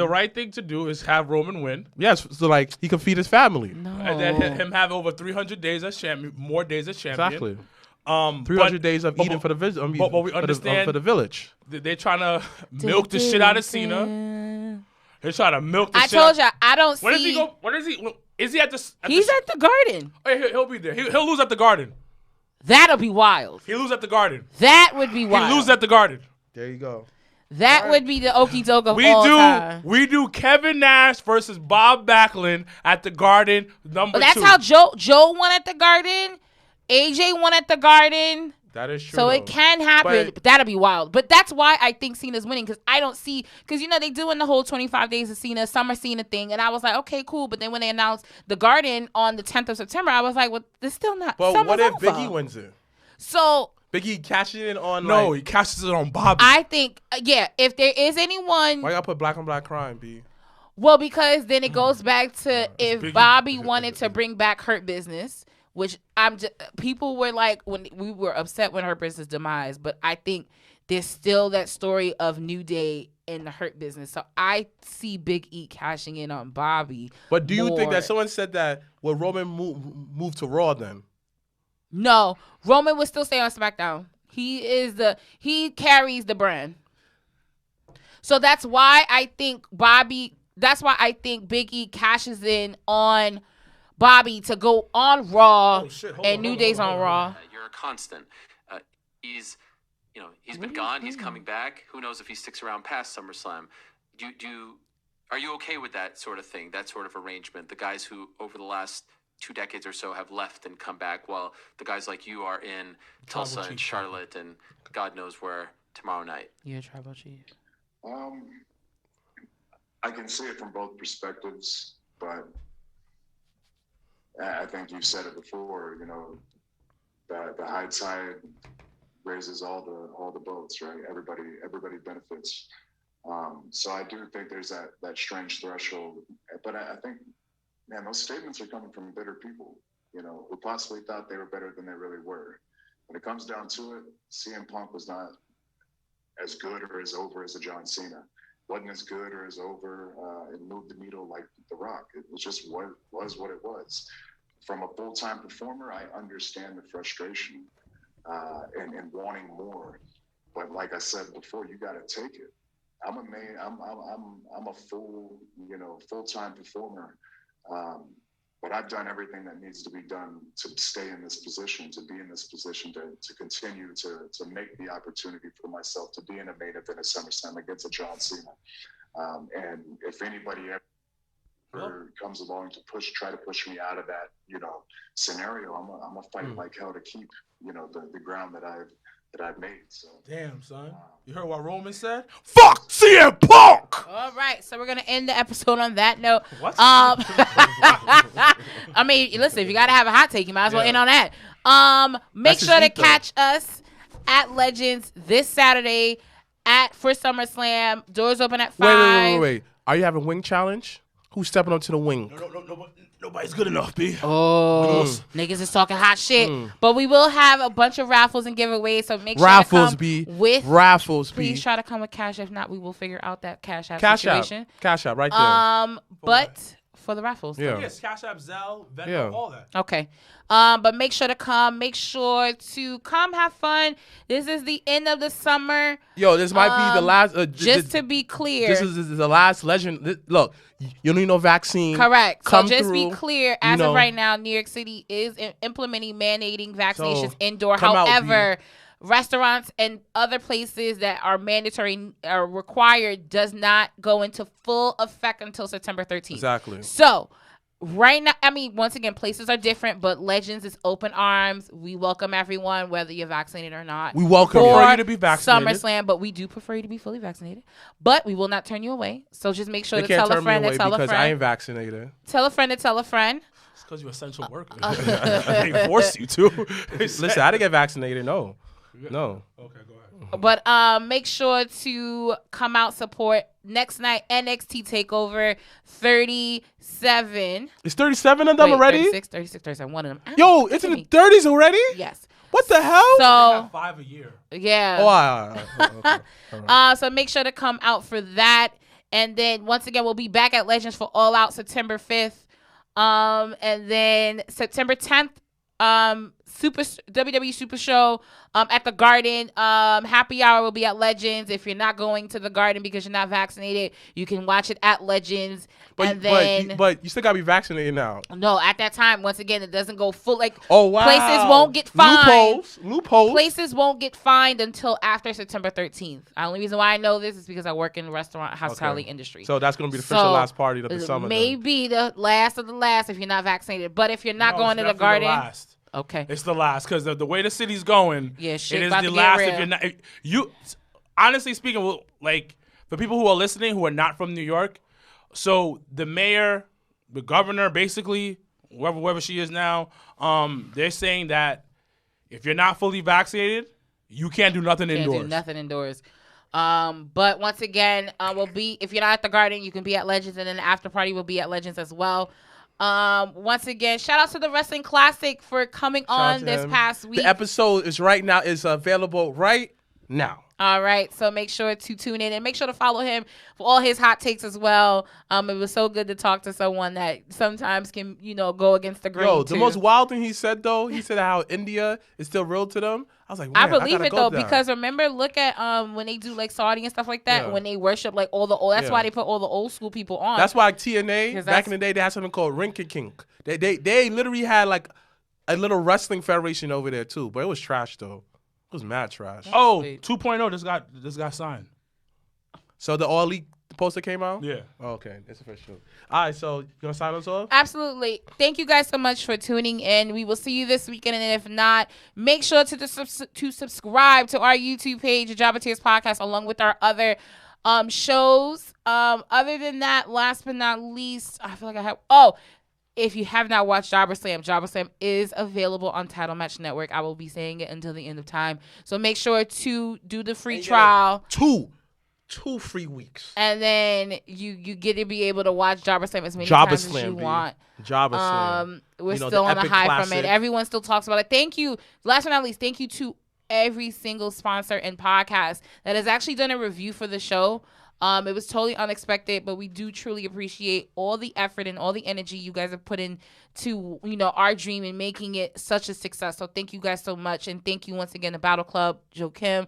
right thing to do is have Roman win. Yes, so like he can feed his family. No. And then him have over 300 days as champion, more days as champion. Exactly. 300 days of eating for the village. But we understand for the village. They're trying to milk the shit out of Cena. They're trying to milk the shit. I told you, I don't see. When does he go? When is he? Is he at the? He's at the Garden. Oh, yeah, he'll be there. He'll lose at the Garden. That'll be wild. He'll lose at the Garden. That would be wild. He'll lose at the Garden. There you go. That would be the okie doke of all time. We do Kevin Nash versus Bob Backlund at the Garden number 2. That's how Joe won at the Garden. AJ won at the Garden. That is true. So it can happen, but that'll be wild. But that's why I think Cena's winning, because I don't see, because they doing the whole 25 days of Cena, summer Cena thing, and I was like, okay, cool. But then when they announced the Garden on the 10th of September, I was like, well, there's still not. But what if Biggie wins it? So Biggie cashes it on. No, he cashes it on Bobby. I think, if there is anyone. Why y'all put black on black crime, B? Well, because then it goes back to if Bobby wanted to bring back Hurt Business. Which people were like, when we were upset when Hurt Business demise, but I think there's still that story of New Day in the Hurt Business. So I see Big E cashing in on Bobby. But do you think that someone said that would Roman move to Raw then? No, Roman would still stay on SmackDown. He carries the brand. So that's why I think Big E cashes in on Bobby to go on Raw and New Day's on Raw. You're a constant. he's been gone. He's coming back. Who knows if he sticks around past SummerSlam? Are you okay with that sort of thing, that sort of arrangement? The guys who over the last 2 decades or so have left and come back, while the guys like you are in Tulsa and Charlotte and God knows where tomorrow night. You're a tribal chief. I can see it from both perspectives, but I think you said it before. The high tide raises all the boats, right? Everybody benefits. So I do think there's that strange threshold, but I think, man, those statements are coming from bitter people, who possibly thought they were better than they really were. When it comes down to it, CM Punk was not as good or as over as a John Cena. Wasn't as good or as over and moved the needle like The Rock. It was just what it was. From a full-time performer, I understand the frustration and wanting more. But like I said before, you got to take it. I'm a full-time performer. But I've done everything that needs to be done to stay in this position, to be in this position, to continue to make the opportunity for myself to be in a main event at SummerSlam against a John Cena. And if anybody ever comes along to try to push me out of that, scenario, I'm gonna fight like hell to keep, the ground that I've made. So damn, son, you heard what Roman said? Fuck CM Punk. All right, so we're gonna end the episode on that note. What? I mean, listen, if you gotta have a hot take, you might as well end on that. Make sure to catch us at Legends this Saturday for SummerSlam. Doors open at 5. Wait. Are you having wing challenge? Who's stepping up to the wing? No, nobody's good enough, B. Oh, niggas is talking hot shit. But we will have a bunch of raffles and giveaways, so make sure to come raffles, please try to come with cash. If not, we will figure out that cash app cash situation. Cash app right there. But for the raffles. Yeah. Yes, Cash App, Zelle, Venmo, all that. Okay. But make sure to come. Make sure to come have fun. This is the end of the summer. Yo, this might be the last. Just to be clear. This is the last Legend. Look, you don't need no vaccine. Correct. Come so just through, be clear. As of right now, New York City is implementing mandating vaccinations So, indoor. come out, However, restaurants and other places that are mandatory or required does not go into full effect until September 13th. Exactly. So right now, I mean, once again, places are different, but Legends is open arms. We welcome everyone, whether you're vaccinated or not. We welcome you to be vaccinated. SummerSlam, but we do prefer you to be fully vaccinated. But we will not turn you away. So just make sure They to can't tell a turn me friend away to tell a because friend. I ain't vaccinated. Tell a friend to tell a friend. It's because you're essential worker. They force you to. Listen, I didn't get vaccinated. No. Okay, go ahead. But make sure to come out, support next night NXT Takeover 37. It's 37 of them already? 37. One of them. Yo, it's in the 30s already? Yes. What the hell? They So have 5 a year. yeah. Oh, all right. All right. So make sure to come out for that. And then once again, we'll be back at Legends for All Out September 5th. And then September 10th, WWE Super Show at the Garden. Happy hour will be at Legends. If you're not going to the Garden because you're not vaccinated, you can watch it at Legends. But you still gotta be vaccinated now. No, at that time, once again, it doesn't go full. Like, Oh wow. places won't get fined. Loopholes. Places won't get fined until after September 13th. The only reason why I know this is because I work in the restaurant hospitality industry. So that's gonna be the first and last party of the summer. Maybe the last of the last if you're not vaccinated. But if you're not No, going it's to the definitely Garden, last. okay. It's the last because the way the city's going. Yeah, shit it is about the to get last. real. If you're not, you honestly speaking, like for people who are listening who are not from New York, so the mayor, the governor, basically whoever she is now, they're saying that if you're not fully vaccinated, you can't do nothing indoors. Can't do nothing indoors. But once again, we'll be, if you're not at the Garden, you can be at Legends, and then the after party will be at Legends as well. Once again, shout out to the Wrestling Classic for coming on this past week. The episode is available right now. All right, so make sure to tune in and make sure to follow him for all his hot takes as well. It was so good to talk to someone that sometimes can, go against the grain. Yo, too. the most wild thing he said though, he said how India is still real to them. I was like, man, I believe gotta it go though, there. because remember, look at when they do like Saudi and stuff like that, when they worship like all the old. That's why they put all the old school people on. That's why TNA back in the day they had something called Rinky Kink. They literally had like a little wrestling federation over there too, but it was trash though. was mad trash. Oh, Wait. 2.0 just got signed. So the All Elite poster came out? Yeah. Oh, okay, it's official. All right, so you gonna sign us off? Absolutely. Thank you guys so much for tuning in. We will see you this weekend, and if not, make sure to subscribe to our YouTube page, Jobbertears Podcast, along with our other shows. Other than that, last but not least, I feel like I have. Oh, if you have not watched Jobberslam is available on Title Match Network. I will be saying it until the end of time. So make sure to do the free trial. Two free weeks. And then you get to be able to watch Jobberslam as many times as you want. Jobberslam. We're You know, still the on the epic high from classic. it. Everyone still talks about it. Thank you. Last but not least, thank you to every single sponsor and podcast that has actually done a review for the show. It was totally unexpected, but we do truly appreciate all the effort and all the energy you guys have put in to, our dream and making it such a success. So thank you guys so much. And thank you once again to Battle Club, Joe Kim,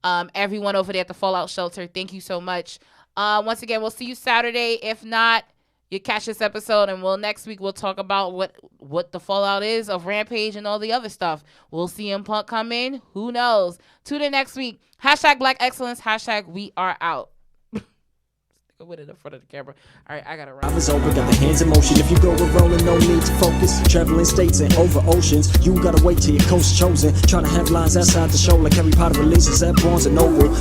everyone over there at the Fallout Shelter. Thank you so much. Once again, we'll see you Saturday. If not, you catch this episode, and next week we'll talk about what the fallout is of Rampage and all the other stuff. We'll see CM Punk come in. Who knows? Tune in next week. #Black Excellence. #We are out. With it in front of the camera. All right, I gotta run. I was over, got the hands in motion. If you go with rolling, no need to focus. Traveling states and over oceans. You gotta wait till your coast chosen. Trying to have lines outside the show like Harry Potter releases at Barnes & Noble.